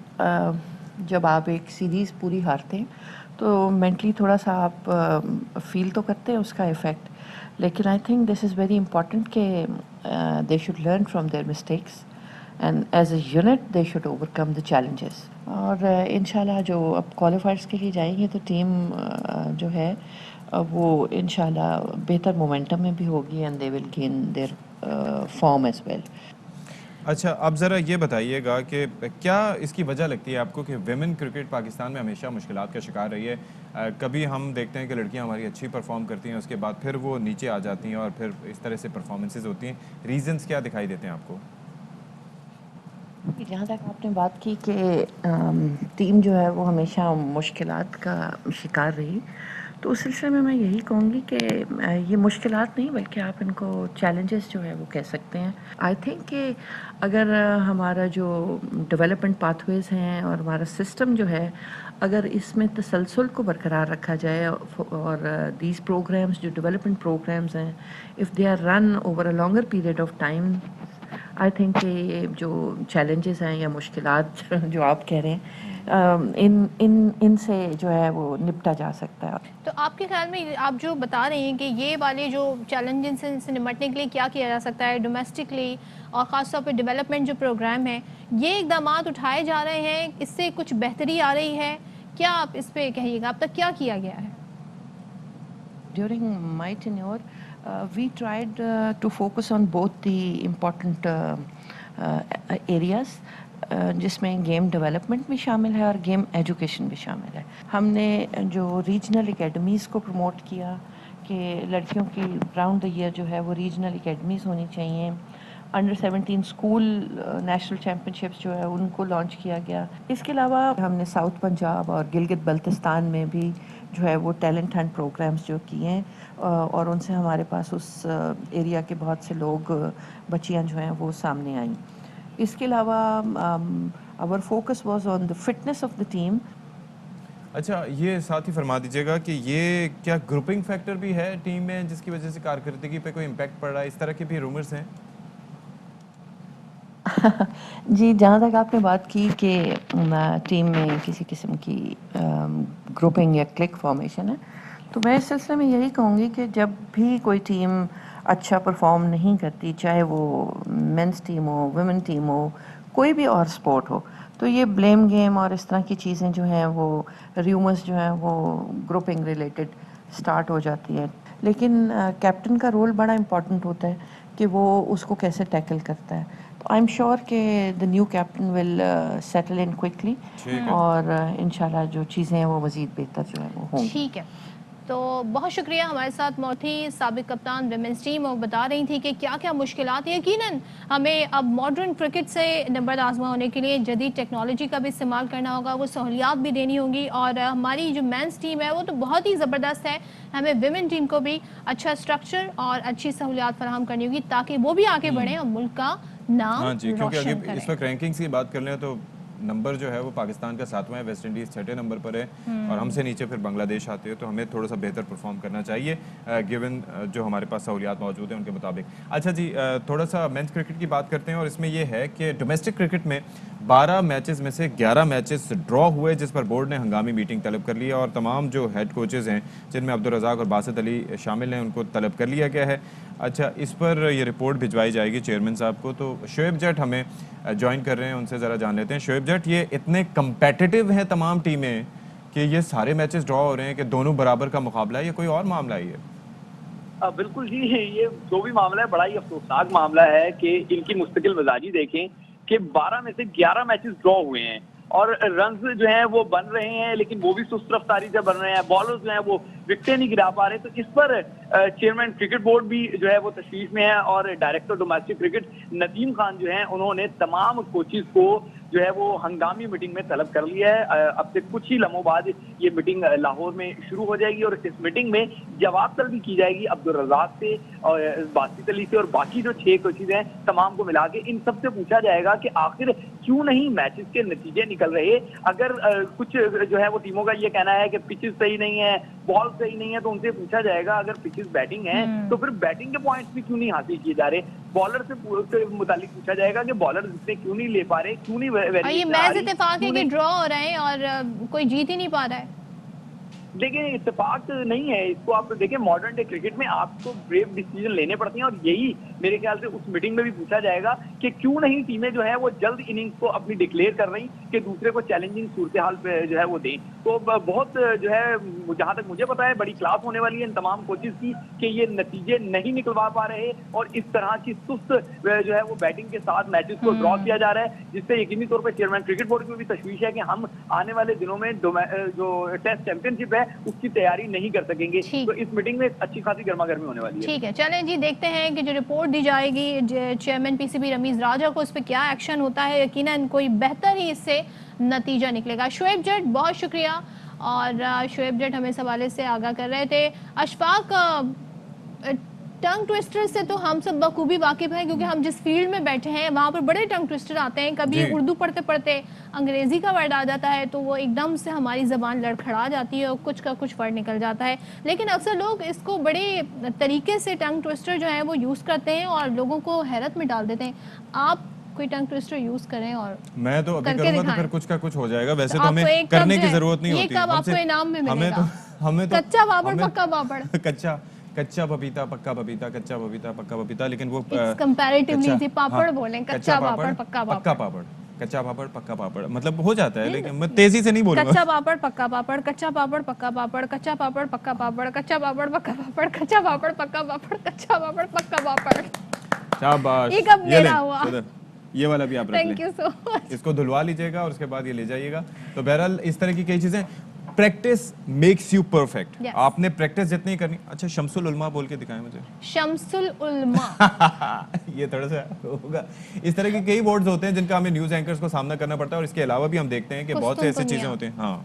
جب آپ ایک سیریز پوری ہارتے ہیں تو مینٹلی تھوڑا سا آپ فیل تو کرتے ہیں اس کا افیکٹ، لیکن I think this is very important کہ they should learn from their mistakes and as a unit they should overcome the challenges. اور انشاءاللہ جو اب کوالیفائرس کے لیے جائیں گے تو ٹیم جو ہے وہ انشاءاللہ بہتر مومنٹم میں بھی ہوگی and they will gain their form as well. اچھا، اب ذرا یہ بتائیے گا کہ کیا اس کی وجہ لگتی ہے آپ کو کہ ویمن کرکٹ پاکستان میں ہمیشہ مشکلات کا شکار رہی ہے؟ کبھی ہم دیکھتے ہیں کہ لڑکیاں ہماری اچھی پرفارم کرتی ہیں، اس کے بعد پھر وہ نیچے آ جاتی ہیں، اور پھر اس طرح سے پرفارمنسز ہوتی ہیں. ریزنز کیا دکھائی دیتے ہیں آپ کو؟ جہاں تک آپ نے بات کی کہ ٹیم جو ہے وہ ہمیشہ مشکلات کا شکار رہی، تو اس سلسلے میں یہی کہوں گی کہ یہ مشکلات نہیں بلکہ آپ ان کو چیلنجز جو ہے وہ کہہ سکتے ہیں. آئی تھنک کہ اگر ہمارا جو ڈیولپمنٹ پاتھ ویز ہیں اور ہمارا سسٹم جو ہے، اگر اس میں تسلسل کو برقرار رکھا جائے، اور دیز پروگرامز جو ڈیولپمنٹ پروگرامز ہیں if they are run over a longer period of time, I think کہ یہ جو چیلنجز ہیں یا مشکلات جو آپ کہہ رہے ہیں ان سے جو ہے وہ نپٹا جا سکتا ہے. تو آپ کے خیال میں آپ جو بتا رہے ہیں کہ یہ والے جو چیلنجز ہیں سے نمٹنے کے لیے کیا کیا جا سکتا ہے ڈومیسٹکلی، اور خاص طور پہ ڈیولپمنٹ جو پروگرام ہیں، یہ اقدامات اٹھائے جا رہے ہیں، اس سے کچھ بہتری آ رہی ہے؟ کیا آپ اس پہ کہیے گا اب تک کیا کیا گیا ہے؟ During my tenure we tried to focus on both the important areas جس میں گیم ڈیولپمنٹ بھی شامل ہے اور گیم ایجوکیشن بھی شامل ہے. ہم نے جو ریجنل اکیڈمیز کو پروموٹ کیا کہ لڑکیوں کی راؤنڈ دا ایئر جو ہے وہ ریجنل اکیڈمیز ہونی چاہیے. Under 17 school national champion ships جو ہے ان کو لانچ کیا گیا. اس کے علاوہ ہم نے ساؤتھ پنجاب اور گلگت بلتستان میں بھی جو ہے وہ ٹیلنٹ ہنٹ پروگرامز جو کیے ہیں، اور ان سے ہمارے پاس اس ایریا کے بہت سے لوگ بچیاں جو ہیں وہ سامنے آئیں. اس کے علاوہ our focus was on the fitness of the team. اچھا، یہ ساتھ ہی فرما دیجیے گا کہ یہ کیا گروپنگ فیکٹر بھی ہے ٹیم میں جس کی وجہ سے کارکردگی پہ کوئی امپیکٹ پڑ رہا ہے؟ اس طرح کے بھی رومرز ہیں. جی، جہاں تک آپ نے بات کی کہ ٹیم میں کسی قسم کی گروپنگ یا کلک فارمیشن ہے، تو میں اس سلسلے میں یہی کہوں گی کہ جب بھی کوئی ٹیم اچھا پرفارم نہیں کرتی، چاہے وہ مینس ٹیم ہو، ویمن ٹیم ہو، کوئی بھی اور سپورٹ ہو، تو یہ بلیم گیم اور اس طرح کی چیزیں جو ہیں وہ ریومرز جو ہیں وہ گروپنگ ریلیٹڈ سٹارٹ ہو جاتی ہیں. لیکن کیپٹن کا رول بڑا امپورٹنٹ ہوتا ہے کہ وہ اس کو کیسے ٹیکل کرتا ہے. تو آئی ایم شیور کہ the new captain will settle in quickly, اور انشاءاللہ جو چیزیں ہیں وہ مزید بہتر جو ہے وہ ہوں گی. ٹھیک ہے. तो बहुत शुक्रिया, हमारे साथ मौजूद थी साबिक कप्तान विमेंस टीम और बता रही थी कि क्या क्या मुश्किलात हैं। यकीनन हमें अब मॉडर्न क्रिकेट से नंबर आजमा होने के लिए जदीद टेक्नोलॉजी का भी इस्तेमाल करना होगा, वो सहूलियात भी देनी होंगी। और हमारी जो मेंस टीम है वो तो बहुत ही ज़बरदस्त है, हमें विमेन टीम को भी अच्छा स्ट्रक्चर और अच्छी सहूलियात फराहम करनी होगी ताकि वो भी आगे बढ़ें और मुल्क का नाम हाँ जी, क्योंकि रोशन अगर करें। इस वक्त रैंकिंग्स की बात कर लें तो नंबर जो है वो पाकिस्तान का 7वां है, वेस्ट इंडीज़ 6ठे नंबर पर है और हमसे नीचे फिर बांग्लादेश आते हैं, तो हमें थोड़ा सा बेहतर परफॉर्म करना चाहिए गिवन जो हमारे पास सहूलियात मौजूद हैं उनके मुताबिक। अच्छा जी, थोड़ा सा मेंस क्रिकेट की बात करते हैं और इसमें यह है कि डोमेस्टिक क्रिकेट में 12 मैचेस में से 11 मैचेस ड्रॉ हुए, जिस पर बोर्ड ने हंगामी मीटिंग तलब कर लिया और तमाम जो हेड कोचेज़ हैं जिनमें अब्दुल रज़ाक और बासित अली शामिल हैं उनको तलब कर लिया गया है। अच्छा, इस पर ये रिपोर्ट भिजवाई जाएगी चेयरमैन साहब को, तो शोएब जट हमें ज्वाइन कर रहे हैं, उनसे ज़रा जान लेते हैं। शोएब जट, ये इतने कम्पेटिटिव हैं तमाम टीमें कि ये सारे मैचेस ड्रॉ हो रहे हैं कि दोनों बराबर का मुकाबला है, या कोई और मामला है ये? बिल्कुल जी, ये जो भी मामला है बड़ा ही अफसोसनाक मामला है कि इनकी मुस्तकिल मिजाजी देखें कि 12 में से 11 मैचेस ड्रॉ हुए हैं और रन्स जो हैं वो बन रहे हैं, लेकिन वो भी सुस्त रफ्तारी से बन रहे हैं, बॉलर्स जो हैं वो विकेटें नहीं गिरा पा रहे। तो इस पर चेयरमैन क्रिकेट बोर्ड भी जो है वो तशवीश में है और director domestic cricket Nadeem Khan जो हैं उन्होंने तमाम कोचेस को जो है वो हंगामी मीटिंग में तलब कर लिया है। अब से कुछ ही लम्हों बाद ये मीटिंग लाहौर में शुरू हो जाएगी और इस मीटिंग में जवाब तलबी की जाएगी अब्दुल रज़ाक से और बासित अली से और बाकी जो 6 कोचेज हैं तमाम को मिला के। इन सबसे पूछा जाएगा कि आखिर क्यों नहीं मैचेस के नतीजे निकल रहे। अगर कुछ जो है वो टीमों का ये कहना है कि पिचेस सही नहीं है, बॉल सही नहीं है, तो उनसे पूछा जाएगा अगर पिचेस बैटिंग है तो फिर बैटिंग के पॉइंट्स भी क्यों नहीं हासिल किए जा रहे। बॉलर से मुतालिक पूछा जाएगा कि बॉलर जितने क्यों नहीं ले पा रहे, क्यों नहीं और ये मैच इत्तेफाक है कि ड्रॉ हो रहे हैं और कोई जीत ही नहीं पा रहा है। देखिए, इत्तेफाक नहीं है, इसको आप देखिए मॉडर्न डे क्रिकेट में आपको ब्रेव डिसीजन लेने पड़ते हैं और यही मेरे ख्याल से उस मीटिंग में भी पूछा जाएगा कि क्यों नहीं टीमें जो है वो जल्द इनिंग्स को अपनी डिक्लेयर कर रही कि दूसरे को चैलेंजिंग सूरत हाल पे जो है वो दें। तो बहुत जो है जहां तक मुझे पता है बड़ी क्लास होने वाली है इन तमाम कोचेज की कि ये नतीजे नहीं निकलवा पा रहे और इस तरह की सुस्त जो है वो बैटिंग के साथ मैचेस को ड्रॉ किया जा रहा है, जिससे यकीनी तौर पर चेयरमैन क्रिकेट बोर्ड की भी तशवीश है कि हम आने वाले दिनों में जो टेस्ट चैंपियनशिप है उसकी तैयारी नहीं कर सकेंगे। तो इस मीटिंग में अच्छी खासी गर्मा गर्मी होने वाली है। ठीक है, चलें जी, देखते हैं कि जो रिपोर्ट दी जाएगी चेयरमैन पीसीबी रमीज राजा को, उस पर क्या एक्शन होता है। यकीनन कोई बेहतर ही इससे नतीजा निकलेगा। शोएब जट, बहुत शुक्रिया। और शोएब जट हमें इस हवाले से आगाह कर रहे थे। अशफाक, टंग ट्विस्टर से तो हम सब बखूबी वाकिफ हैं क्योंकि हम जिस फील्ड में बैठे हैं वहाँ पर बड़े टंग ट्विस्टर आते हैं। कभी उर्दू पढ़ते पढ़ते अंग्रेज़ी का वर्ड आ जाता है तो वो एकदम से हमारी ज़बान लड़खड़ा जाती है और कुछ का कुछ वर्ड निकल जाता है। लेकिन अक्सर लोग इसको बड़े तरीके से टंग ट्विस्टर जो है वो यूज़ करते हैं और लोगों को हैरत में डाल देते हैं। आप कोई टंग ट्विस्टर यूज़ करें और मैं तो अभी करूंगा तो फिर कुछ का कुछ हो जाएगा। वैसे तो आपको हमें एक करने कप की जो है, जरूरत नहीं ये होती। कब आपको इनाम में मिलेगा। हमें तो कच्चा पापड़ पक्का पापड़ कच्चा पपीता पक्का पपीता, कच्चा पपीता पक्का पपीता, लेकिन वो कंपैरेटिवली थी पापड़ बोलें, कच्चा पापड़ पक्का पापड़, कच्चा पापड़ पक्का पापड़, मतलब हो जाता है, लेकिन मैं तेजी से नहीं बोलूंगा। कच्चा पापड़ पक्का पापड़, कच्चा पापड़ पक्का पापड़, कच्चा पापड़ पक्का पापड़, कच्चा पापड़ पक्का पापड़, कच्चा पापड़ पक्का पापड़, कच्चा पापड़ पक्का पापड़। शाबाश, ये कब मेरा हुआ? ये वाला भी आप रख लें। Thank you so much. इसको धुलवा लीजिएगा और उसके बाद ये ले जाइएगा। तो बहरहाल इस तरह की कई चीजें, प्रैक्टिस मेक्स यू परफेक्ट। आपने प्रैक्टिस जितनी करनी। अच्छा, शम्सुल उलमा बोल के दिखाएं मुझे। शम्सुल उलमा ये थोड़ा सा होगा। इस तरह के कई वर्ड्स होते हैं जिनका हमें न्यूज एंकर्स को सामना करना पड़ता है और इसके अलावा भी हम देखते हैं कि बहुत से ऐसी चीजें होती हैं। हाँ,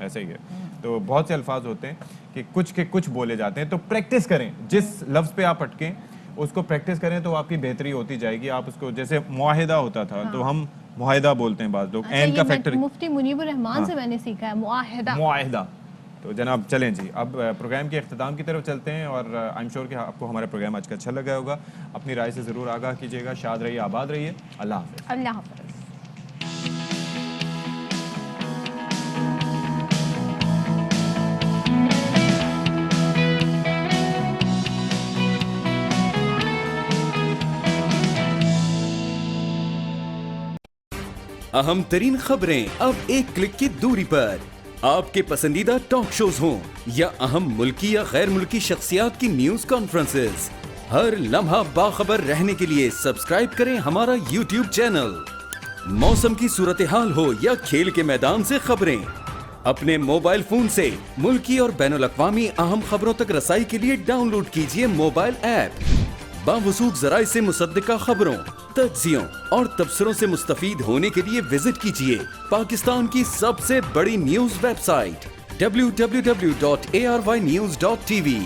ऐसा ही है। तो बहुत से अल्फाज होते हैं कि कुछ के कुछ बोले जाते हैं। तो प्रैक्टिस करें, जिस लफ्ज पे आप अटकें उसको प्रैक्टिस करें तो आपकी बेहतरी होती जाएगी। आप उसको, जैसे मुआहिदा होता था तो हम मुआहिदा बोलते हैं बाज लोग। एन का फैक्टर मुफ्ती मुनीबुर रहमान से मैंने सीखा है, मुआहिदा। तो जनाब चलें जी, अब प्रोग्राम के अख्ताम की तरफ चलते हैं और आई एम श्योर कि आपको हमारा प्रोग्राम आज का अच्छा लगा होगा। अपनी राय से ज़रूर आगाह कीजिएगा। शाद रहिए, आबाद रहिए। अल्लाह हाफ़िज़। अल्लाह हाफ़िज़। अहम तरीन खबरें अब एक क्लिक की दूरी पर। आपके पसंदीदा टॉक शोज हों या अहम मुल्की या गैर मुल्की शख्सियात की न्यूज कॉन्फ्रेंसेस, हर लम्हा बाखबर रहने के लिए सब्सक्राइब करें हमारा YouTube चैनल। मौसम की सूरत हाल हो या खेल के मैदान से खबरें, अपने मोबाइल फोन से मुल्की और बैनुल-अक़वामी अहम खबरों तक रसाई के लिए डाउनलोड कीजिए मोबाइल ऐप। बावसूख ज़राए से मुसद्दिका खबरों, तज्ज़ियों और तबसरों से मुस्तफ़ीद होने के लिए विजिट कीजिए पाकिस्तान की सबसे बड़ी न्यूज़ वेबसाइट www.arYnews.tv।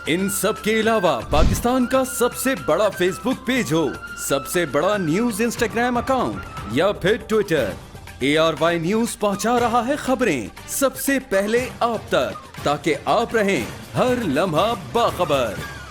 इन सब के अलावा पाकिस्तान का सबसे बड़ा फेसबुक पेज हो, सबसे बड़ा न्यूज़ इंस्टाग्राम अकाउंट या फिर ट्विटर, ARY न्यूज़ पहुंचा रहा है खबरें सबसे पहले आप तक, ताकि आप रहें हर लम्हा बाखबर।